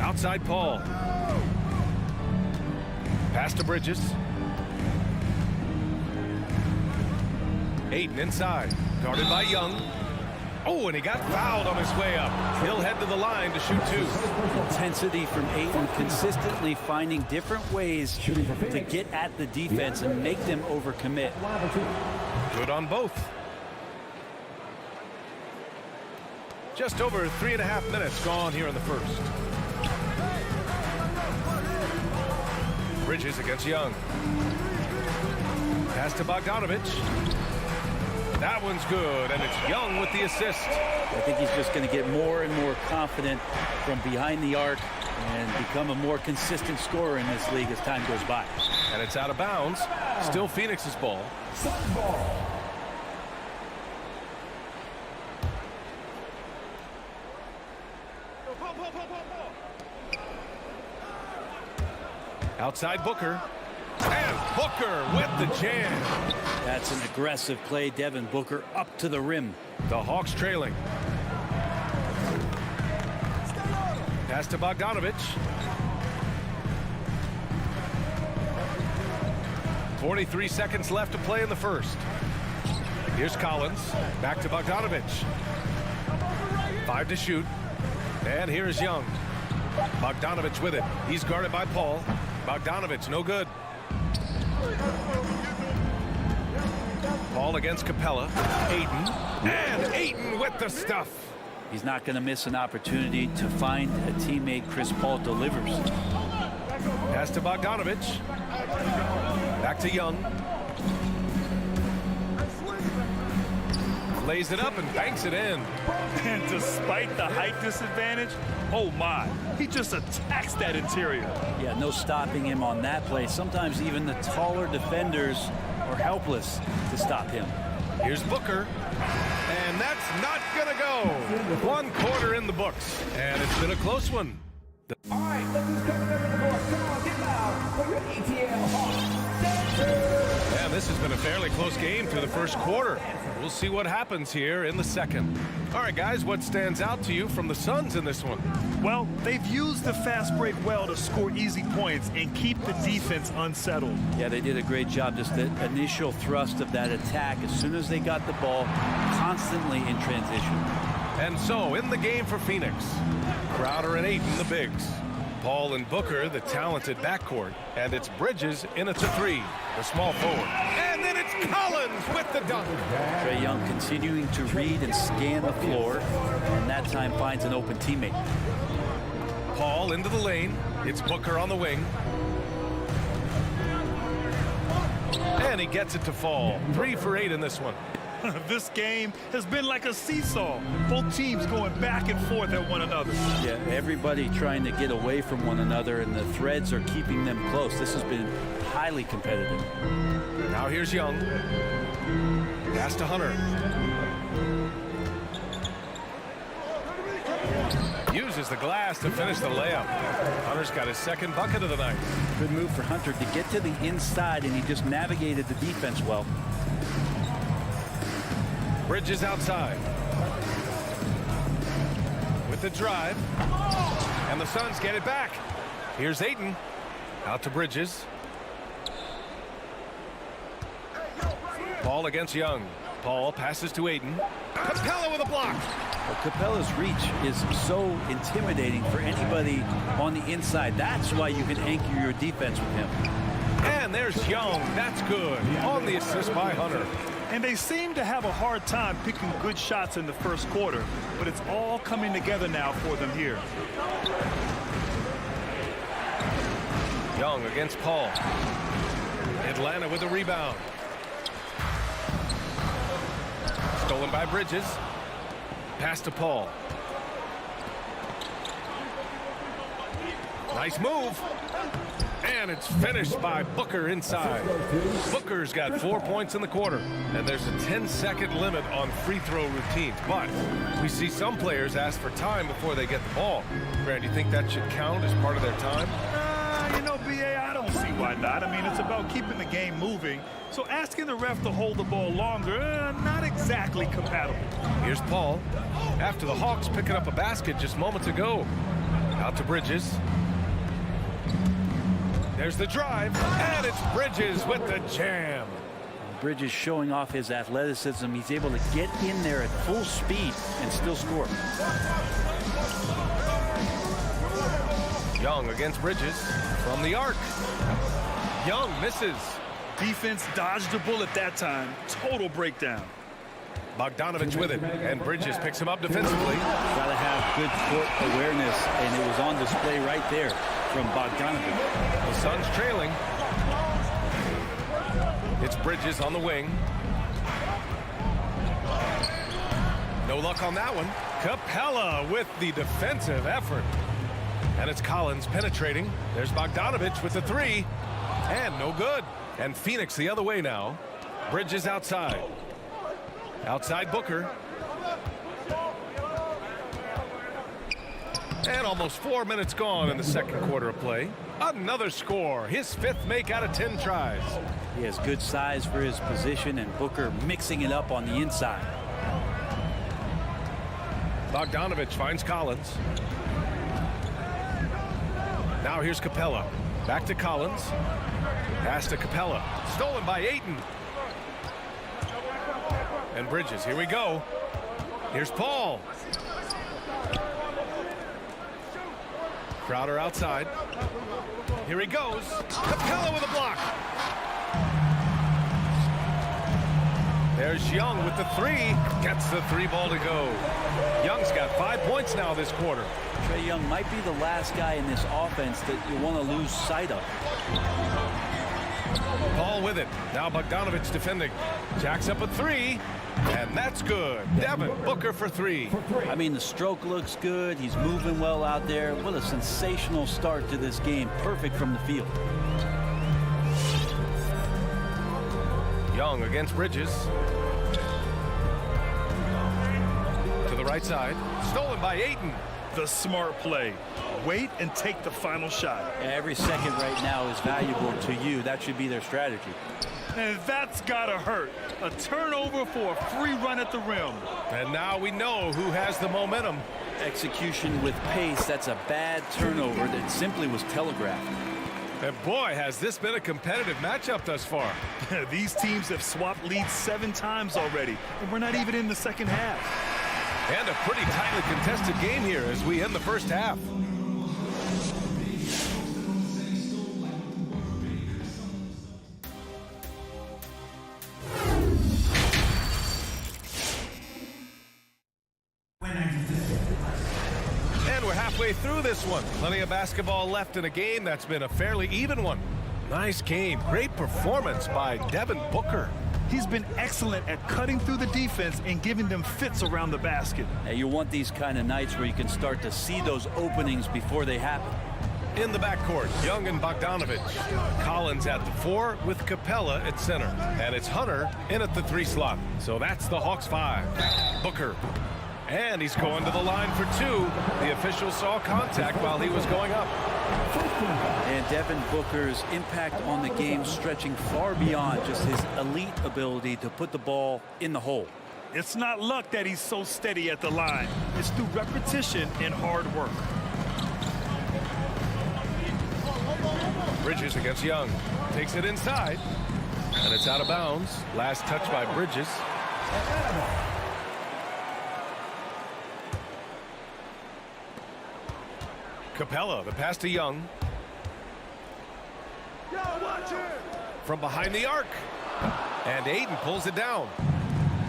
Outside Paul. Pass to Bridges. Ayton inside. Guarded by Young. Oh, and he got fouled on his way up. He'll head to the line to shoot 2. Intensity from Ayton, consistently finding different ways to get at the defense and make them overcommit. Good on both. Just over 3.5 minutes gone here in the first. Bridges against Young. Pass to Bogdanovich. That one's good, and it's Young with the assist. I think he's just going to get more and more confident from behind the arc and become a more consistent scorer in this league as time goes by. And it's out of bounds. Still Phoenix's ball. Outside Booker. And Booker with the jam. That's an aggressive play. Devin Booker up to the rim. The Hawks trailing. Pass to Bogdanovich. 43 seconds left to play in the first. Here's Collins. Back to Bogdanovich. 5 to shoot. And here's Young. Bogdanovich with it. He's guarded by Paul. Bogdanovich, no good. Paul against Capella. Ayton. And Ayton with the stuff. He's not going to miss an opportunity to find a teammate. Chris Paul delivers. Pass to Bogdanovich. Back to Young. Lays it up and banks it in. And despite the height disadvantage, oh my, he just attacks that interior. Yeah, no stopping him on that play. Sometimes even the taller defenders are helpless to stop him. Here's Booker. And that's not going to go. 1 quarter in the books. And it's been a close one. All right, look who's coming up in the court. Come on, get loud for your ATL Hawks. Yeah, this has been a fairly close game through the first quarter. We'll see what happens here in the second. All right, guys, what stands out to you from the Suns in this one? Well, they've used the fast break well to score easy points and keep the defense unsettled. Yeah, they did a great job. Just the initial thrust of that attack as soon as they got the ball, constantly in transition. And so, in the game for Phoenix, Crowder and Ayton, the bigs. Paul and Booker, the talented backcourt. And it's Bridges in at the 3, the small forward. And then it's Collins with the dunk. Trae Young continuing to read and scan the floor, and that time finds an open teammate. Paul into the lane. It's Booker on the wing. And he gets it to fall. 3 for 8 in this one. This game has been like a seesaw. Both teams going back and forth at one another. Yeah, everybody trying to get away from one another, and the threads are keeping them close. This has been highly competitive. Now here's Young. Pass to Hunter. Uses the glass to finish the layup. Hunter's got his second bucket of the night. Good move for Hunter to get to the inside, and he just navigated the defense well. Bridges outside. With the drive. And the Suns get it back. Here's Ayton. Out to Bridges. Paul against Young. Paul passes to Ayton. Capella with a block. Well, Capella's reach is so intimidating for anybody on the inside. That's why you can anchor your defense with him. And there's Young. That's good. On the assist by Hunter. And they seem to have a hard time picking good shots in the first quarter, but it's all coming together now for them here. Young against Paul. Atlanta with a rebound. Stolen by Bridges. Pass to Paul. Nice move. And it's finished by Booker inside. Booker's got 4 points in the quarter. And there's a 10-second limit on free throw routines. But we see some players ask for time before they get the ball. Brad, do you think that should count as part of their time? You know, B.A., I don't see why not. I mean, it's about keeping the game moving. So asking the ref to hold the ball longer, not exactly compatible. Here's Paul. After the Hawks picking up a basket just moments ago. Out to Bridges. There's the drive, and it's Bridges with the jam. Bridges showing off his athleticism. He's able to get in there at full speed and still score. Young against Bridges from the arc. Young misses. Defense dodged a bullet that time. Total breakdown. Bogdanovich with it, and Bridges picks him up defensively. Got to have good court awareness, and it was on display right there from Bogdanovich. The Suns trailing. It's Bridges on the wing. No luck on that one. Capella with the defensive effort. And it's Collins penetrating. There's Bogdanovich with the 3. And no good. And Phoenix the other way now. Bridges outside. Outside Booker. And almost 4 minutes gone in the second quarter of play. Another score. His 5th make out of 10 tries. He has good size for his position, and Booker mixing it up on the inside. Bogdanovich finds Collins. Now here's Capella. Back to Collins. Pass to Capella. Stolen by Ayton. And Bridges. Here we go. Here's Paul. Crowder outside. Here he goes. Capella with a block. There's Young with the 3. Gets the 3 ball to go. Young's got 5 points now this quarter. Trae Young might be the last guy in this offense that you want to lose sight of. Paul with it. Now Bogdanovich defending. Jacks up a 3. And that's good. Devin Booker for 3. I mean, the stroke looks good. He's moving well out there. What a sensational start to this game. Perfect from the field. Young against Bridges. To the right side. Stolen by Ayton. The smart play. Wait and take the final shot. Every second right now is valuable to you. That should be their strategy. And that's gotta hurt. A turnover for a free run at the rim. And now we know who has the momentum. Execution with pace. That's a bad turnover that simply was telegraphed. And boy, has this been a competitive matchup thus far. These teams have swapped leads 7 times already, and we're not even in the second half. And a pretty tightly contested game here as we end the first half. And we're halfway through this one. Plenty of basketball left in a game that's been a fairly even one. Nice game. Great performance by Devin Booker. He's been excellent at cutting through the defense and giving them fits around the basket. Hey, you want these kind of nights where you can start to see those openings before they happen. In the backcourt, Young and Bogdanovich. Collins at the 4 with Capella at center. And it's Hunter in at the 3 slot. So that's the Hawks 5. Booker. And he's going to the line for 2. The official saw contact while he was going up. And Devin Booker's impact on the game stretching far beyond just his elite ability to put the ball in the hole. It's not luck that he's so steady at the line. It's through repetition and hard work. Bridges against Young. Takes it inside. And it's out of bounds. Last touch by Bridges. Capella, the pass to Young. From behind the arc. And Ayton pulls it down.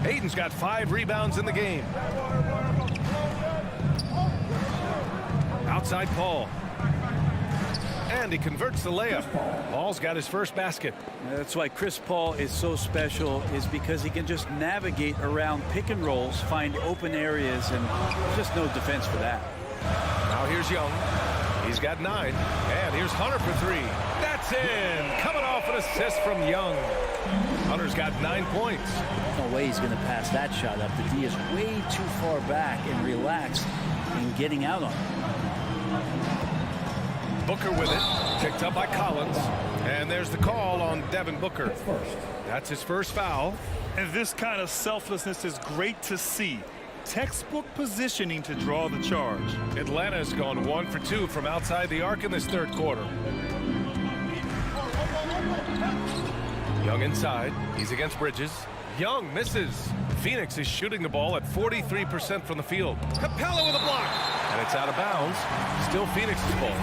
Ayton's got 5 rebounds in the game. Outside Paul. And he converts the layup. Paul's got his first basket. That's why Chris Paul is so special, is because he can just navigate around pick and rolls, find open areas, and there's just no defense for that. Now here's Young. He's got 9. And here's Hunter for 3. That's in. Coming off an assist from Young. Hunter's got 9 points. No way he's going to pass that shot up. The D is way too far back and relaxed in getting out on it. Booker with it. Picked up by Collins. And there's the call on Devin Booker. That's his first foul. And this kind of selflessness is great to see. Textbook positioning to draw the charge. Atlanta's gone 1 for 2 from outside the arc in this third quarter. Young inside. He's against Bridges. Young misses. Phoenix is shooting the ball at 43% from the field. Capella with a block. And it's out of bounds. Still Phoenix's ball.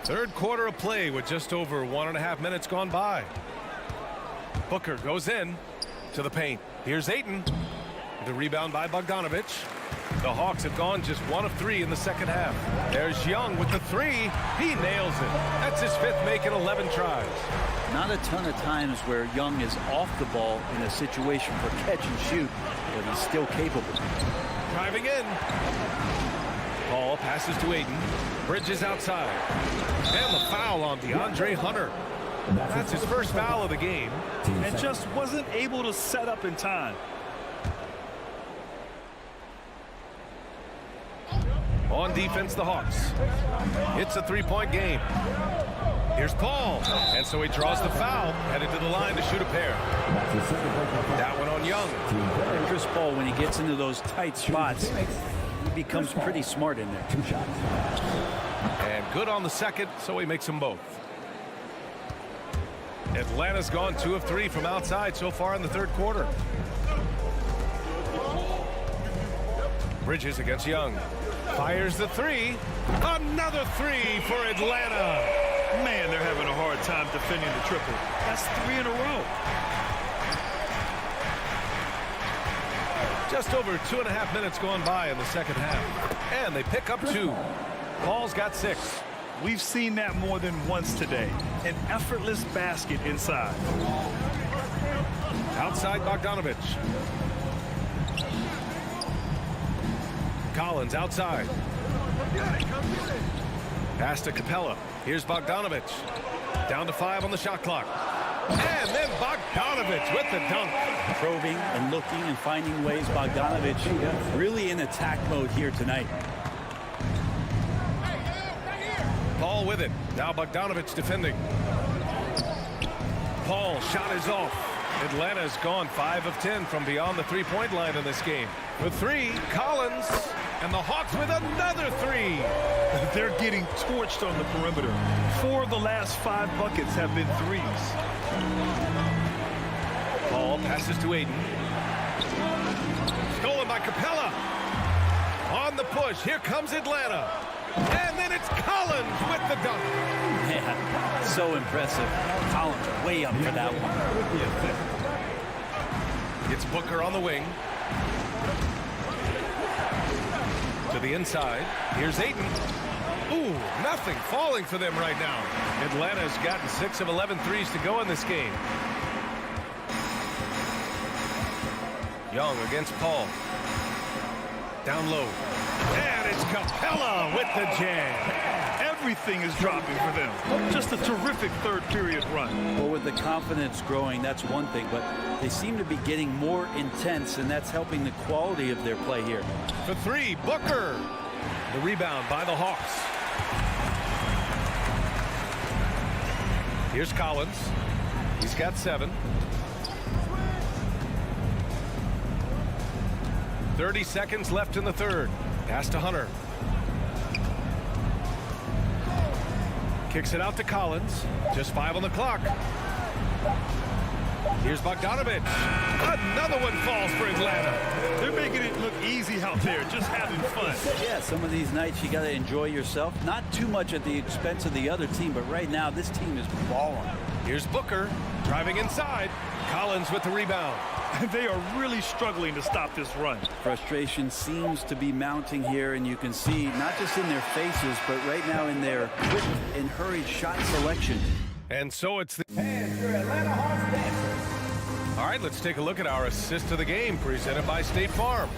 Third quarter of play with just over 1.5 minutes gone by. Booker goes in to the paint. Here's Ayton. The rebound by Bogdanovich. The Hawks have gone just 1 of 3 in the second half. There's Young with the 3. He nails it. That's his 5th make in 11 tries. Not a ton of times where Young is off the ball in a situation for catch and shoot, but he's still capable. Driving in. Paul passes to Ayton. Bridges outside. And the foul on DeAndre Hunter. That's his first foul of the game. And just wasn't able to set up in time. On defense, the Hawks. It's a three-point game. Here's Paul. And so he draws the foul, headed to the line to shoot a pair. That one on Young. And Chris Paul, when he gets into those tight spots, he becomes pretty smart in there. And good on the second, so he makes them both. Atlanta's gone 2 of 3 from outside so far in the third quarter. Bridges against Young. Fires the three. Another three for Atlanta. Man, they're having a hard time defending the triple. That's 3 in a row. Just over 2.5 minutes gone by in the second half. And they pick up 2. Paul's got 6. We've seen that more than once today. An effortless basket inside. Outside Bogdanovich. Collins outside. Pass to Capella. Here's Bogdanovich. Down to 5 on the shot clock. And then Bogdanovich with the dunk. Probing and looking and finding ways. Bogdanovich really in attack mode here tonight. Paul with it. Now Bogdanovich defending. Paul shot is off. Atlanta's gone 5 of 10 from beyond the three-point line in this game. With 3, Collins. And the Hawks with another 3. They're getting torched on the perimeter. 4 of the last 5 buckets have been threes. Paul passes to Aiden. Stolen by Capella. On the push. Here comes Atlanta. And then it's Collins with the dunk. Man, so impressive. Collins way up for that one. It's Booker on the wing. To the inside. Here's Aiden. Ooh, nothing falling for them right now. Atlanta's gotten 6 of 11 threes to go in this game. Young against Paul. Down low. And it's Capella with the jam. Everything is dropping for them. Just a terrific third period run. Well, with the confidence growing, that's one thing, but they seem to be getting more intense, and that's helping the quality of their play here. For 3, Booker. The rebound by the Hawks. Here's Collins. He's got 7. 30 seconds left in the third. Pass to Hunter. Kicks it out to Collins. Just 5 on the clock. Here's Bogdanovich. Another one falls for Atlanta. They're making it look easy out there, just having fun. Yeah, some of these nights you got to enjoy yourself. Not too much at the expense of the other team, but right now this team is balling. Here's Booker driving inside. Collins with the rebound. They are really struggling to stop this run. Frustration seems to be mounting here, and you can see not just in their faces, but right now in their quick and hurried shot selection. And so it's the... And your Atlanta Hawks dancers. All right, let's take a look at our assist of the game presented by State Farm.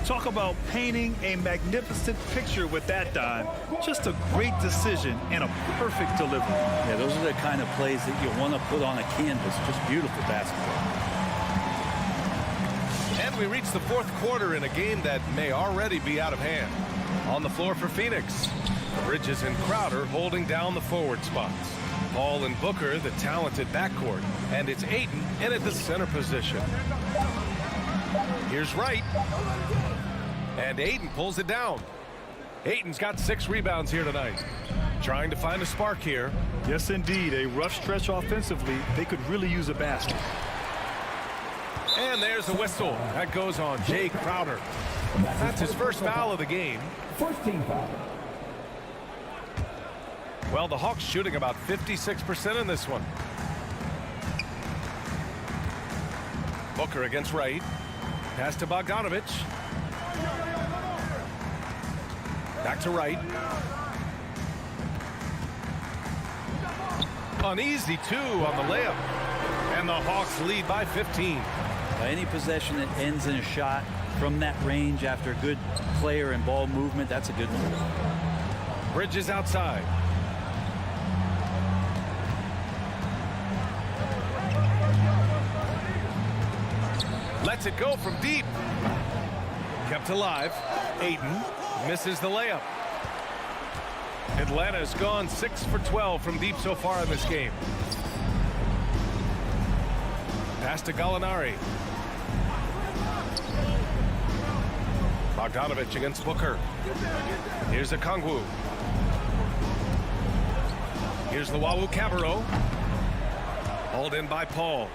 Talk about painting a magnificent picture with that dime. Just a great decision and a perfect delivery. Yeah, those are the kind of plays that you want to put on a canvas. Just beautiful basketball. And we reach the fourth quarter in a game that may already be out of hand. On the floor for Phoenix, Bridges and Crowder holding down the forward spots. Paul and Booker, the talented backcourt. And it's Ayton in at the center position. Here's Wright. And Ayton pulls it down. Ayton's got 6 rebounds here tonight. Trying to find a spark here. Yes, indeed. A rough stretch offensively. They could really use a basket. And there's the whistle. That goes on Jay Crowder. That's his first foul of the game. First team foul. Well, the Hawks shooting about 56% in this one. Booker against Wright. Pass to Bogdanovich. Back to Wright. An easy 2 on the layup. And the Hawks lead by 15. Any possession that ends in a shot from that range after good player and ball movement, that's a good one. Bridges outside. Lets it go from deep. Kept alive. Ayton Misses the layup. Atlanta's gone 6 for 12 from deep so far in this game. Pass to Gallinari. Bogdanovich against Booker. Here's Okongwu. Here's Luwawu-Cabarrot. Hauled in by Paul.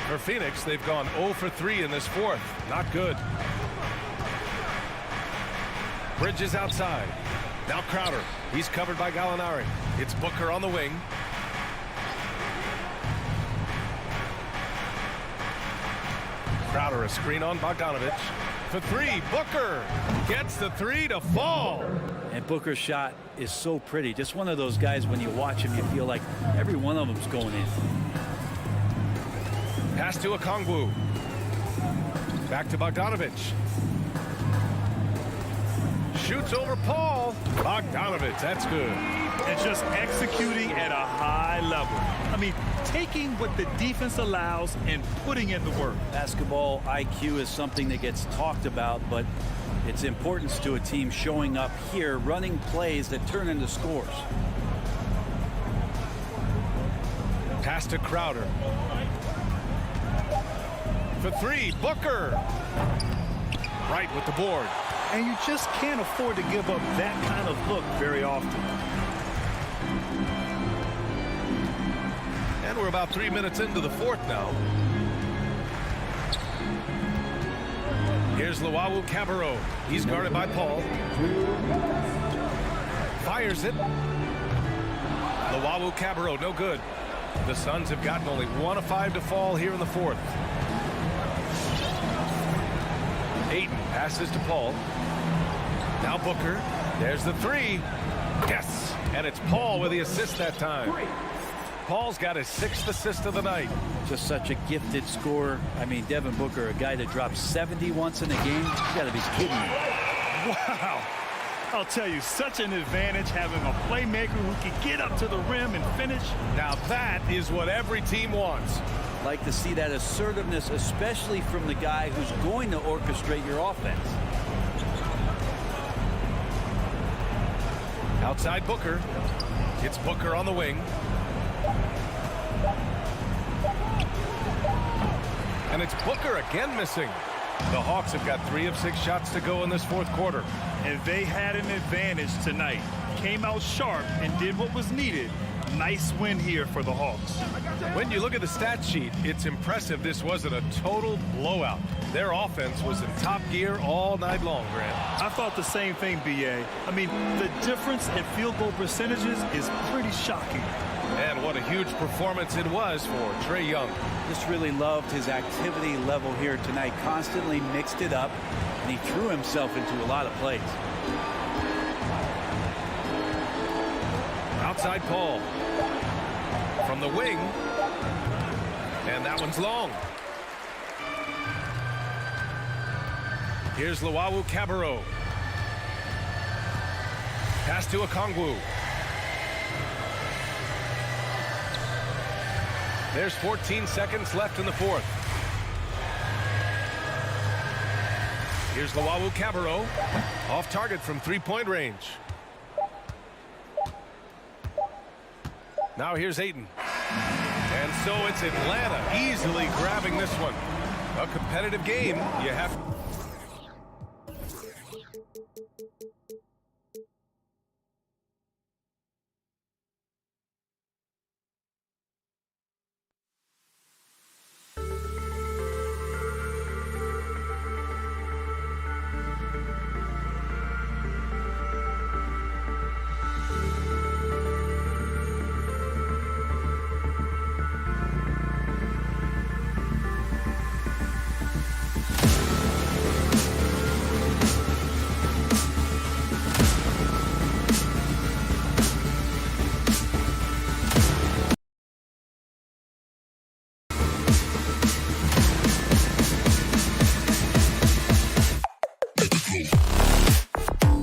For Phoenix, they've gone 0 for 3 in this fourth. Not good. Bridges outside. Now Crowder. He's covered by Gallinari. It's Booker on the wing. Crowder, a screen on Bogdanovich. For three, Booker gets the three to fall. And Booker's shot is so pretty. Just one of those guys, when you watch him, you feel like every one of them's going in. Pass to Okongwu. Back to Bogdanovich. Shoots over Paul. Bogdanovich, that's good. And just executing at a high level. I mean, taking what the defense allows and putting in the work. Basketball IQ is something that gets talked about, but its importance to a team showing up here, running plays that turn into scores. Pass to Crowder. For three, Booker. Right with the board. And you just can't afford to give up that kind of look very often. And we're about 3 minutes into the fourth now. Here's Luwawu-Cabarrot. He's guarded by Paul. Fires it. Luwawu-Cabarrot, no good. The Suns have gotten only 1 of 5 to fall here in the fourth. Ayton passes to Paul. Now Booker. There's the three. Yes. And it's Paul with the assist that time. Paul's got his 6th assist of the night. Just such a gifted scorer. I mean, Devin Booker, a guy that dropped 70 once in a game. You got to be kidding me. Wow. I'll tell you, such an advantage having a playmaker who can get up to the rim and finish. Now that is what every team wants. Like to see that assertiveness, especially from the guy who's going to orchestrate your offense. Outside Booker. It's Booker on the wing. And it's Booker again missing. The Hawks have got 3 of 6 shots to go in this fourth quarter. And they had an advantage tonight. Came out sharp and did what was needed. Nice win here for the Hawks. When you look at the stat sheet, it's impressive this wasn't a total blowout. Their offense was in top gear all night long, Grant. I thought the same thing, B.A. I mean, the difference in field goal percentages is pretty shocking. And what a huge performance it was for Trae Young. Just really loved his activity level here tonight. Constantly mixed it up, and he threw himself into a lot of plays. Outside Paul. From the wing. And that one's long. Here's Luwawu-Cabarrot. Pass to Okongwu. There's 14 seconds left in the fourth. Here's Luwawu-Cabarrot. Off target from 3-point range. Now here's Ayton. And so it's Atlanta easily grabbing this one. A competitive game. You have